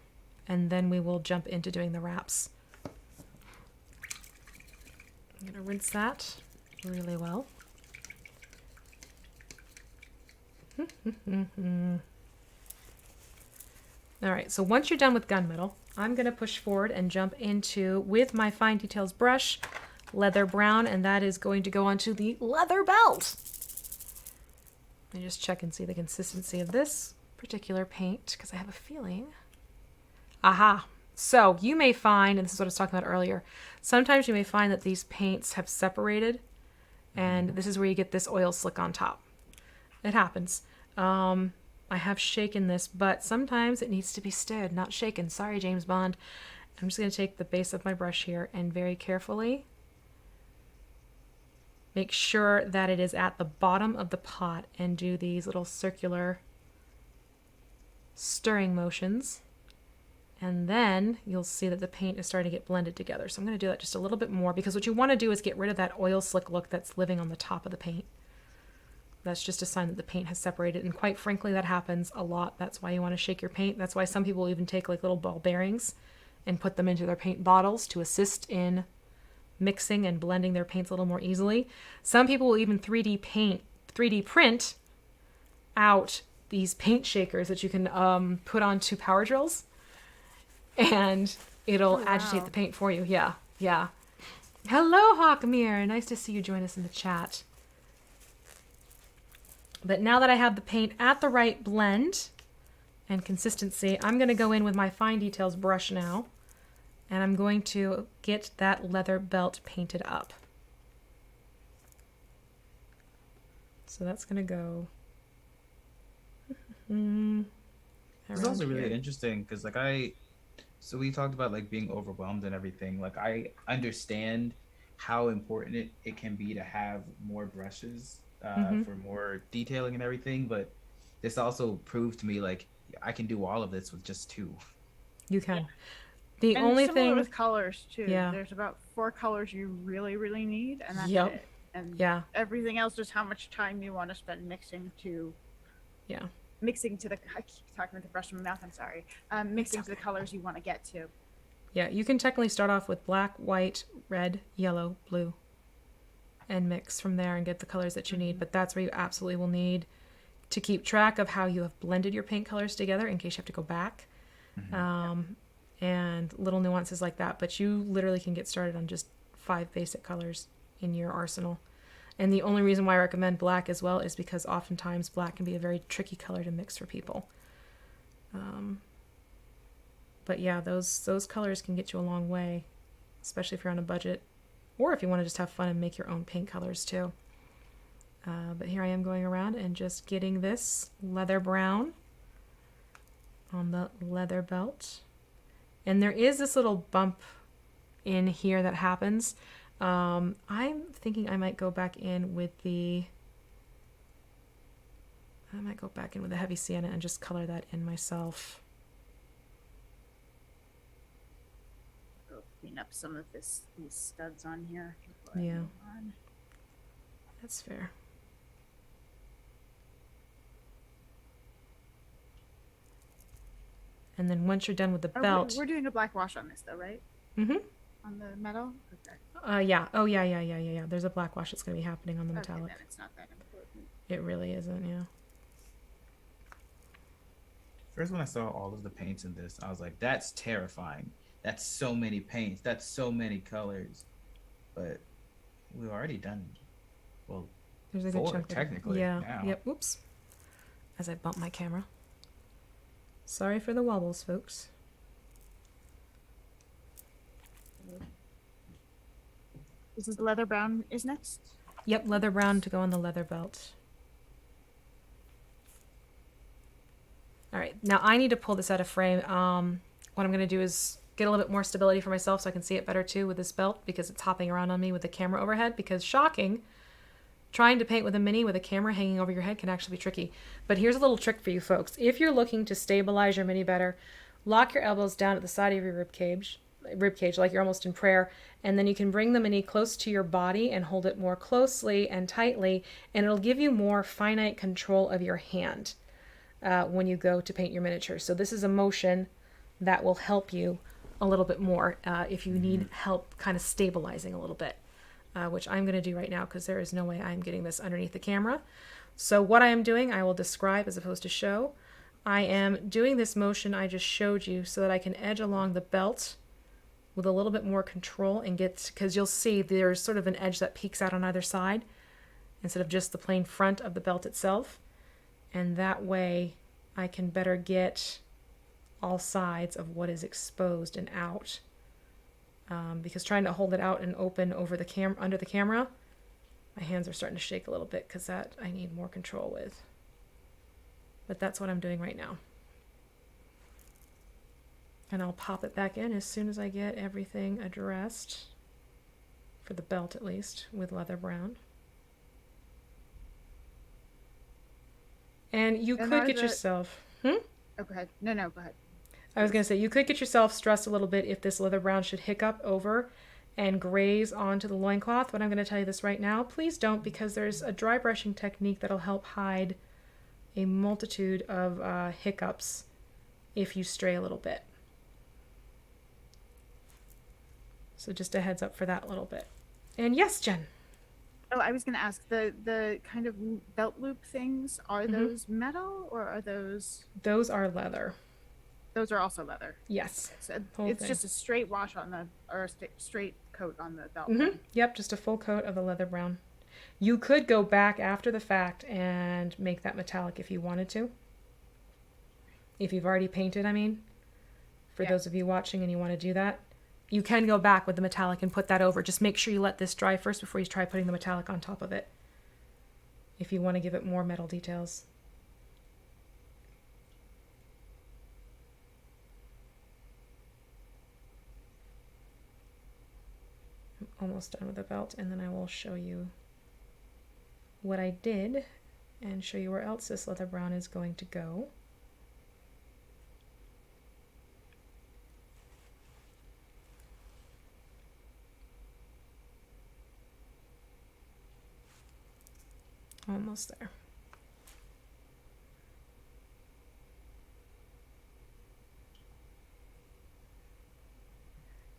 And then we will jump into doing the wraps. I'm going to rinse that really well. All right, so once you're done with gunmetal, I'm going to push forward and jump into, with my fine details brush, leather brown, and that is going to go onto the leather belt. Let me just check and see the consistency of this particular paint, because I have a feeling... Aha! So you may find, and this is what I was talking about earlier, sometimes you may find that these paints have separated, and this is where you get this oil slick on top. It happens. I have shaken this, but sometimes it needs to be stirred, not shaken. Sorry, James Bond. I'm just going to take the base of my brush here and very carefully make sure that it is at the bottom of the pot and do these little circular stirring motions. And then you'll see that the paint is starting to get blended together. So I'm going to do that just a little bit more, because what you want to do is get rid of that oil slick look that's living on the top of the paint. That's just a sign that the paint has separated. And quite frankly, that happens a lot. That's why you want to shake your paint. That's why some people even take like little ball bearings and put them into their paint bottles to assist in mixing and blending their paints a little more easily. Some people will even 3D print out these paint shakers that you can put onto power drills, and it'll agitate the paint for you. Yeah, yeah. Hello, Hawkmere. Nice to see you join us in the chat. But now that I have the paint at the right blend and consistency, I'm going to go in with my fine details brush now, and I'm going to get that leather belt painted up. So that's going to go... It's also really interesting because so we talked about like being overwhelmed and everything. Like I understand how important it can be to have more brushes for more detailing and everything, but this also proved to me like I can do all of this with just 2. You can. Yeah. The And only similar thing with colors too. Yeah. There's about 4 colors you really, really need, and that's Yep. it. And Yeah. everything else is how much time you want to spend mixing to the. I keep talking with the brush in my mouth. I'm sorry. Mixing to the colors you want to get to. Yeah, you can technically start off with black, white, red, yellow, blue, and mix from there and get the colors that you need. But that's where you absolutely will need to keep track of how you have blended your paint colors together in case you have to go back. And little nuances like that. But you literally can get started on just 5 basic colors in your arsenal. And the only reason why I recommend black as well is because oftentimes black can be a very tricky color to mix for people. But yeah, those colors can get you a long way, especially if you're on a budget, or if you want to just have fun and make your own paint colors too. But here I am going around and just getting this leather brown on the leather belt. And there is this little bump in here that happens. I'm thinking I might go back in with the heavy sienna and just color that in myself. Go clean up some of these studs on here. before I Yeah. move on. That's fair. And then once you're done with the Oh, belt, we're doing a black wash on this though, right? mm-hmm. On the metal? Okay. Yeah. Oh, yeah. There's a black wash that's going to be happening on the Okay, metallic. then it's not that important. It really isn't, yeah. First, when I saw all of the paints in this, I was like, that's terrifying. That's so many paints. That's so many colors. But we've already done, well, There's a good 4 chunk there. technically. Yeah. now. Yep. Oops. As I bump my camera. Sorry for the wobbles, folks. This is the leather brown is next. Yep, leather brown to go on the leather belt. All right, now I need to pull this out of frame. What I'm going to do is get a little bit more stability for myself so I can see it better too with this belt, because it's hopping around on me with the camera overhead. Because shocking, trying to paint with a mini with a camera hanging over your head can actually be tricky. But here's a little trick for you folks. If you're looking to stabilize your mini better, lock your elbows down at the side of your rib cage like you're almost in prayer, and then you can bring the mini close to your body and hold it more closely and tightly, and it'll give you more finite control of your hand when you go to paint your miniature. So this is a motion that will help you a little bit more if you need help kind of stabilizing a little bit, which I'm going to do right now because there is no way I'm getting this underneath the camera. So what I am doing, I will describe as opposed to show. I am doing this motion I just showed you so that I can edge along the belt with a little bit more control and get, because you'll see there's sort of an edge that peeks out on either side instead of just the plain front of the belt itself. And that way I can better get all sides of what is exposed and out. Because trying to hold it out and open over the under the camera, my hands are starting to shake a little bit because that I need more control with. But that's what I'm doing right now. And I'll pop it back in as soon as I get everything addressed, for the belt at least, with leather brown. And you could get yourself... Oh, go ahead. No, go ahead. I was going to say, you could get yourself stressed a little bit if this leather brown should hiccup over and graze onto the loincloth, but I'm going to tell you this right now. Please don't, because there's a dry brushing technique that'll help hide a multitude of hiccups if you stray a little bit. So just a heads up for that little bit. And yes, Jen. Oh, I was going to ask, the kind of belt loop things, are those metal or are those... Those are leather. Those are also leather. Yes. So Whole it's thing. just a straight wash on the, or a straight coat on the belt. Yep, just a full coat of the leather brown. You could go back after the fact and make that metallic if you wanted to. If you've already painted, I mean. For those of you watching and you want to do that. You can go back with the metallic and put that over. Just make sure you let this dry first before you try putting the metallic on top of it, if you want to give it more metal details. I'm almost done with the belt, and then I will show you what I did and show you where else this leather brown is going to go. Almost there.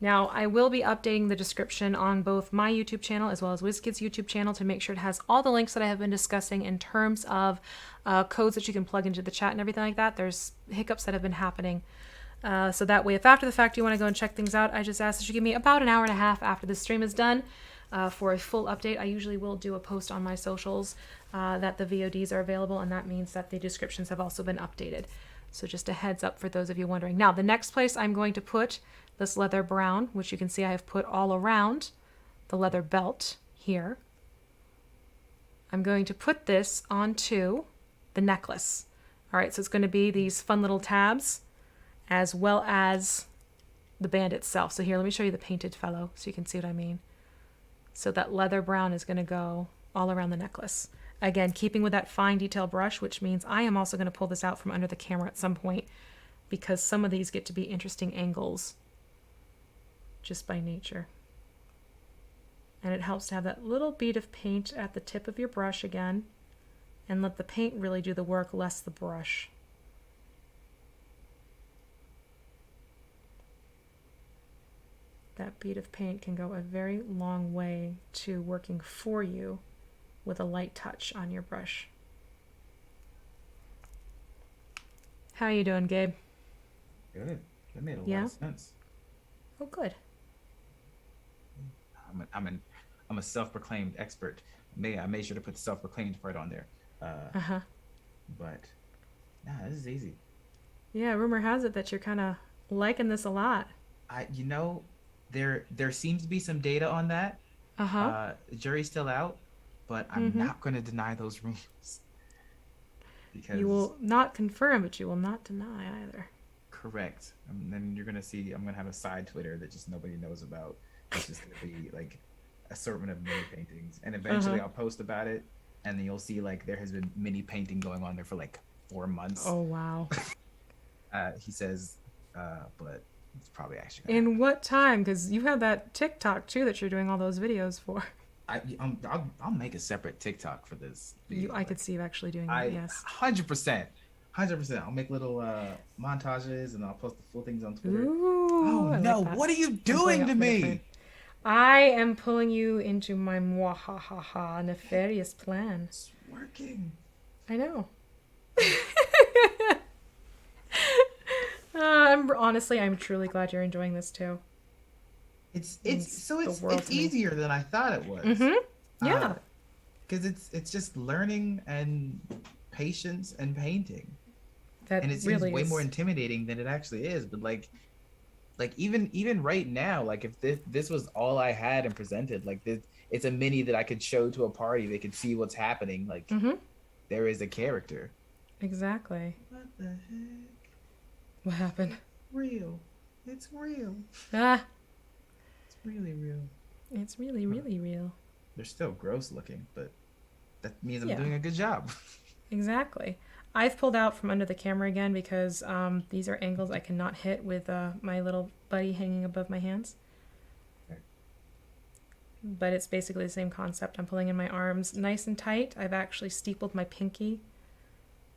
Now, I will be updating the description on both my YouTube channel as well as WizKids YouTube channel to make sure it has all the links that I have been discussing in terms of codes that you can plug into the chat and everything like that. There's hiccups that have been happening. So that way, if after the fact you want to go and check things out, I just ask that you give me about an hour and a half after the stream is done. for a full update, I usually will do a post on my socials that the VODs are available, and that means that the descriptions have also been updated. So just a heads up for those of you wondering. Now, the next place I'm going to put this leather brown, which you can see I have put all around the leather belt here. I'm going to put this onto the necklace. All right, so it's going to be these fun little tabs as well as the band itself. So here, let me show you the painted fellow so you can see what I mean. So that leather brown is going to go all around the necklace. Again, keeping with that fine detail brush, which means I am also going to pull this out from under the camera at some point because some of these get to be interesting angles just by nature. And it helps to have that little bead of paint at the tip of your brush again, and let the paint really do the work, less the brush. That bead of paint can go a very long way to working for you with a light touch on your brush. How are you doing, Gabe? Good. That made a Yeah? lot of sense. Oh, good. I'm a self-proclaimed expert. I made sure to put the self-proclaimed part on there. But nah, this is easy. Yeah, rumor has it that you're kind of liking this a lot. There seems to be some data on that. The jury's still out, but I'm not going to deny those rumors. Because You will not confirm, but you will not deny either. correct. And then you're going to see I'm going to have a side Twitter that just nobody knows about. It's just going to be like assortment of mini paintings, and eventually I'll post about it, and then you'll see like there has been mini painting going on there for like 4 months. Oh, wow. He says, but it's probably actually gonna In happen. what time? Because you have that TikTok, too, that you're doing all those videos for. I'll make a separate TikTok for this. I could see you actually doing that, yes. 100%. I'll make little montages, and I'll post the full things on Twitter. Ooh, Oh I no! like that. What are you I'm pulling doing up to my me? friend. I am pulling you into my mwahahaha nefarious plan. It's working. I know. I'm truly glad you're enjoying this too. It's the world to me. easier than I thought it was. Yeah. Because it's just learning and patience and painting, That and it seems really way is. more intimidating than it actually is. But like even right now, like if this was all I had and presented, like this, it's a mini that I could show to a party. They could see what's happening. Like there is a character. Exactly. What the heck? What happened? Real. It's real. Ah, It's really real. it's really, really real. They're still gross looking, but that means I'm Yeah. doing a good job. Exactly. I've pulled out from under the camera again because these are angles I cannot hit with my little buddy hanging above my hands. Okay. But it's basically the same concept. I'm pulling in my arms nice and tight. I've actually steepled my pinky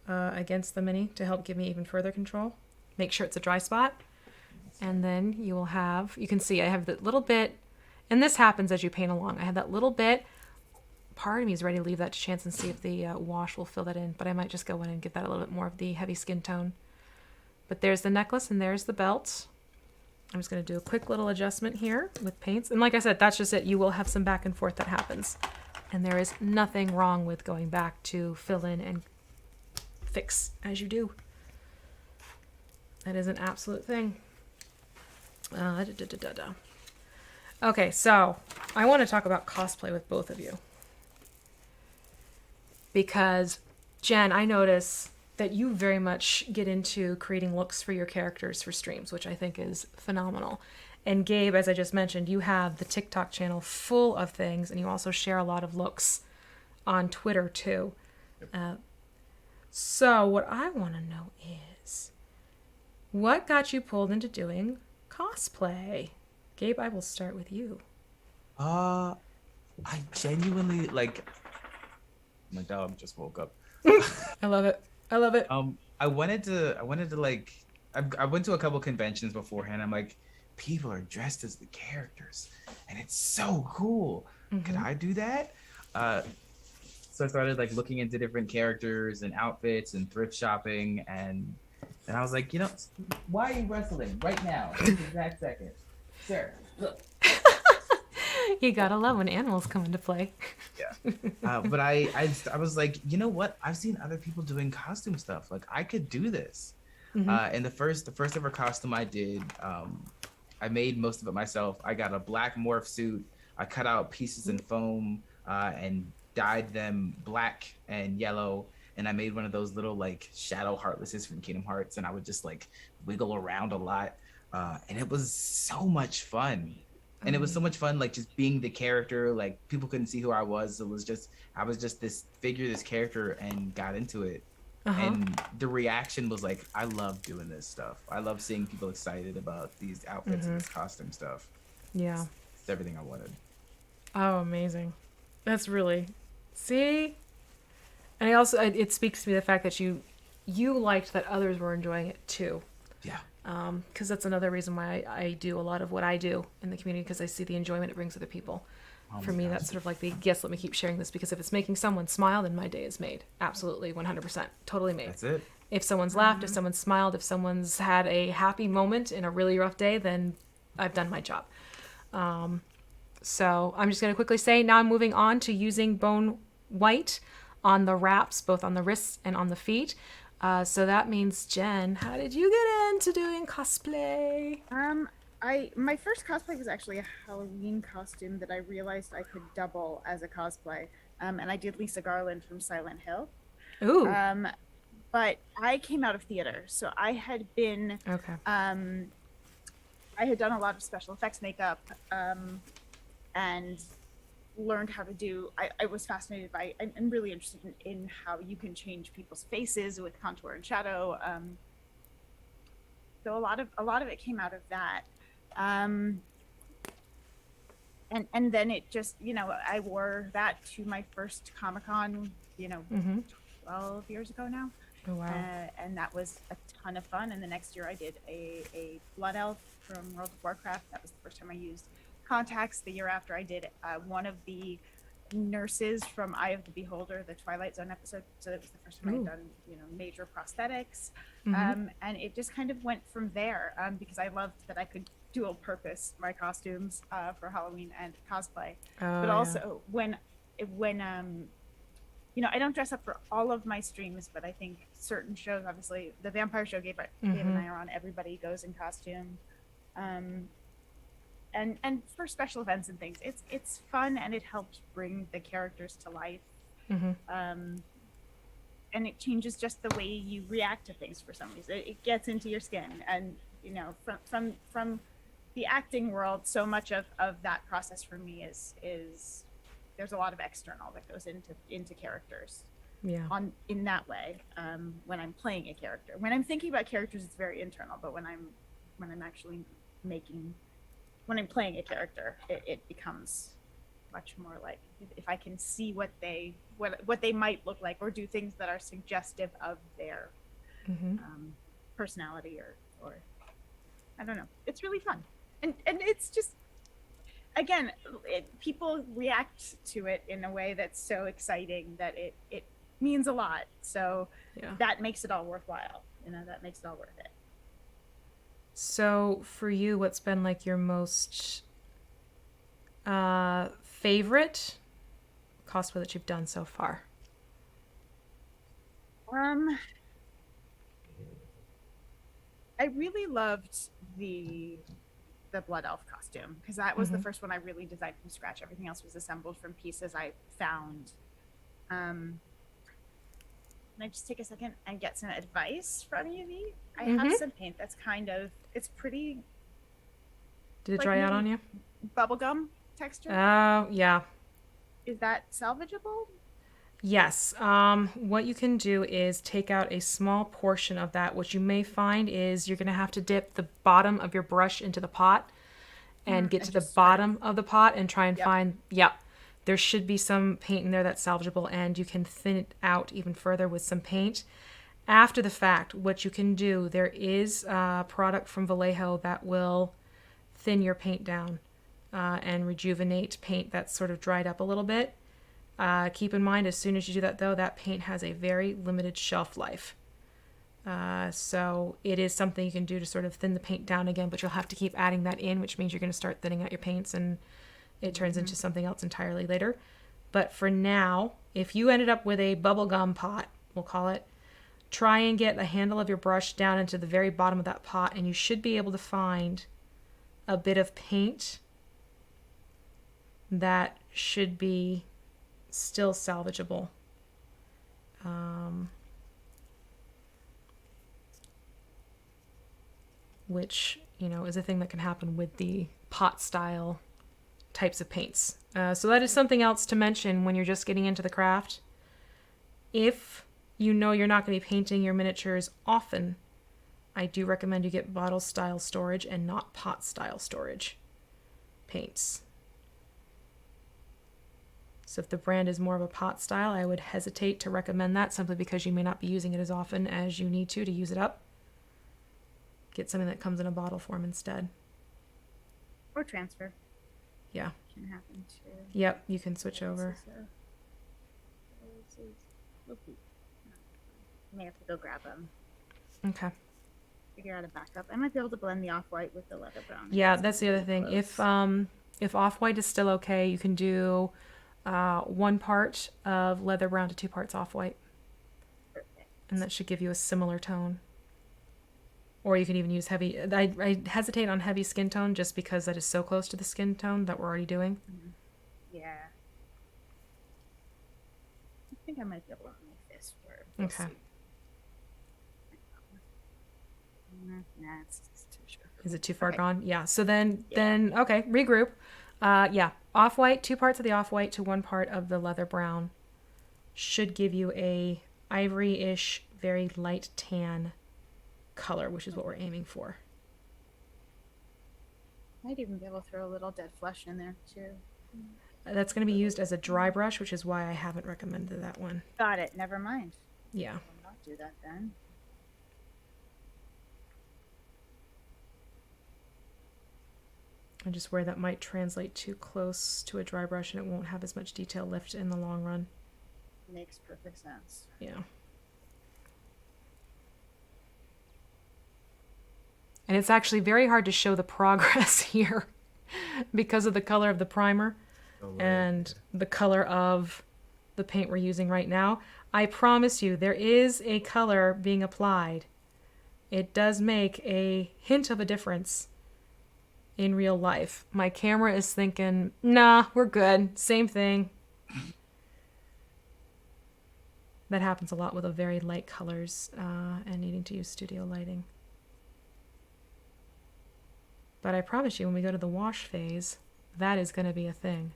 against the mini to help give me even further control. Make sure it's a dry spot. And then you can see I have that little bit, and this happens as you paint along. I have that little bit. Part of me is ready to leave that to chance and see if the wash will fill that in, but I might just go in and give that a little bit more of the heavy skin tone. But there's the necklace and there's the belt. I'm just going to do a quick little adjustment here with paints. And like I said, that's just it. You will have some back and forth that happens. And there is nothing wrong with going back to fill in and fix as you do. That is an absolute thing. Okay, so I want to talk about cosplay with both of you. Because, Jen, I notice that you very much get into creating looks for your characters for streams, which I think is phenomenal. And Gabe, as I just mentioned, you have the TikTok channel full of things, and you also share a lot of looks on Twitter too. So what I want to know is, what got you pulled into doing cosplay? Gabe, I will start with you. I genuinely like. My dog just woke up. I love it. I love it. I wanted to like. I went to a couple conventions beforehand. I'm like, people are dressed as the characters, and it's so cool. Could I do that? So I started like looking into different characters and outfits and thrift shopping, and I was like, why are you wrestling right now? This exact second, sir. Look. You gotta love when animals come into play. But I was like, you know what? I've seen other people doing costume stuff. Like I could do this. And the first ever costume I did, I made most of it myself. I got a black morph suit. I cut out pieces in foam and dyed them black and yellow. And I made one of those little like shadow heartlesses from Kingdom Hearts, and I would just like wiggle around a lot. And it was so much fun. And it was so much fun, like just being the character. Like people couldn't see who I was. I was just this figure, this character, and got into it. And the reaction was like, I love doing this stuff. I love seeing people excited about these outfits and this costume stuff. Yeah. It's everything I wanted. Oh, amazing. That's really, see? And I also, it speaks to me the fact that you liked that others were enjoying it too. Yeah. Because that's another reason why I do a lot of what I do in the community, because I see the enjoyment it brings other people. For me, that's sort of like the, yes, let me keep sharing this, because if it's making someone smile, then my day is made. Absolutely, 100%. Totally made. That's it. If someone's laughed, if someone's smiled, if someone's had a happy moment in a really rough day, then I've done my job. So I'm just going to quickly say, now I'm moving on to using bone white on the wraps, both on the wrists and on the feet. So that means, Jen, how did you get into doing cosplay? My first cosplay was actually a Halloween costume that I realized I could double as a cosplay. And I did Lisa Garland from Silent Hill. Ooh. But I came out of theater, so I had been Okay. I had done a lot of special effects makeup, and learned how to do. I was fascinated by. I'm really interested in how you can change people's faces with contour and shadow. So a lot of it came out of that. And then it just, I wore that to my first Comic-Con, 12 years ago now. Oh, wow. And that was a ton of fun. And the next year I did a Blood Elf from World of Warcraft. That was the first time I used contacts. The year after I did one of the nurses from Eye of the Beholder, the Twilight Zone episode. So that was the first time I'd done, major prosthetics. And it just kind of went from there, because I loved that I could dual purpose my costumes for Halloween and cosplay. But also when I don't dress up for all of my streams, but I think certain shows, obviously the vampire show Gabe and I are on, everybody goes in costume. And for special events and things, it's fun, and it helps bring the characters to life. And it changes just the way you react to things for some reason. It gets into your skin, and from the acting world, so much of that process for me is there's a lot of external that goes into characters. Yeah. In that way, when I'm playing a character, when I'm thinking about characters, it's very internal. But when I'm actually when I'm playing a character, it becomes much more like, if I can see what they might look like, or do things that are suggestive of their personality, or I don't know. It's really fun, and it's just, again, people react to it in a way that's so exciting that it means a lot. So that makes it all worthwhile. That makes it all worth it. So for you, what's been like your most favorite cosplay that you've done so far? I really loved the Blood Elf costume, because that was the first one I really designed from scratch. Everything else was assembled from pieces I found. Can I just take a second and get some advice from you, V? I have some paint that's it's pretty. Did it dry out on you? Bubblegum texture. Oh, yeah. Is that salvageable? Yes. What you can do is take out a small portion of that. What you may find is you're going to have to dip the bottom of your brush into the pot and get to the bottom of the pot and try and find, there should be some paint in there that's salvageable, and you can thin it out even further with some paint. After the fact, what you can do, there is a product from Vallejo that will thin your paint down and rejuvenate paint that's sort of dried up a little bit. Keep in mind, as soon as you do that, though, that paint has a very limited shelf life. So it is something you can do to sort of thin the paint down again, but you'll have to keep adding that in, which means you're going to start thinning out your paints and it turns into something else entirely later. But for now, if you ended up with a bubblegum pot, we'll call it, try and get the handle of your brush down into the very bottom of that pot, and you should be able to find a bit of paint that should be still salvageable. Which, you know, is a thing that can happen with the pot style types of paints. So that is something else to mention when you're just getting into the craft. If you know you're not going to be painting your miniatures often, I do recommend you get bottle style storage and not pot style storage paints. So if the brand is more of a pot style, I would hesitate to recommend that simply because you may not be using it as often as you need to use it up. Get something that comes in a bottle form instead. Or transfer. Yeah. Can happen too. Yep, you can switch over. I may have to go grab them. Okay. Figure out a backup. I might be able to blend the off-white with the leather brown. Yeah, that's the other thing. If off-white is still okay, you can do 1 part of leather brown to 2 parts off-white. Perfect. And that should give you a similar tone. Or you can even use heavy. I hesitate on heavy skin tone just because that is so close to the skin tone that we're already doing. Yeah. I think I might be able to make this work. Okay. Nah, it's too short. Is it too far Okay. gone? Yeah. So then okay, regroup. Yeah, off-white, 2 parts of the off-white to 1 part of the leather brown should give you a ivory-ish, very light tan color, which is what we're aiming for. Might even be able to throw a little dead flesh in there too. That's going to be used as a dry brush, which is why I haven't recommended that one. Got it. Never mind. Yeah. I'll not do that then. And just where that might translate too close to a dry brush and it won't have as much detail left in the long run. Makes perfect sense. Yeah. And it's actually very hard to show the progress here because of the color of the primer and the color of the paint we're using right now. I promise you, there is a color being applied. It does make a hint of a difference in real life. My camera is thinking, nah, we're good. Same thing. That happens a lot with the very light colors and needing to use studio lighting. But I promise you, when we go to the wash phase, that is going to be a thing.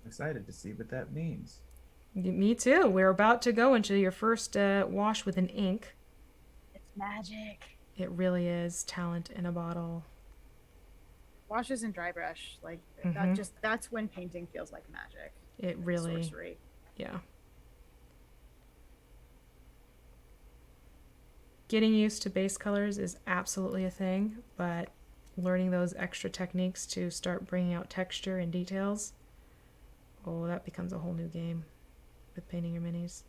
I'm excited to see what that means. Me too. We're about to go into your first wash with an ink. It's magic. It really is talent in a bottle. Washes and dry brush, like that's when painting feels like magic. It really, sorcery. Yeah. Getting used to base colors is absolutely a thing, but learning those extra techniques to start bringing out texture and details, oh, that becomes a whole new game with painting your minis.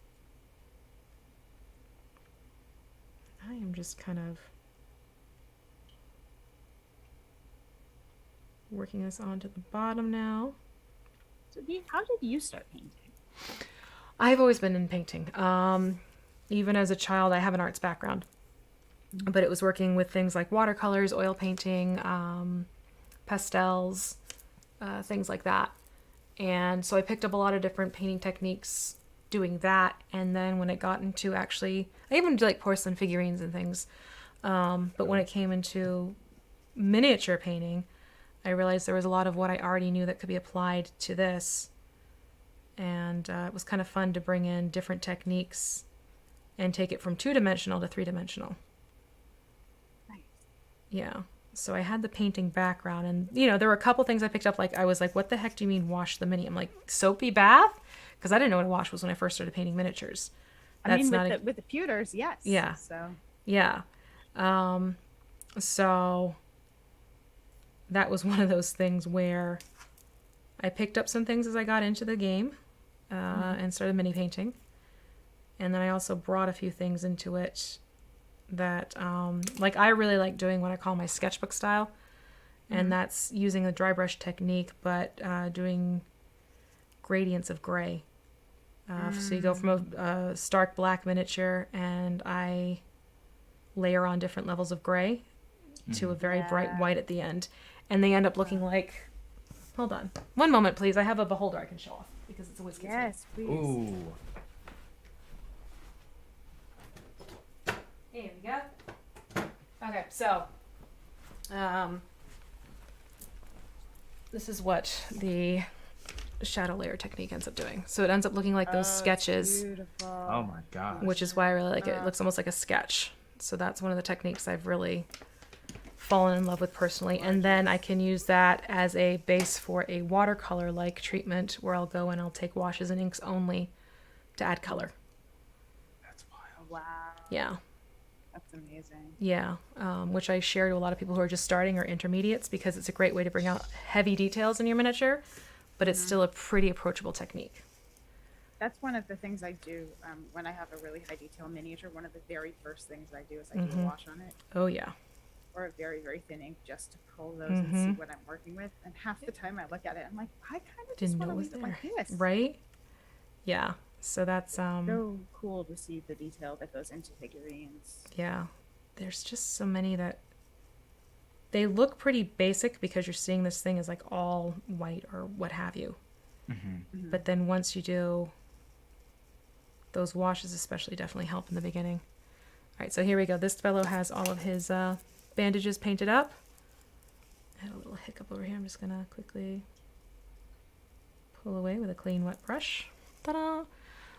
I am just kind of working this onto the bottom now. So how did you start painting? I've always been in painting. Even as a child, I have an arts background, but it was working with things like watercolors, oil painting, pastels, things like that. And so I picked up a lot of different painting techniques doing that. And then when it got into actually, I even did like porcelain figurines and things. But when it came into miniature painting, I realized there was a lot of what I already knew that could be applied to this. And it was kind of fun to bring in different techniques and take it from 2-dimensional to 3-dimensional. Nice. Yeah. So I had the painting background, and there were a couple things I picked up. Like I was like, "What the heck do you mean wash the mini?" I'm like, "Soapy bath," because I didn't know what a wash was when I first started painting miniatures. With the pewters, yes. Yeah. So yeah. So that was one of those things where I picked up some things as I got into the game and started mini painting. And then I also brought a few things into it that, like I really like doing what I call my sketchbook style. and that's using the dry brush technique, but doing gradients of gray. So you go from a stark black miniature, and I layer on different levels of gray to a very bright white at the end, and they end up looking like. Hold on, one moment, please. I have a beholder I can show off because it's a WizKids. Yes, please. Ooh. Here we go. Okay, so this is what the shadow layer technique ends up doing. So it ends up looking like those sketches, Beautiful. Oh my gosh. which is why I really like it. It looks almost like a sketch. So that's one of the techniques I've really fallen in love with personally. And then I can use that as a base for a watercolor-like treatment where I'll go and I'll take washes and inks only to add color. That's wild. Wow. Yeah. That's amazing. Yeah, which I share to a lot of people who are just starting or intermediates because it's a great way to bring out heavy details in your miniature, but it's still a pretty approachable technique. That's one of the things I do when I have a really high detail miniature. One of the very first things I do is I do a wash on it, Oh yeah. or a very, very thin ink, just to pull those and see what I'm working with. And half the time I look at it, I'm like, I kind of just Didn't know want it to was leave it there. like this. Right? Yeah. So that's So cool to see the detail that goes into figurines. yeah. There's just so many that they look pretty basic because you're seeing this thing as like all white or what have you. But then once you do those washes especially definitely help in the beginning. All right, so here we go. This fellow has all of his bandages painted up. I had a little hiccup over here. I'm just gonna quickly pull away with a clean wet brush. Ta-da!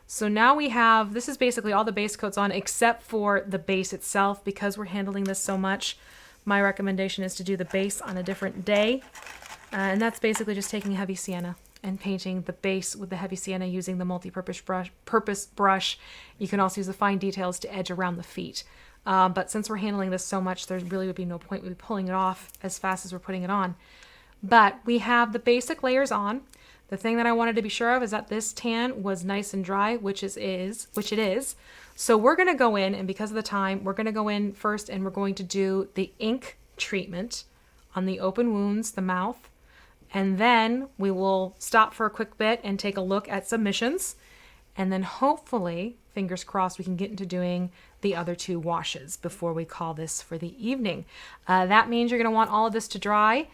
So now we have, this is basically all the base coats on except for the base itself. Because we're handling this so much, my recommendation is to do the base on a different day. And that's basically just taking heavy sienna and painting the base with the heavy sienna using the multi-purpose brush. You can also use the fine details to edge around the feet. But since we're handling this so much, there really would be no point with pulling it off as fast as we're putting it on. But we have the basic layers on. The thing that I wanted to be sure of is that this tan was nice and dry, which it is. So we're going to go in, and because of the time, we're going to go in first and we're going to do the ink treatment on the open wounds, the mouth. And then we will stop for a quick bit and take a look at submissions. And then hopefully, fingers crossed, we can get into doing the other two washes before we call this for the evening. That means you're going to want all of this to dry.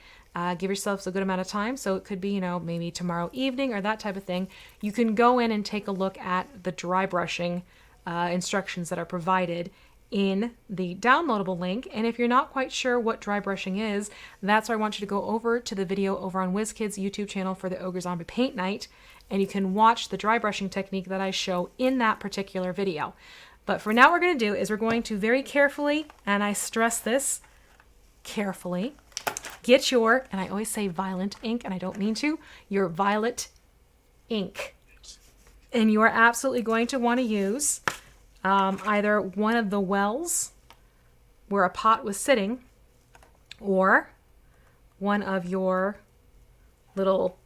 Give yourselves a good amount of time. So it could be, maybe tomorrow evening or that type of thing. You can go in and take a look at the dry brushing instructions that are provided in the downloadable link. And if you're not quite sure what dry brushing is, that's where I want you to go over to the video over on WizKids YouTube channel for the Ogre Zombie Paint Night. And you can watch the dry brushing technique that I show in that particular video. But for now, what we're going to do is we're going to very carefully, and I stress this, carefully, get your, and I always say violet ink, and I don't mean to, your violet ink. And you are absolutely going to want to use either one of the wells where a pot was sitting, or one of your little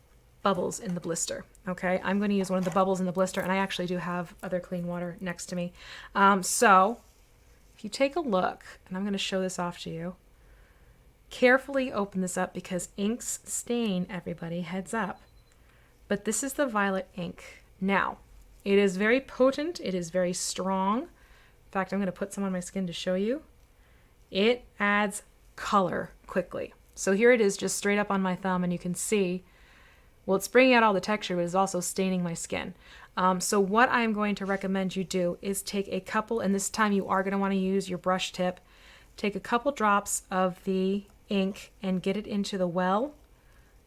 bubbles in the blister. Okay, I'm going to use one of the bubbles in the blister, and I actually do have other clean water next to me. So if you take a look, and I'm going to show this off to you, carefully open this up because inks stain, everybody, heads up. But this is the violet ink. Now, it is very potent. It is very strong. In fact, I'm going to put some on my skin to show you. It adds color quickly. So here it is just straight up on my thumb, and you can see, well, it's bringing out all the texture, but it's also staining my skin. So what I'm going to recommend you do is take a couple, and this time you are going to want to use your brush tip, take a couple drops of the ink and get it into the well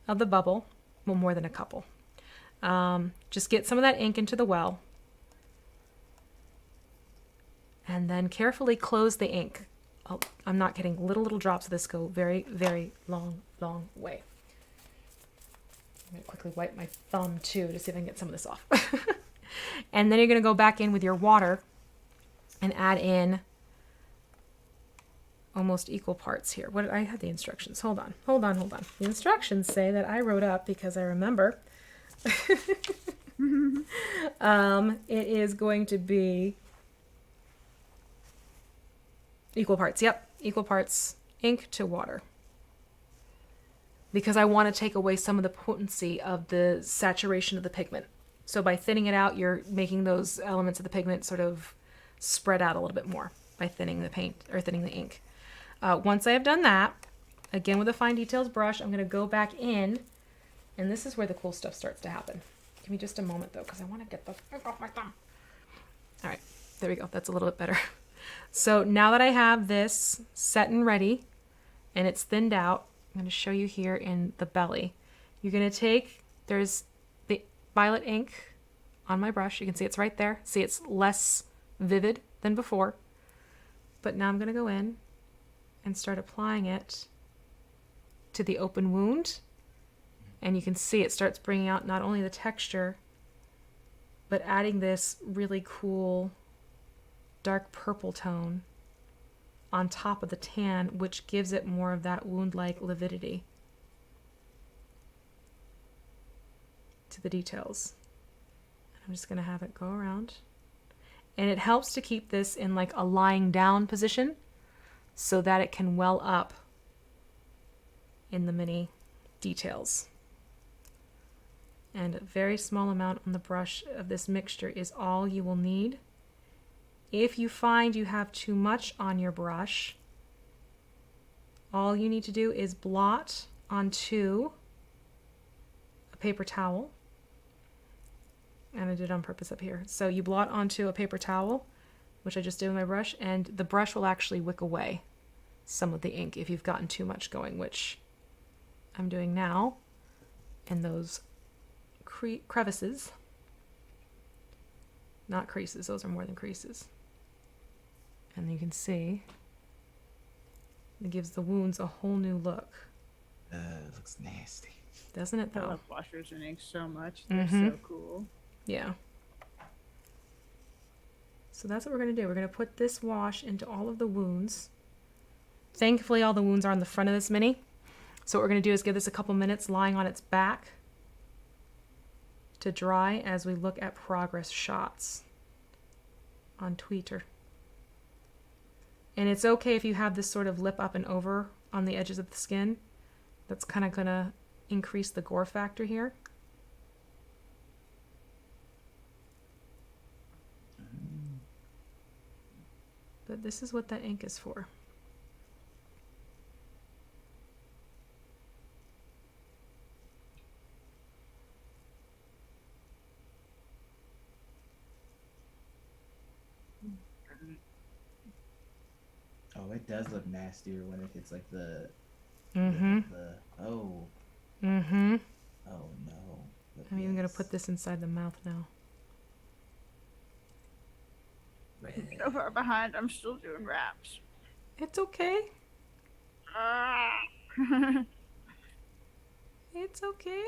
of the bubble. Well, more than a couple. Just get some of that ink into the well. And then carefully close the ink. Oh, I'm not kidding. Little drops of this go very, very long way. I'm going to quickly wipe my thumb too to see if I can get some of this off. And then you're going to go back in with your water and add in almost equal parts here. What I have the instructions. Hold on. The instructions say that I wrote up because I remember. It is going to be equal parts. Yep, equal parts ink to water. because I want to take away some of the potency of the saturation of the pigment. So by thinning it out, you're making those elements of the pigment sort of spread out a little bit more by thinning the paint or thinning the ink. Once I have done that, again with a fine details brush, I'm going to go back in, and this is where the cool stuff starts to happen. Give me just a moment though, because I want to get the ink off my thumb. All right, there we go. That's a little bit better. So now that I have this set and ready, and it's thinned out, I'm going to show you here in the belly. You're going to take, there's the violet ink on my brush. You can see it's right there. See, it's less vivid than before. But now I'm going to go in and start applying it to the open wound. And you can see it starts bringing out not only the texture, but adding this really cool dark purple tone on top of the tan, which gives it more of that wound-like lividity to the details. I'm just going to have it go around. And it helps to keep this in like a lying down position so that it can well up in the mini details. And a very small amount on the brush of this mixture is all you will need. If you find you have too much on your brush, all you need to do is blot onto a paper towel. And I did it on purpose up here. So you blot onto a paper towel, which I just did with my brush, and the brush will actually wick away some of the ink if you've gotten too much going, which I'm doing now in those crevices. Not creases, those are more than creases. And you can see it gives the wounds a whole new look. It looks nasty. Doesn't it I though? love washers and inks so much. They're so cool. Yeah. So that's what we're going to do. We're going to put this wash into all of the wounds. Thankfully, all the wounds are on the front of this mini. So what we're going to do is give this a couple minutes lying on its back to dry as we look at progress shots on Twitter. And it's okay if you have this sort of lip up and over on the edges of the skin. That's kind of going to increase the gore factor here. But this is what that ink is for. Oh, it does look nastier when it hits like the. Oh. Mm-hmm. Oh no. But I'm even gonna yes. put this inside the mouth now. Red. So far behind, I'm still doing raps. It's okay. It's okay.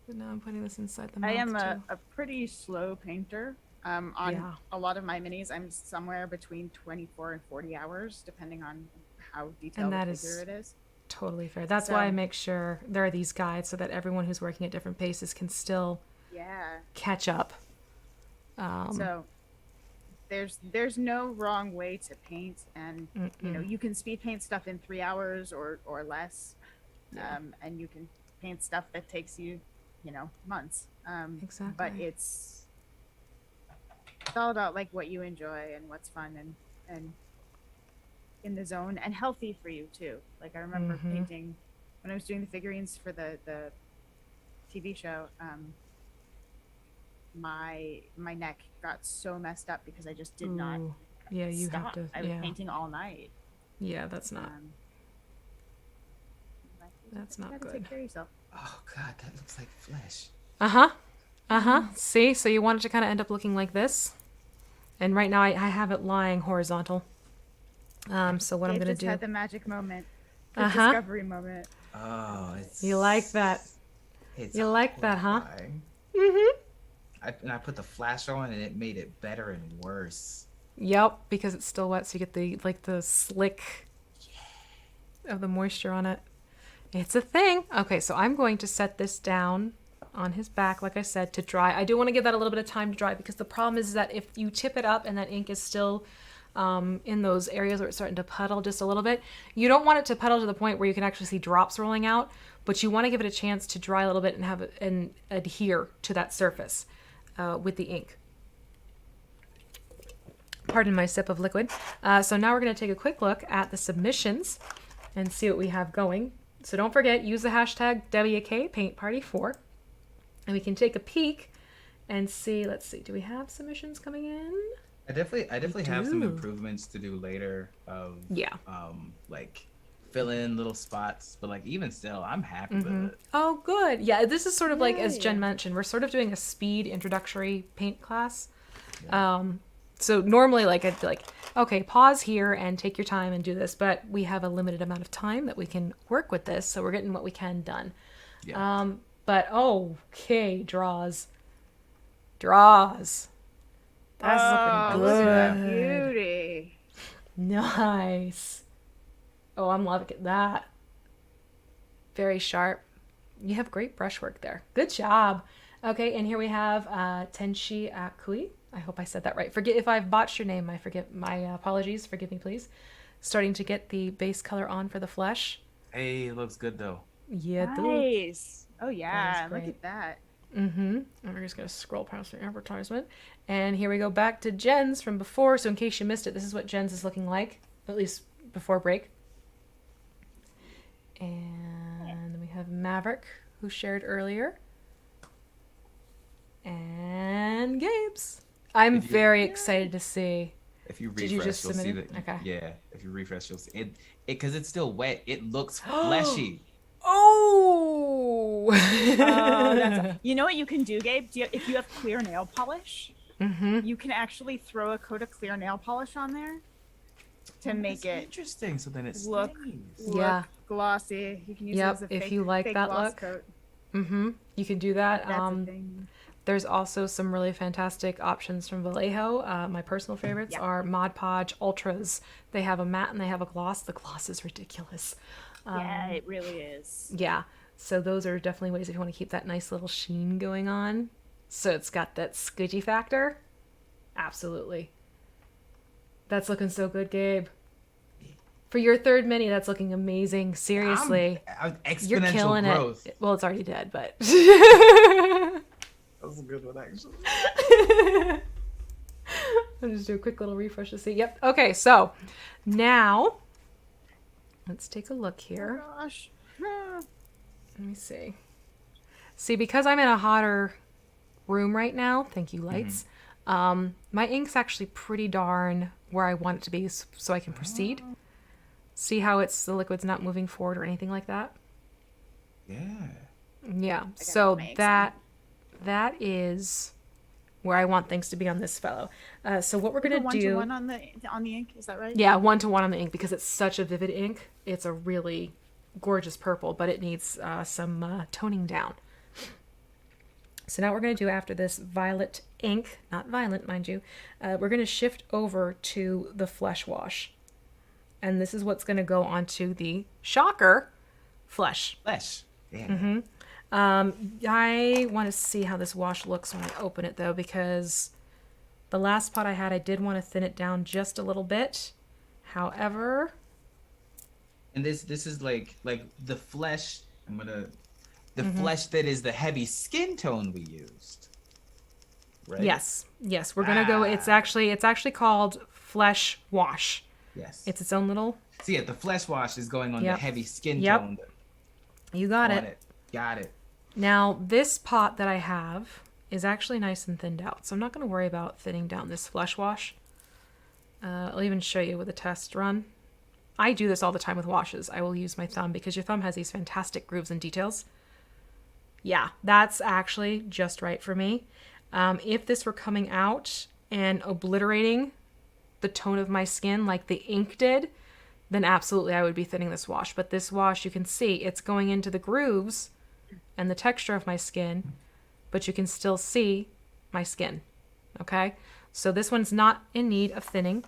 But now I'm putting this inside the mouth I am too. a pretty slow painter. On Yeah. a lot of my minis, I'm somewhere between 24 and 40 hours, depending on how detailed that the is figure it is. Totally fair. That's So- why I make sure there are these guides so that everyone who's working at different paces can still Yeah. catch up. So there's no wrong way to paint, and you know, you can speed paint stuff in 3 hours or less, Yeah. and you can paint stuff that takes you, you know, months. But Exactly. it's all about like what you enjoy and what's fun and in the zone and healthy for you too. Like I remember painting when I was doing the figurines for the TV show. My neck got so messed up because I just did not Ooh. Yeah, you stop. have to. I was Yeah. painting all night. Yeah, that's not. Like, That's you not gotta good. Take care of yourself. Oh god, that looks like flesh. See, so you want it to kind of end up looking like this. And right now I have it lying horizontal. So what I'm Dave going to just do. had the magic moment, the discovery moment. Oh, it's. You like that? It's You like that, huh? horrifying. Mm-hmm. I put the flash on and it made it better and worse. Yep, because it's still wet, so you get the slick of the moisture on it. It's a thing. Okay, so I'm going to set this down on his back, like I said, to dry. I do want to give that a little bit of time to dry because the problem is that if you tip it up and that ink is still in those areas where it's starting to puddle just a little bit. You don't want it to puddle to the point where you can actually see drops rolling out, but you want to give it a chance to dry a little bit and have it and adhere to that surface with the ink. Pardon my sip of liquid. So now we're going to take a quick look at the submissions and see what we have going. So don't forget, use the hashtag WKPaintParty4, and we can take a peek and see. Let's see, do we have submissions coming in? I definitely have some improvements to do later of like fill in little spots, but like even still, I'm happy with it. Oh, good. Yeah, this is sort of like, as Jen mentioned, we're sort of doing a speed introductory paint class. Yeah. So normally, like, I'd be like, okay, pause here and take your time and do this, but we have a limited amount of time that we can work with this, so we're getting what we can done. Yeah. But okay, draws. That's looking good. Look at that beauty. Nice. Oh, I'm loving that. Very sharp. You have great brushwork there. Good job. Okay, and here we have Tenshi Akui. I hope I said that right. Forget if I've botched your name. My apologies. Forgive me, please. Starting to get the base color on for the flesh. Hey, it looks good though. Yeah, nice. Oh yeah, look at that. And we're just gonna scroll past the advertisement, and here we go back to Jen's from before. So in case you missed it, this is what Jen's is looking like, at least before break. And then we have Maverick, who shared earlier, and Gabe's. I'm very excited to see. If you refresh, you'll see that. Okay. Yeah, if you refresh, you'll see it. Because it's still wet. It looks fleshy. Oh! You know what you can do, Gabe? If you have clear nail polish, you can actually throw a coat of clear nail polish on there to make it interesting. So then it's look glossy. You can use it as a fake, if you like that look. Coat. You can do that. That's a thing. There's also some really fantastic options from Vallejo. My personal favorites are Mod Podge Ultras. They have a matte and they have a gloss. The gloss is ridiculous. Yeah, it really is. Yeah, so those are definitely ways if you want to keep that nice little sheen going on. So it's got that squidgy factor. Absolutely. That's looking so good, Gabe. For your third mini, that's looking amazing. Seriously. Exponential You're killing growth. it. Well, it's already dead, but... That was a good one, actually. I'll just do a quick little refresh to see. Yep. Okay, so now let's take a look here. Oh, gosh. Let me see. See, because I'm in a hotter room right now, thank you, lights, my ink's actually pretty darn where I want it to be so I can proceed. See how the liquid's not moving forward or anything like that? Yeah. Yeah, so that is where I want things to be on this fellow. So what we're going to do... 1-to-1 on the ink, is that right? Yeah, 1-to-1 on the ink because it's such a vivid ink. It's a really gorgeous purple, but it needs some toning down. So now what we're going to do after this violet ink, not violent, mind you, we're going to shift over to the flesh wash. And this is what's going to go onto the shocker flesh. Yeah. I want to see how this wash looks when I open it though, because the last pot I had, I did want to thin it down just a little bit. However, and this is like the flesh. Flesh that is the heavy skin tone we used. Right? Yes, we're gonna go. It's actually called flesh wash. Yes, it's its own little. See, the flesh wash is going on the heavy skin tone. You got it. Got it. Now, this pot that I have is actually nice and thinned out, so I'm not going to worry about thinning down this flesh wash. I'll even show you with a test run. I do this all the time with washes. I will use my thumb because your thumb has these fantastic grooves and details. Yeah, that's actually just right for me. If this were coming out and obliterating the tone of my skin like the ink did, then absolutely I would be thinning this wash. But this wash, you can see, it's going into the grooves and the texture of my skin, but you can still see my skin, okay? So this one's not in need of thinning.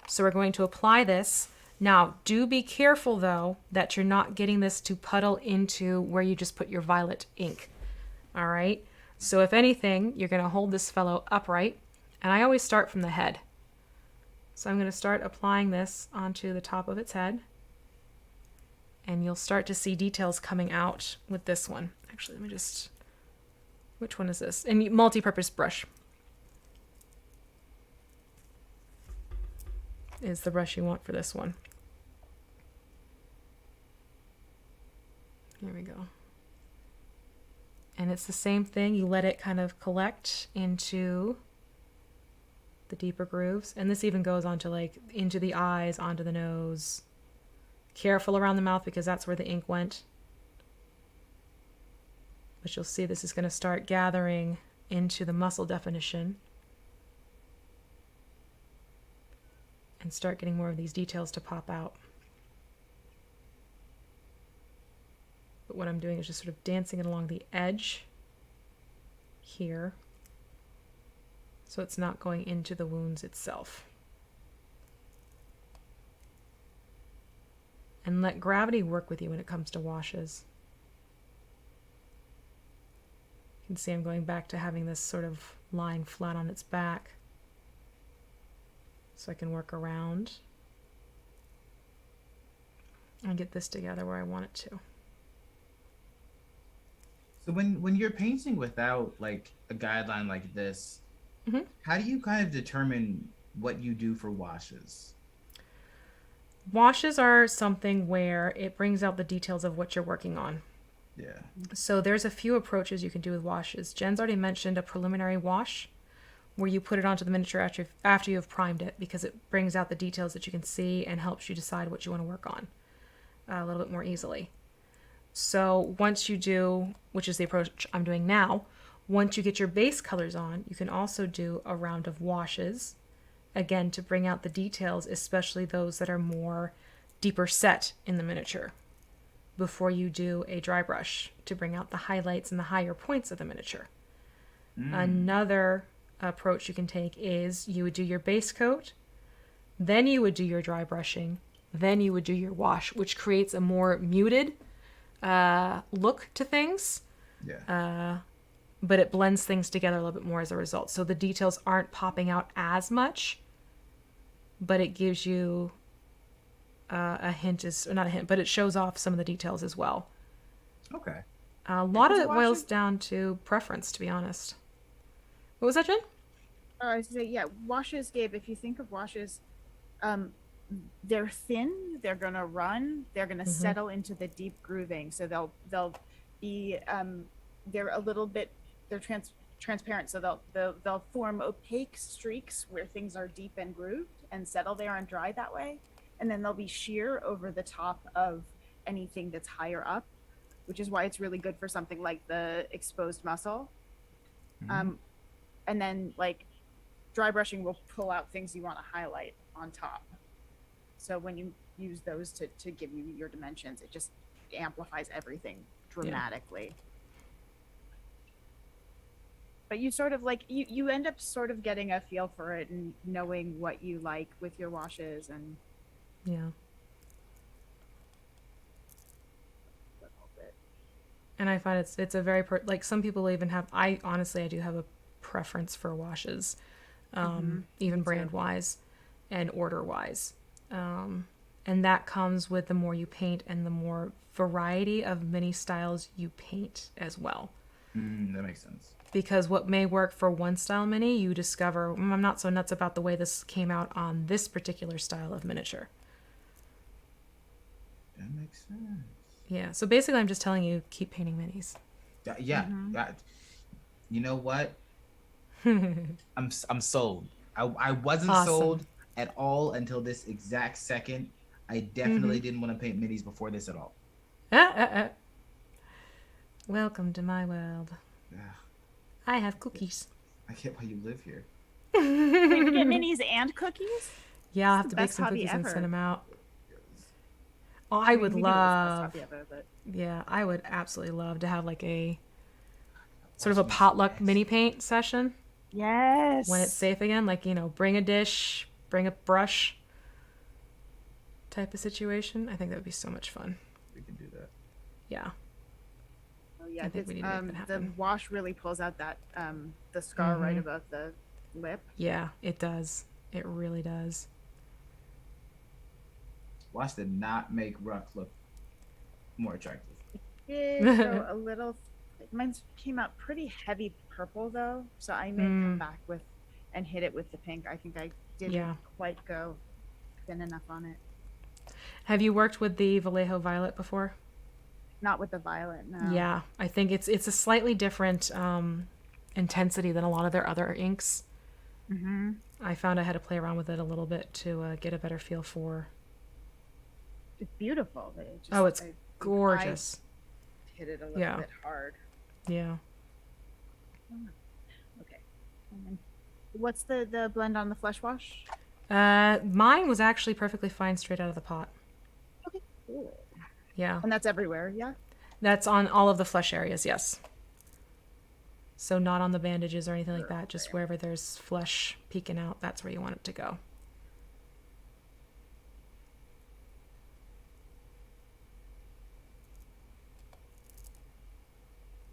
So we're going to apply this. Now, do be careful, though, that you're not getting this to puddle into where you just put your violet ink, all right? So if anything, you're going to hold this fellow upright, and I always start from the head. So I'm going to start applying this onto the top of its head. And you'll start to see details coming out with this one. Actually, let me just... Which one is this? And multi-purpose brush is the brush you want for this one. Here we go. And it's the same thing. You let it kind of collect into the deeper grooves. And this even goes onto like into the eyes, onto the nose. Careful around the mouth because that's where the ink went. But you'll see this is going to start gathering into the muscle definition. And start getting more of these details to pop out. But what I'm doing is just sort of dancing it along the edge here. So it's not going into the wounds itself. And let gravity work with you when it comes to washes. You can see I'm going back to having this sort of lying flat on its back. So I can work around and get this together where I want it to. So when you're painting without like a guideline like this, how do you kind of determine what you do for washes? Washes are something where it brings out the details of what you're working on. Yeah. So there's a few approaches you can do with washes. Jen's already mentioned a preliminary wash where you put it onto the miniature after you've primed it because it brings out the details that you can see and helps you decide what you want to work on a little bit more easily. So once you do, which is the approach I'm doing now, once you get your base colors on, you can also do a round of washes, again, to bring out the details, especially those that are more deeper set in the miniature, before you do a dry brush to bring out the highlights and the higher points of the miniature. Another approach you can take is you would do your base coat, then you would do your dry brushing, then you would do your wash, which creates a more muted look to things. Yeah. But it blends things together a little bit more as a result. So the details aren't popping out as much, but it gives you a hint, not a hint, but it shows off some of the details as well. Okay. A lot of it boils down to preference, to be honest. What was that, Jen? I was gonna say, yeah, washes, Gabe, if you think of washes, they're thin, they're gonna run, they're gonna settle into the deep grooving. So they'll be they're a little bit, they're transparent, so they'll form opaque streaks where things are deep and grooved and settle there and dry that way. And then they'll be sheer over the top of anything that's higher up, which is why it's really good for something like the exposed muscle. And then like dry brushing will pull out things you want to highlight on top. So when you use those to give you your dimensions, it just amplifies everything dramatically. Yeah. But you sort of like, you end up sort of getting a feel for it and knowing what you like with your washes and yeah. And I find it's a very like some people even have, I do have a preference for washes, even brand wise and order wise. And that comes with the more you paint and the more variety of mini styles you paint as well. That makes sense. Because what may work for one style mini, you discover, I'm not so nuts about the way this came out on this particular style of miniature. That makes sense. Yeah, so basically I'm just telling you, keep painting minis. Yeah. You know what? I'm sold. I wasn't sold at all until this exact second. I definitely didn't want to paint minis before this at all. Welcome to my world. Yeah. I have cookies. I get why you live here. You get minis and cookies? Yeah, I'll have to bake some cookies and send them out. Oh, I would love. Yeah, I would absolutely love to have like a sort of a potluck mini paint session. Yes. When it's safe again, like, bring a dish, bring a brush type of situation. I think that would be so much fun. We can do that. Yeah. Oh yeah, I think we need to make that happen. The wash really pulls out that the scar right above the lip. Yeah, it does. It really does. Wash did not make Ruck look more attractive. Did go a little. Mine came out pretty heavy purple though, so I may come back with and hit it with the pink. I think I didn't quite go thin enough on it. Have you worked with the Vallejo Violet before? Not with the violet, no. Yeah, I think it's a slightly different intensity than a lot of their other inks. Mm-hmm. I found I had to play around with it a little bit to get a better feel for. It's beautiful. It's gorgeous. I hit it a little bit hard. Yeah. Okay. What's the blend on the flesh wash? Mine was actually perfectly fine straight out of the pot. Okay, cool. Yeah. And that's everywhere, yeah? That's on all of the flesh areas, yes. So not on the bandages or anything like that, just wherever there's flesh peeking out, that's where you want it to go.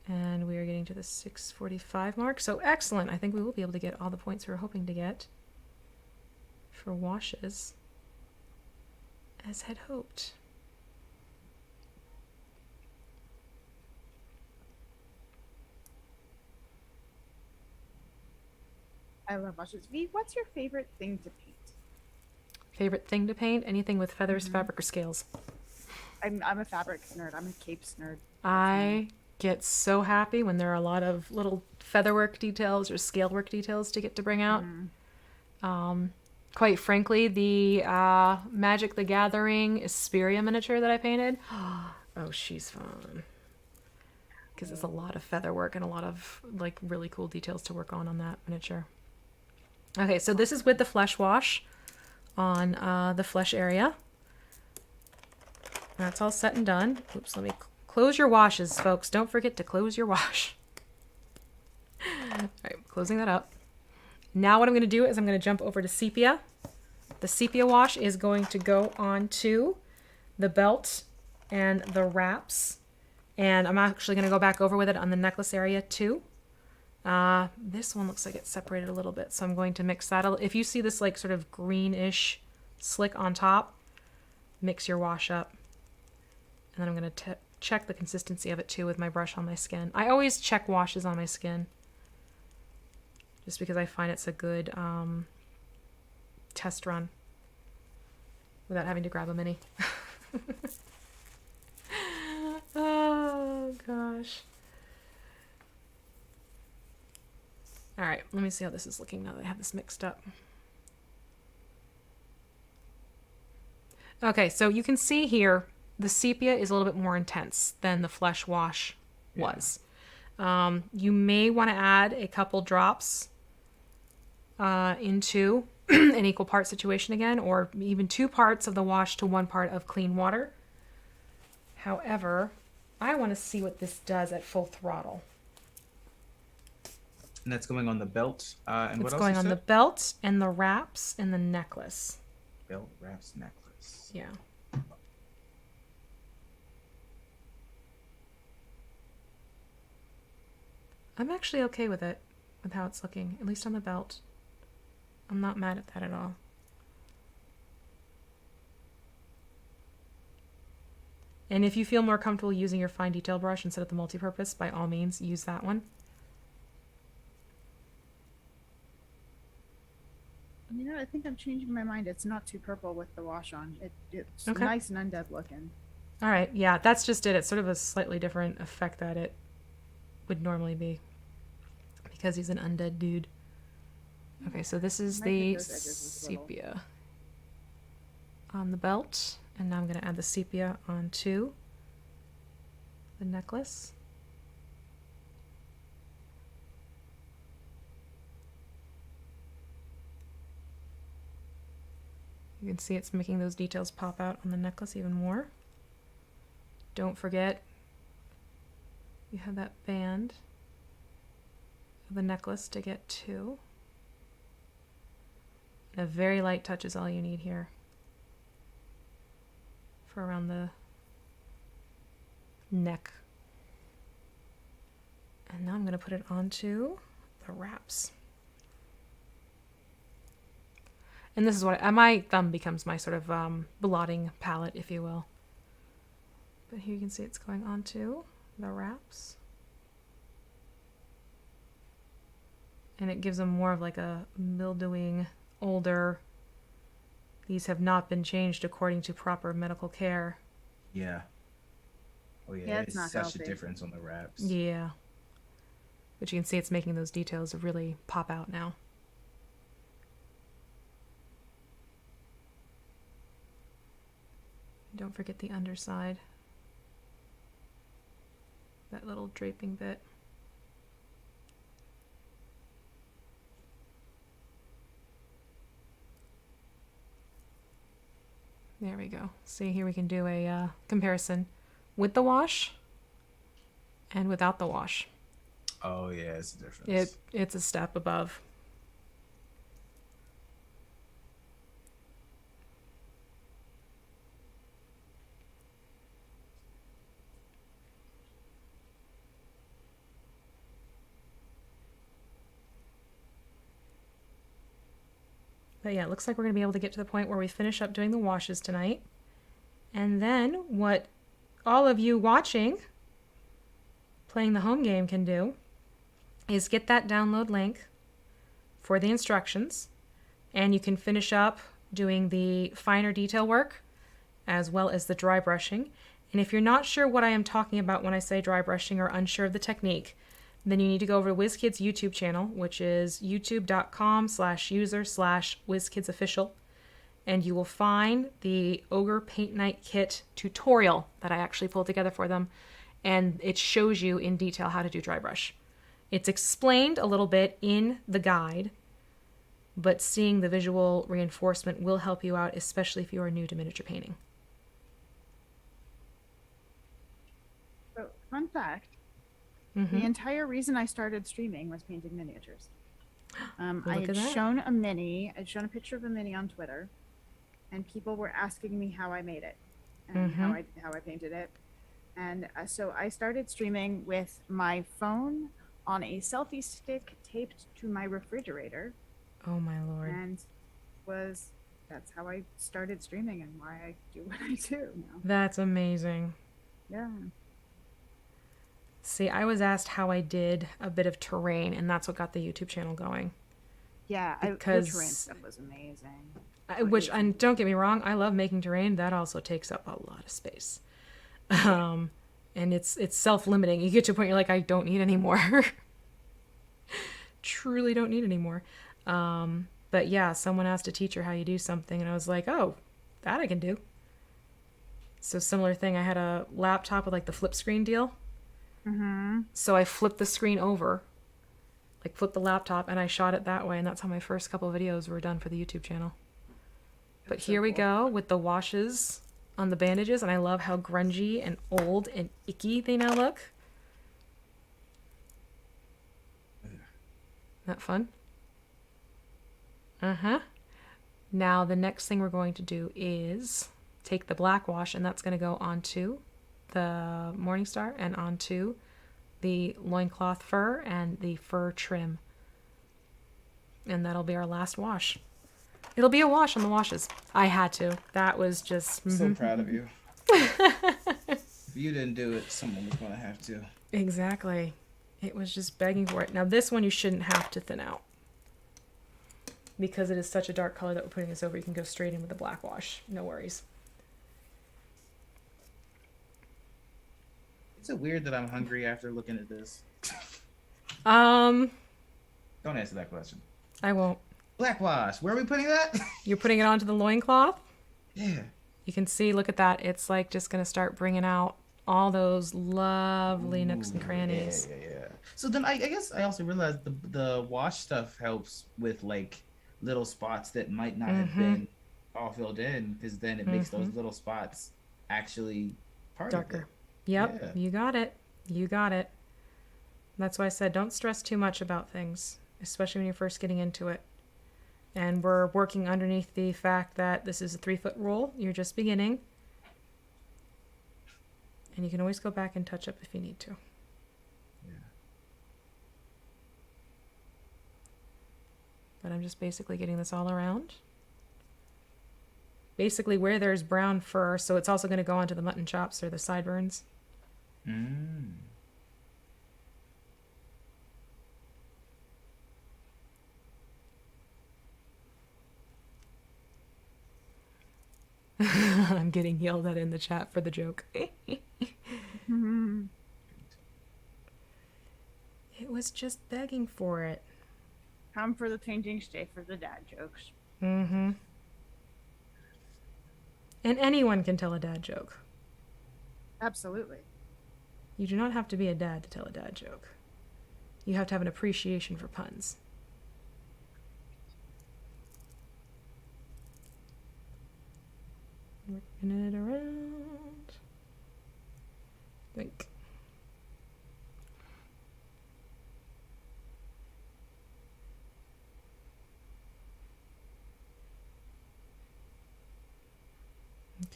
And we are getting to the 6:45 mark. So excellent. I think we will be able to get all the points we were hoping to get for washes, as had hoped. I love washes. V, what's your favorite thing to paint? Favorite thing to paint? Anything with feathers, fabric, or scales. I'm a fabrics nerd. I'm a capes nerd. I get so happy when there are a lot of little featherwork details or scale work details to get to bring out. Quite frankly, the Magic the Gathering Isperia miniature that I painted, oh, she's fun. Because it's a lot of featherwork and a lot of like really cool details to work on that miniature. Okay, so this is with the flesh wash on the flesh area. That's all set and done. Oops, let me close your washes, folks. Don't forget to close your wash. All right, closing that up. Now what I'm going to do is I'm going to jump over to sepia. The sepia wash is going to go onto the belt and the wraps. And I'm actually going to go back over with it on the necklace area too. This one looks like it's separated a little bit, so I'm going to mix that. If you see this like sort of greenish slick on top, mix your wash up. And then I'm going to check the consistency of it too with my brush on my skin. I always check washes on my skin, just because I find it's a good test run without having to grab a mini. Oh gosh. All right, let me see how this is looking now that I have this mixed up. Okay, so you can see here the sepia is a little bit more intense than the flesh wash was. You may want to add a couple drops into an equal part situation again, or even 2 parts of the wash to 1 part of clean water. However, I want to see what this does at full throttle. And that's going on the belt. And what else? It's going on the belt and the wraps and the necklace. Belt, wraps, necklace. Yeah. I'm actually okay with it, with how it's looking, at least on the belt. I'm not mad at that at all. And if you feel more comfortable using your fine detail brush instead of the multi-purpose, by all means, use that one. You know, I think I'm changing my mind. It's not too purple with the wash on. It's nice and undead looking. All right, yeah, that's just it. It's sort of a slightly different effect that it would normally be, because he's an undead dude. Okay, so this is the sepia on the belt, and now I'm going to add the sepia onto the necklace. You can see it's making those details pop out on the necklace even more. Don't forget, you have that band of the necklace to get to. And a very light touch is all you need here for around the neck. And now I'm going to put it onto the wraps. And this is what my thumb becomes my sort of blotting palette, if you will. But here you can see it's going onto the wraps. And it gives them more of like a mildewing, older. These have not been changed according to proper medical care. Yeah. Oh yeah, Yeah, it's it's not such healthy. a difference on the wraps. Yeah. But you can see it's making those details really pop out now. Don't forget the underside. That little draping bit. There we go. See, here we can do a comparison with the wash and without the wash. Oh yeah, it's a difference. It's a step above. But yeah, it looks like we're going to be able to get to the point where we finish up doing the washes tonight. And then what all of you watching, playing the home game, can do is get that download link for the instructions. And you can finish up doing the finer detail work as well as the dry brushing. And if you're not sure what I am talking about when I say dry brushing or unsure of the technique, then you need to go over to WizKids YouTube channel, which is youtube.com/user/WizKids Official. And you will find the Ogre Paint Night Kit tutorial that I actually pulled together for them. And it shows you in detail how to do dry brush. It's explained a little bit in the guide, but seeing the visual reinforcement will help you out, especially if you are new to miniature painting. So, fun fact. Mm-hmm. The entire reason I started streaming was painting miniatures. I Look had at that. shown a mini. I'd shown a picture of a mini on Twitter, and people were asking me how I made it and how I painted it. And so I started streaming with my phone on a selfie stick taped to my refrigerator, Oh my lord. and that's how I started streaming and why I do what I do now. That's amazing. Yeah. See, I was asked how I did a bit of terrain, and that's what got the YouTube channel going. Yeah, Because- the terrain stuff was amazing. And don't get me wrong, I love making terrain. That also takes up a lot of space. And it's self-limiting. You get to a point you're like, I don't need any more. Truly don't need any more. But yeah, someone asked a teacher how you do something, and I was like, oh, that I can do. So similar thing, I had a laptop with like the flip screen deal. Mm-hmm. So I flipped the screen over, like flipped the laptop, and I shot it that way, and that's how my first couple of videos were done for the YouTube channel. But That's so here we cool. go with the washes on the bandages, and I love how grungy and old and icky they now look. Isn't that fun? Uh-huh. Now the next thing we're going to do is take the black wash, and that's going to go onto the Morningstar and onto the loincloth fur and the fur trim. And that'll be our last wash. It'll be a wash on the washes. I had to. That was just... So proud of you. If you didn't do it, someone was going to have to. Exactly. It was just begging for it. Now this one you shouldn't have to thin out. Because it is such a dark color that we're putting this over, you can go straight in with the black wash. No worries. Is it weird that I'm hungry after looking at this? Don't answer that question. I won't. Black wash. Where are we putting that? You're putting it onto the loincloth. Yeah. You can see, look at that. It's like just going to start bringing out all those lovely nooks and crannies. Yeah. So then I guess I also realized the wash stuff helps with like little spots that might not have been all filled in, because then it makes those little spots actually part Darker. of it. Yep, Yeah. you got it. You got it. That's why I said don't stress too much about things, especially when you're first getting into it. And we're working underneath the fact that this is a 3-foot rule. You're just beginning. And you can always go back and touch up if you need to. Yeah. But I'm just basically getting this all around. basically where there's brown fur, so it's also going to go onto the mutton chops or the sideburns. Mm. I'm getting yelled at in the chat for the joke. Mm-hmm. It was just begging for it. Come for the painting, stay for the dad jokes. Mm-hmm. And anyone can tell a dad joke. Absolutely. You do not have to be a dad to tell a dad joke. You have to have an appreciation for puns. Working it around. Think.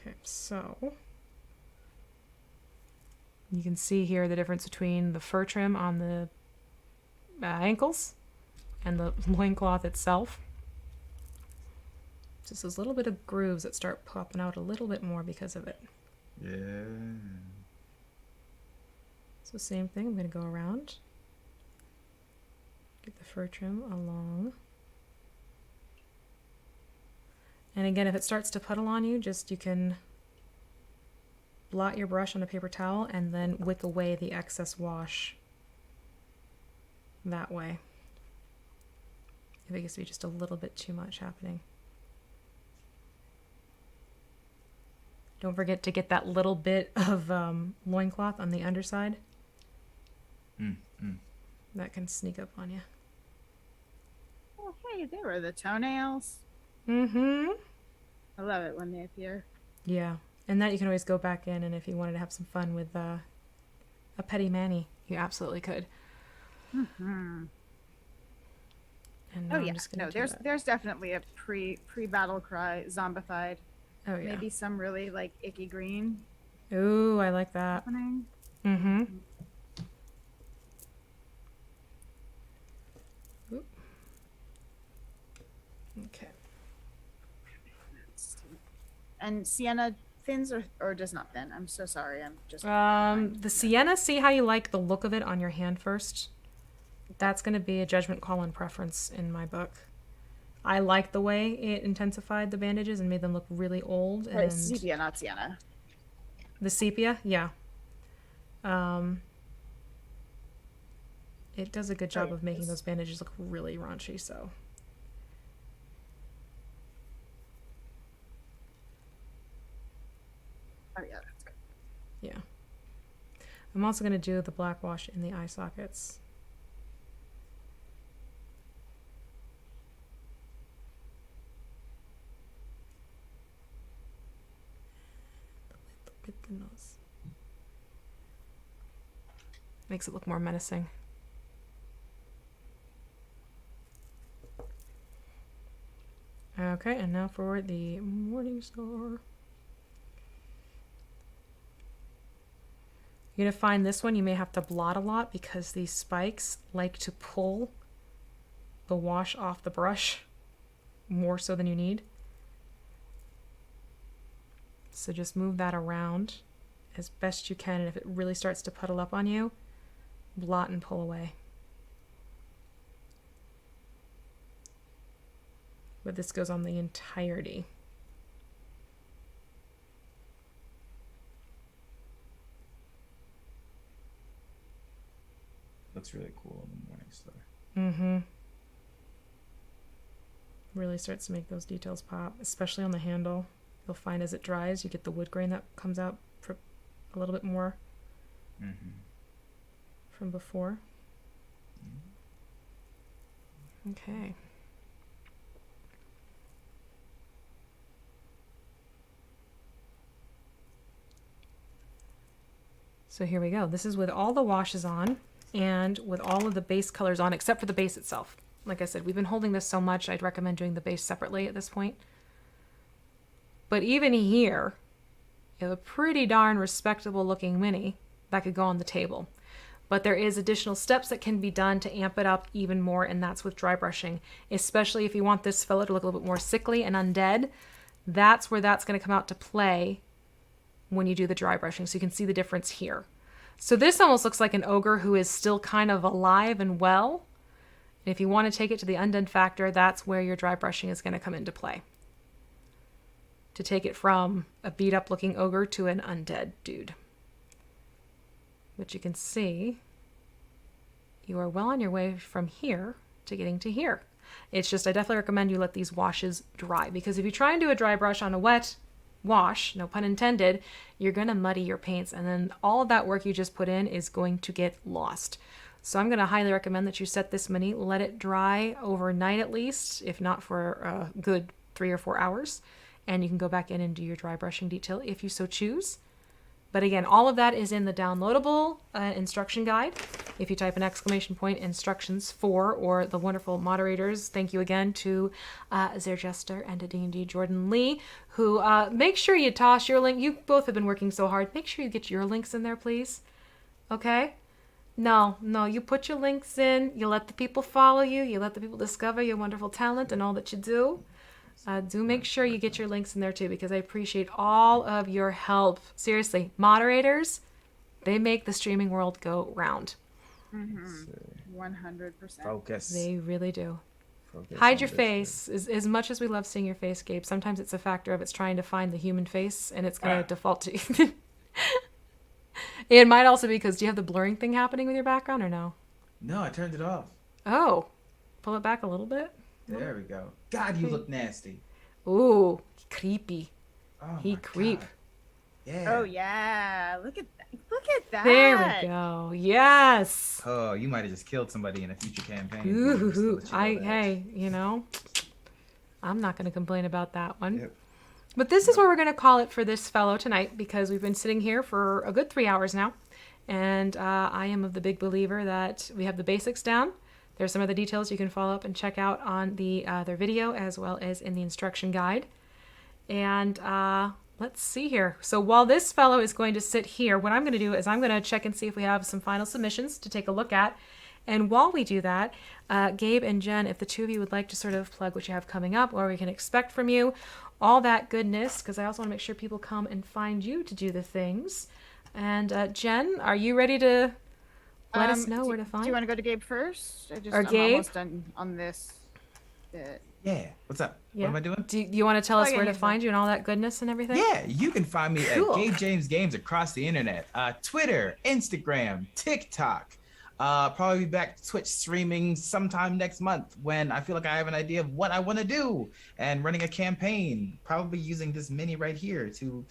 Okay, so you can see here the difference between the fur trim on the ankles and the loincloth itself. Just those little bit of grooves that start popping out a little bit more because of it. Yeah. So same thing, I'm going to go around. Get the fur trim along. And again, if it starts to puddle on you, you can blot your brush on a paper towel and then wick away the excess wash that way. If it gets to be just a little bit too much happening. Don't forget to get that little bit of loincloth on the underside. That can sneak up on you. Oh, hey, there were the toenails. Mm-hmm. I love it when they appear. Yeah. And that you can always go back in, and if you wanted to have some fun with a petty Manny, you absolutely could. Mm-hmm. And now Oh I'm yeah, just gonna no, do that. there's definitely a pre-battle cry zombified. Oh yeah. Maybe some really like icky green Ooh, I like that. happening. Mm-hmm. Oop. Okay. And sienna thins or does not thin. I'm so sorry. I'm just The sienna, see how you like the look of it on your hand first? That's going to be a judgment call and preference in my book. I like the way it intensified the bandages and made them look really old. Right, And sepia, not sienna. the sepia, yeah. It does a good job of making those bandages look really raunchy, so. Oh yeah, that's good. Yeah. I'm also going to do the black wash in the eye sockets. Look at the nose. Makes it look more menacing. Okay, and now for the Morning Star. You're going to find this one you may have to blot a lot because these spikes like to pull the wash off the brush more so than you need. So just move that around as best you can, and if it really starts to puddle up on you, blot and pull away. But this goes on the entirety. Looks really cool in the Morning Star. Mm-hmm. Really starts to make those details pop, especially on the handle. You'll find as it dries, you get the wood grain that comes out a little bit more from before. Okay. So here we go. This is with all the washes on and with all of the base colors on, except for the base itself. Like I said, we've been holding this so much, I'd recommend doing the base separately at this point. But even here, you have a pretty darn respectable looking mini that could go on the table. But there is additional steps that can be done to amp it up even more, and that's with dry brushing. Especially if you want this fellow to look a little bit more sickly and undead, that's where that's going to come out to play when you do the dry brushing. So you can see the difference here. So this almost looks like an ogre who is still kind of alive and well. And if you want to take it to the undead factor, that's where your dry brushing is going to come into play. To take it from a beat up looking ogre to an undead dude. But you can see you are well on your way from here to getting to here. It's just, I definitely recommend you let these washes dry, because if you try and do a dry brush on a wet wash, no pun intended, you're going to muddy your paints, and then all of that work you just put in is going to get lost. So I'm going to highly recommend that you set this mini, let it dry overnight at least, if not for a good 3 or 4 hours, and you can go back in and do your dry brushing detail if you so choose. But again, all of that is in the downloadable instruction guide. If you type an ! instructions for, or the wonderful moderators, thank you again to Zerjester and to D&D Jordan Lee, who make sure you toss your link. You both have been working so hard. Make sure you get your links in there, please. Okay? No, you put your links in. You let the people follow you. You let the people discover your wonderful talent and all that you do. Do make sure you get your links in there too, because I appreciate all of your help. Seriously, moderators, they make the streaming world go round. 100%. Focus. They really do. Focus Hide on your this face. As much as we love seeing your face, Gabe, sometimes it's a factor of it's trying to find the human face, and it's going to default to you. It might also be because, do you have the blurring thing happening with your background or no? No, I turned it off. Oh, pull it back a little bit. There we go. God, you look nasty. Ooh, creepy. Oh, He my creep. God. Yeah. Oh yeah, look at that! Look at that! There we go. Yes. Oh, you might have just killed somebody in a future campaign. Ooh, hey, you know, I'm not going to complain about that one. Yep. But this is where we're going to call it for this fellow tonight, because we've been sitting here for a good 3 hours now. And I am of the big believer that we have the basics down. There's some other details you can follow up and check out on their video, as well as in the instruction guide. And let's see here. So while this fellow is going to sit here, what I'm going to do is I'm going to check and see if we have some final submissions to take a look at. And while we do that, Gabe and Jen, if the two of you would like to sort of plug what you have coming up, or we can expect from you, all that goodness, because I also want to make sure people come and find you to do the things. And Jen, are you ready to let us know where to find? Do you want to go to Gabe first? I'm Gabe? almost done on this bit. Yeah. What's up? Yeah. What am I doing? Do you want to tell us yeah, where to yeah. find you and all that goodness and everything? Yeah, you can find me Cool. at Gabe James Games across the internet. Twitter, Instagram, TikTok. Probably be back to Twitch streaming sometime next month when I feel like I have an idea of what I want to do and running a campaign. Probably using this mini right here to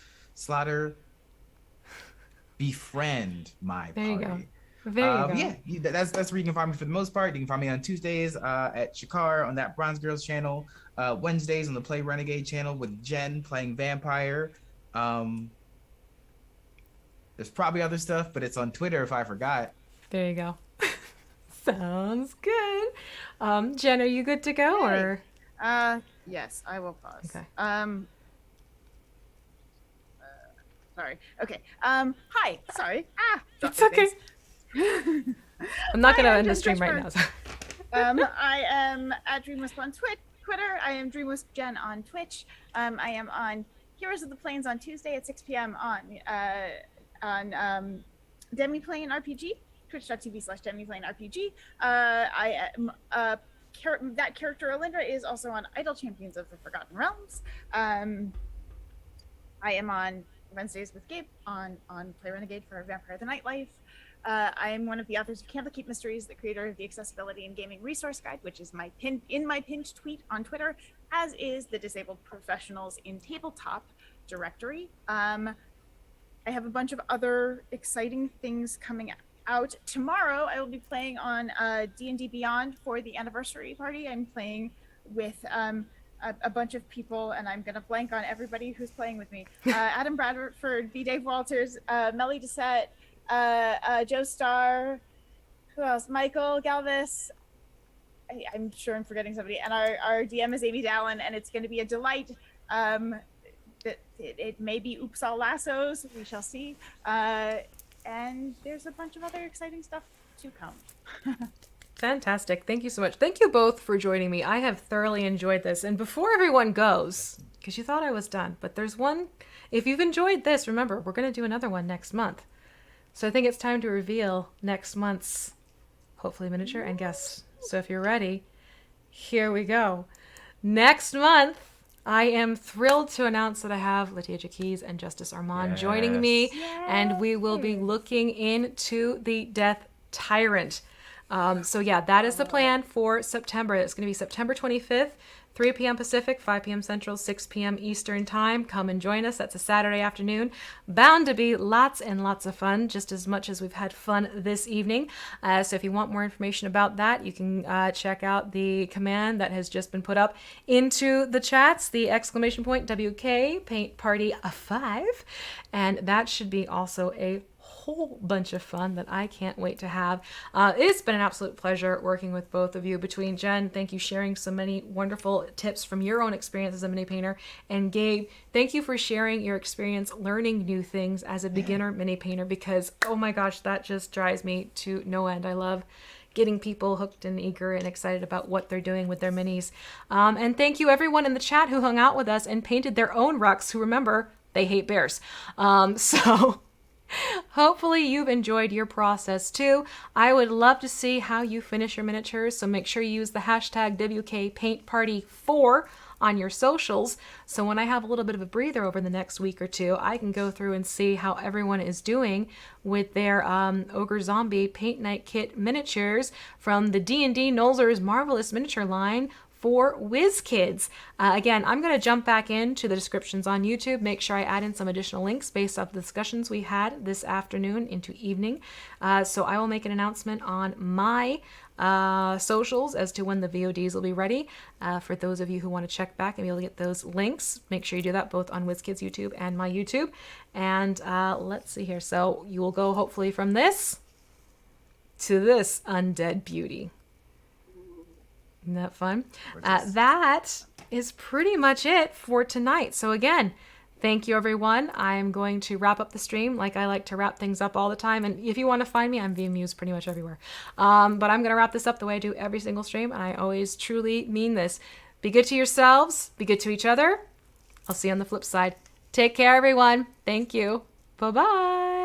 befriend my There you party. go. There you go. Yeah, that's where you can find me for the most part. You can find me on Tuesdays at Shakar on that Bronze Girls channel. Wednesdays on the Play Renegade channel with Jen playing Vampire. There's probably other stuff, but it's on Twitter if I forgot. There you go. Sounds good. Jen, are you good to go? Hey. Or Yes, I will pause. Okay. Sorry. Okay. Hi. Sorry. It's okay. I'm not going to Hi, I'm end the Jen stream right Kretchmer. now. So. I am at DreamWisp on Twitter. I am DreamWisp Jen on Twitch. I am on Heroes of the Plains on Tuesday at 6 p.m. on Demiplane RPG, twitch.tv/Demiplane RPG. I am that character Alindra is also on Idle Champions of the Forgotten Realms. I am on Wednesdays with Gabe on Play Renegade for Vampire the Nightlife. I am one of the authors of Candlekeep Mysteries, the creator of the Accessibility and Gaming Resource Guide, which is my pinned tweet on Twitter, as is the Disabled Professionals in Tabletop directory. I have a bunch of other exciting things coming out. Tomorrow, I will be playing on D&D Beyond for the anniversary party. I'm playing with a bunch of people, and I'm going to blank on everybody who's playing with me. Adam Bradford, B. Dave Walters, Melly Doucette, Joe Starr, who else? Michael Galvis. I'm sure I'm forgetting somebody. And our DM is Amy Dallin, and it's going to be a delight. It may be Oops All Lassos. We shall see. And there's a bunch of other exciting stuff to come. Fantastic. Thank you so much. Thank you both for joining me. I have thoroughly enjoyed this. And before everyone goes, because you thought I was done. But there's one. If you've enjoyed this, remember, we're going to do another one next month. So I think it's time to reveal next month's, hopefully, miniature and guests. So if you're ready, here we go. Next month, I am thrilled to announce that I have Latia Jaquez and Justice Armand joining me, and we will be looking into the Death Tyrant. So yeah, that is the plan for September. It's going to be September 25th, 3 p.m. Pacific, 5 p.m. Central, 6 p.m. Eastern Time. Come and join us. That's a Saturday afternoon. Bound to be lots and lots of fun, just as much as we've had fun this evening. So if you want more information about that, you can check out the command that has just been put up into the chats, the ! WK Paint Party 5. And that should be also a whole bunch of fun that I can't wait to have. It's been an absolute pleasure working with both of you. Between Jen, thank you sharing so many wonderful tips from your own experience as a mini painter, and Gabe, thank you for sharing your experience learning new things as a beginner mini painter, because oh my gosh, that just drives me to no end. I love getting people hooked and eager and excited about what they're doing with their minis. And thank you everyone in the chat who hung out with us and painted their own rucks, who, remember, they hate bears. So hopefully you've enjoyed your process too. I would love to see how you finish your miniatures, so make sure you use the hashtag WKPaintParty4 on your socials, so when I have a little bit of a breather over the next week or two, I can go through and see how everyone is doing with their Ogre Zombie Paint Night Kit miniatures from the D&D Nolzur's Marvelous Miniature line for WizKids. Again, I'm going to jump back into the descriptions on YouTube, make sure I add in some additional links based off the discussions we had this afternoon into evening. So I will make an announcement on my socials as to when the VODs will be ready. For those of you who want to check back and be able to get those links, make sure you do that both on WizKids YouTube and my YouTube. And let's see here. So you will go hopefully from this to this undead beauty. Isn't that fun? That is pretty much it for tonight. So again, thank you everyone. I'm going to wrap up the stream like I like to wrap things up all the time. And if you want to find me, I'm via Muse pretty much everywhere. But I'm going to wrap this up the way I do every single stream. And I always truly mean this. Be good to yourselves. Be good to each other. I'll see you on the flip side. Take care, everyone. Thank you. Bye-bye.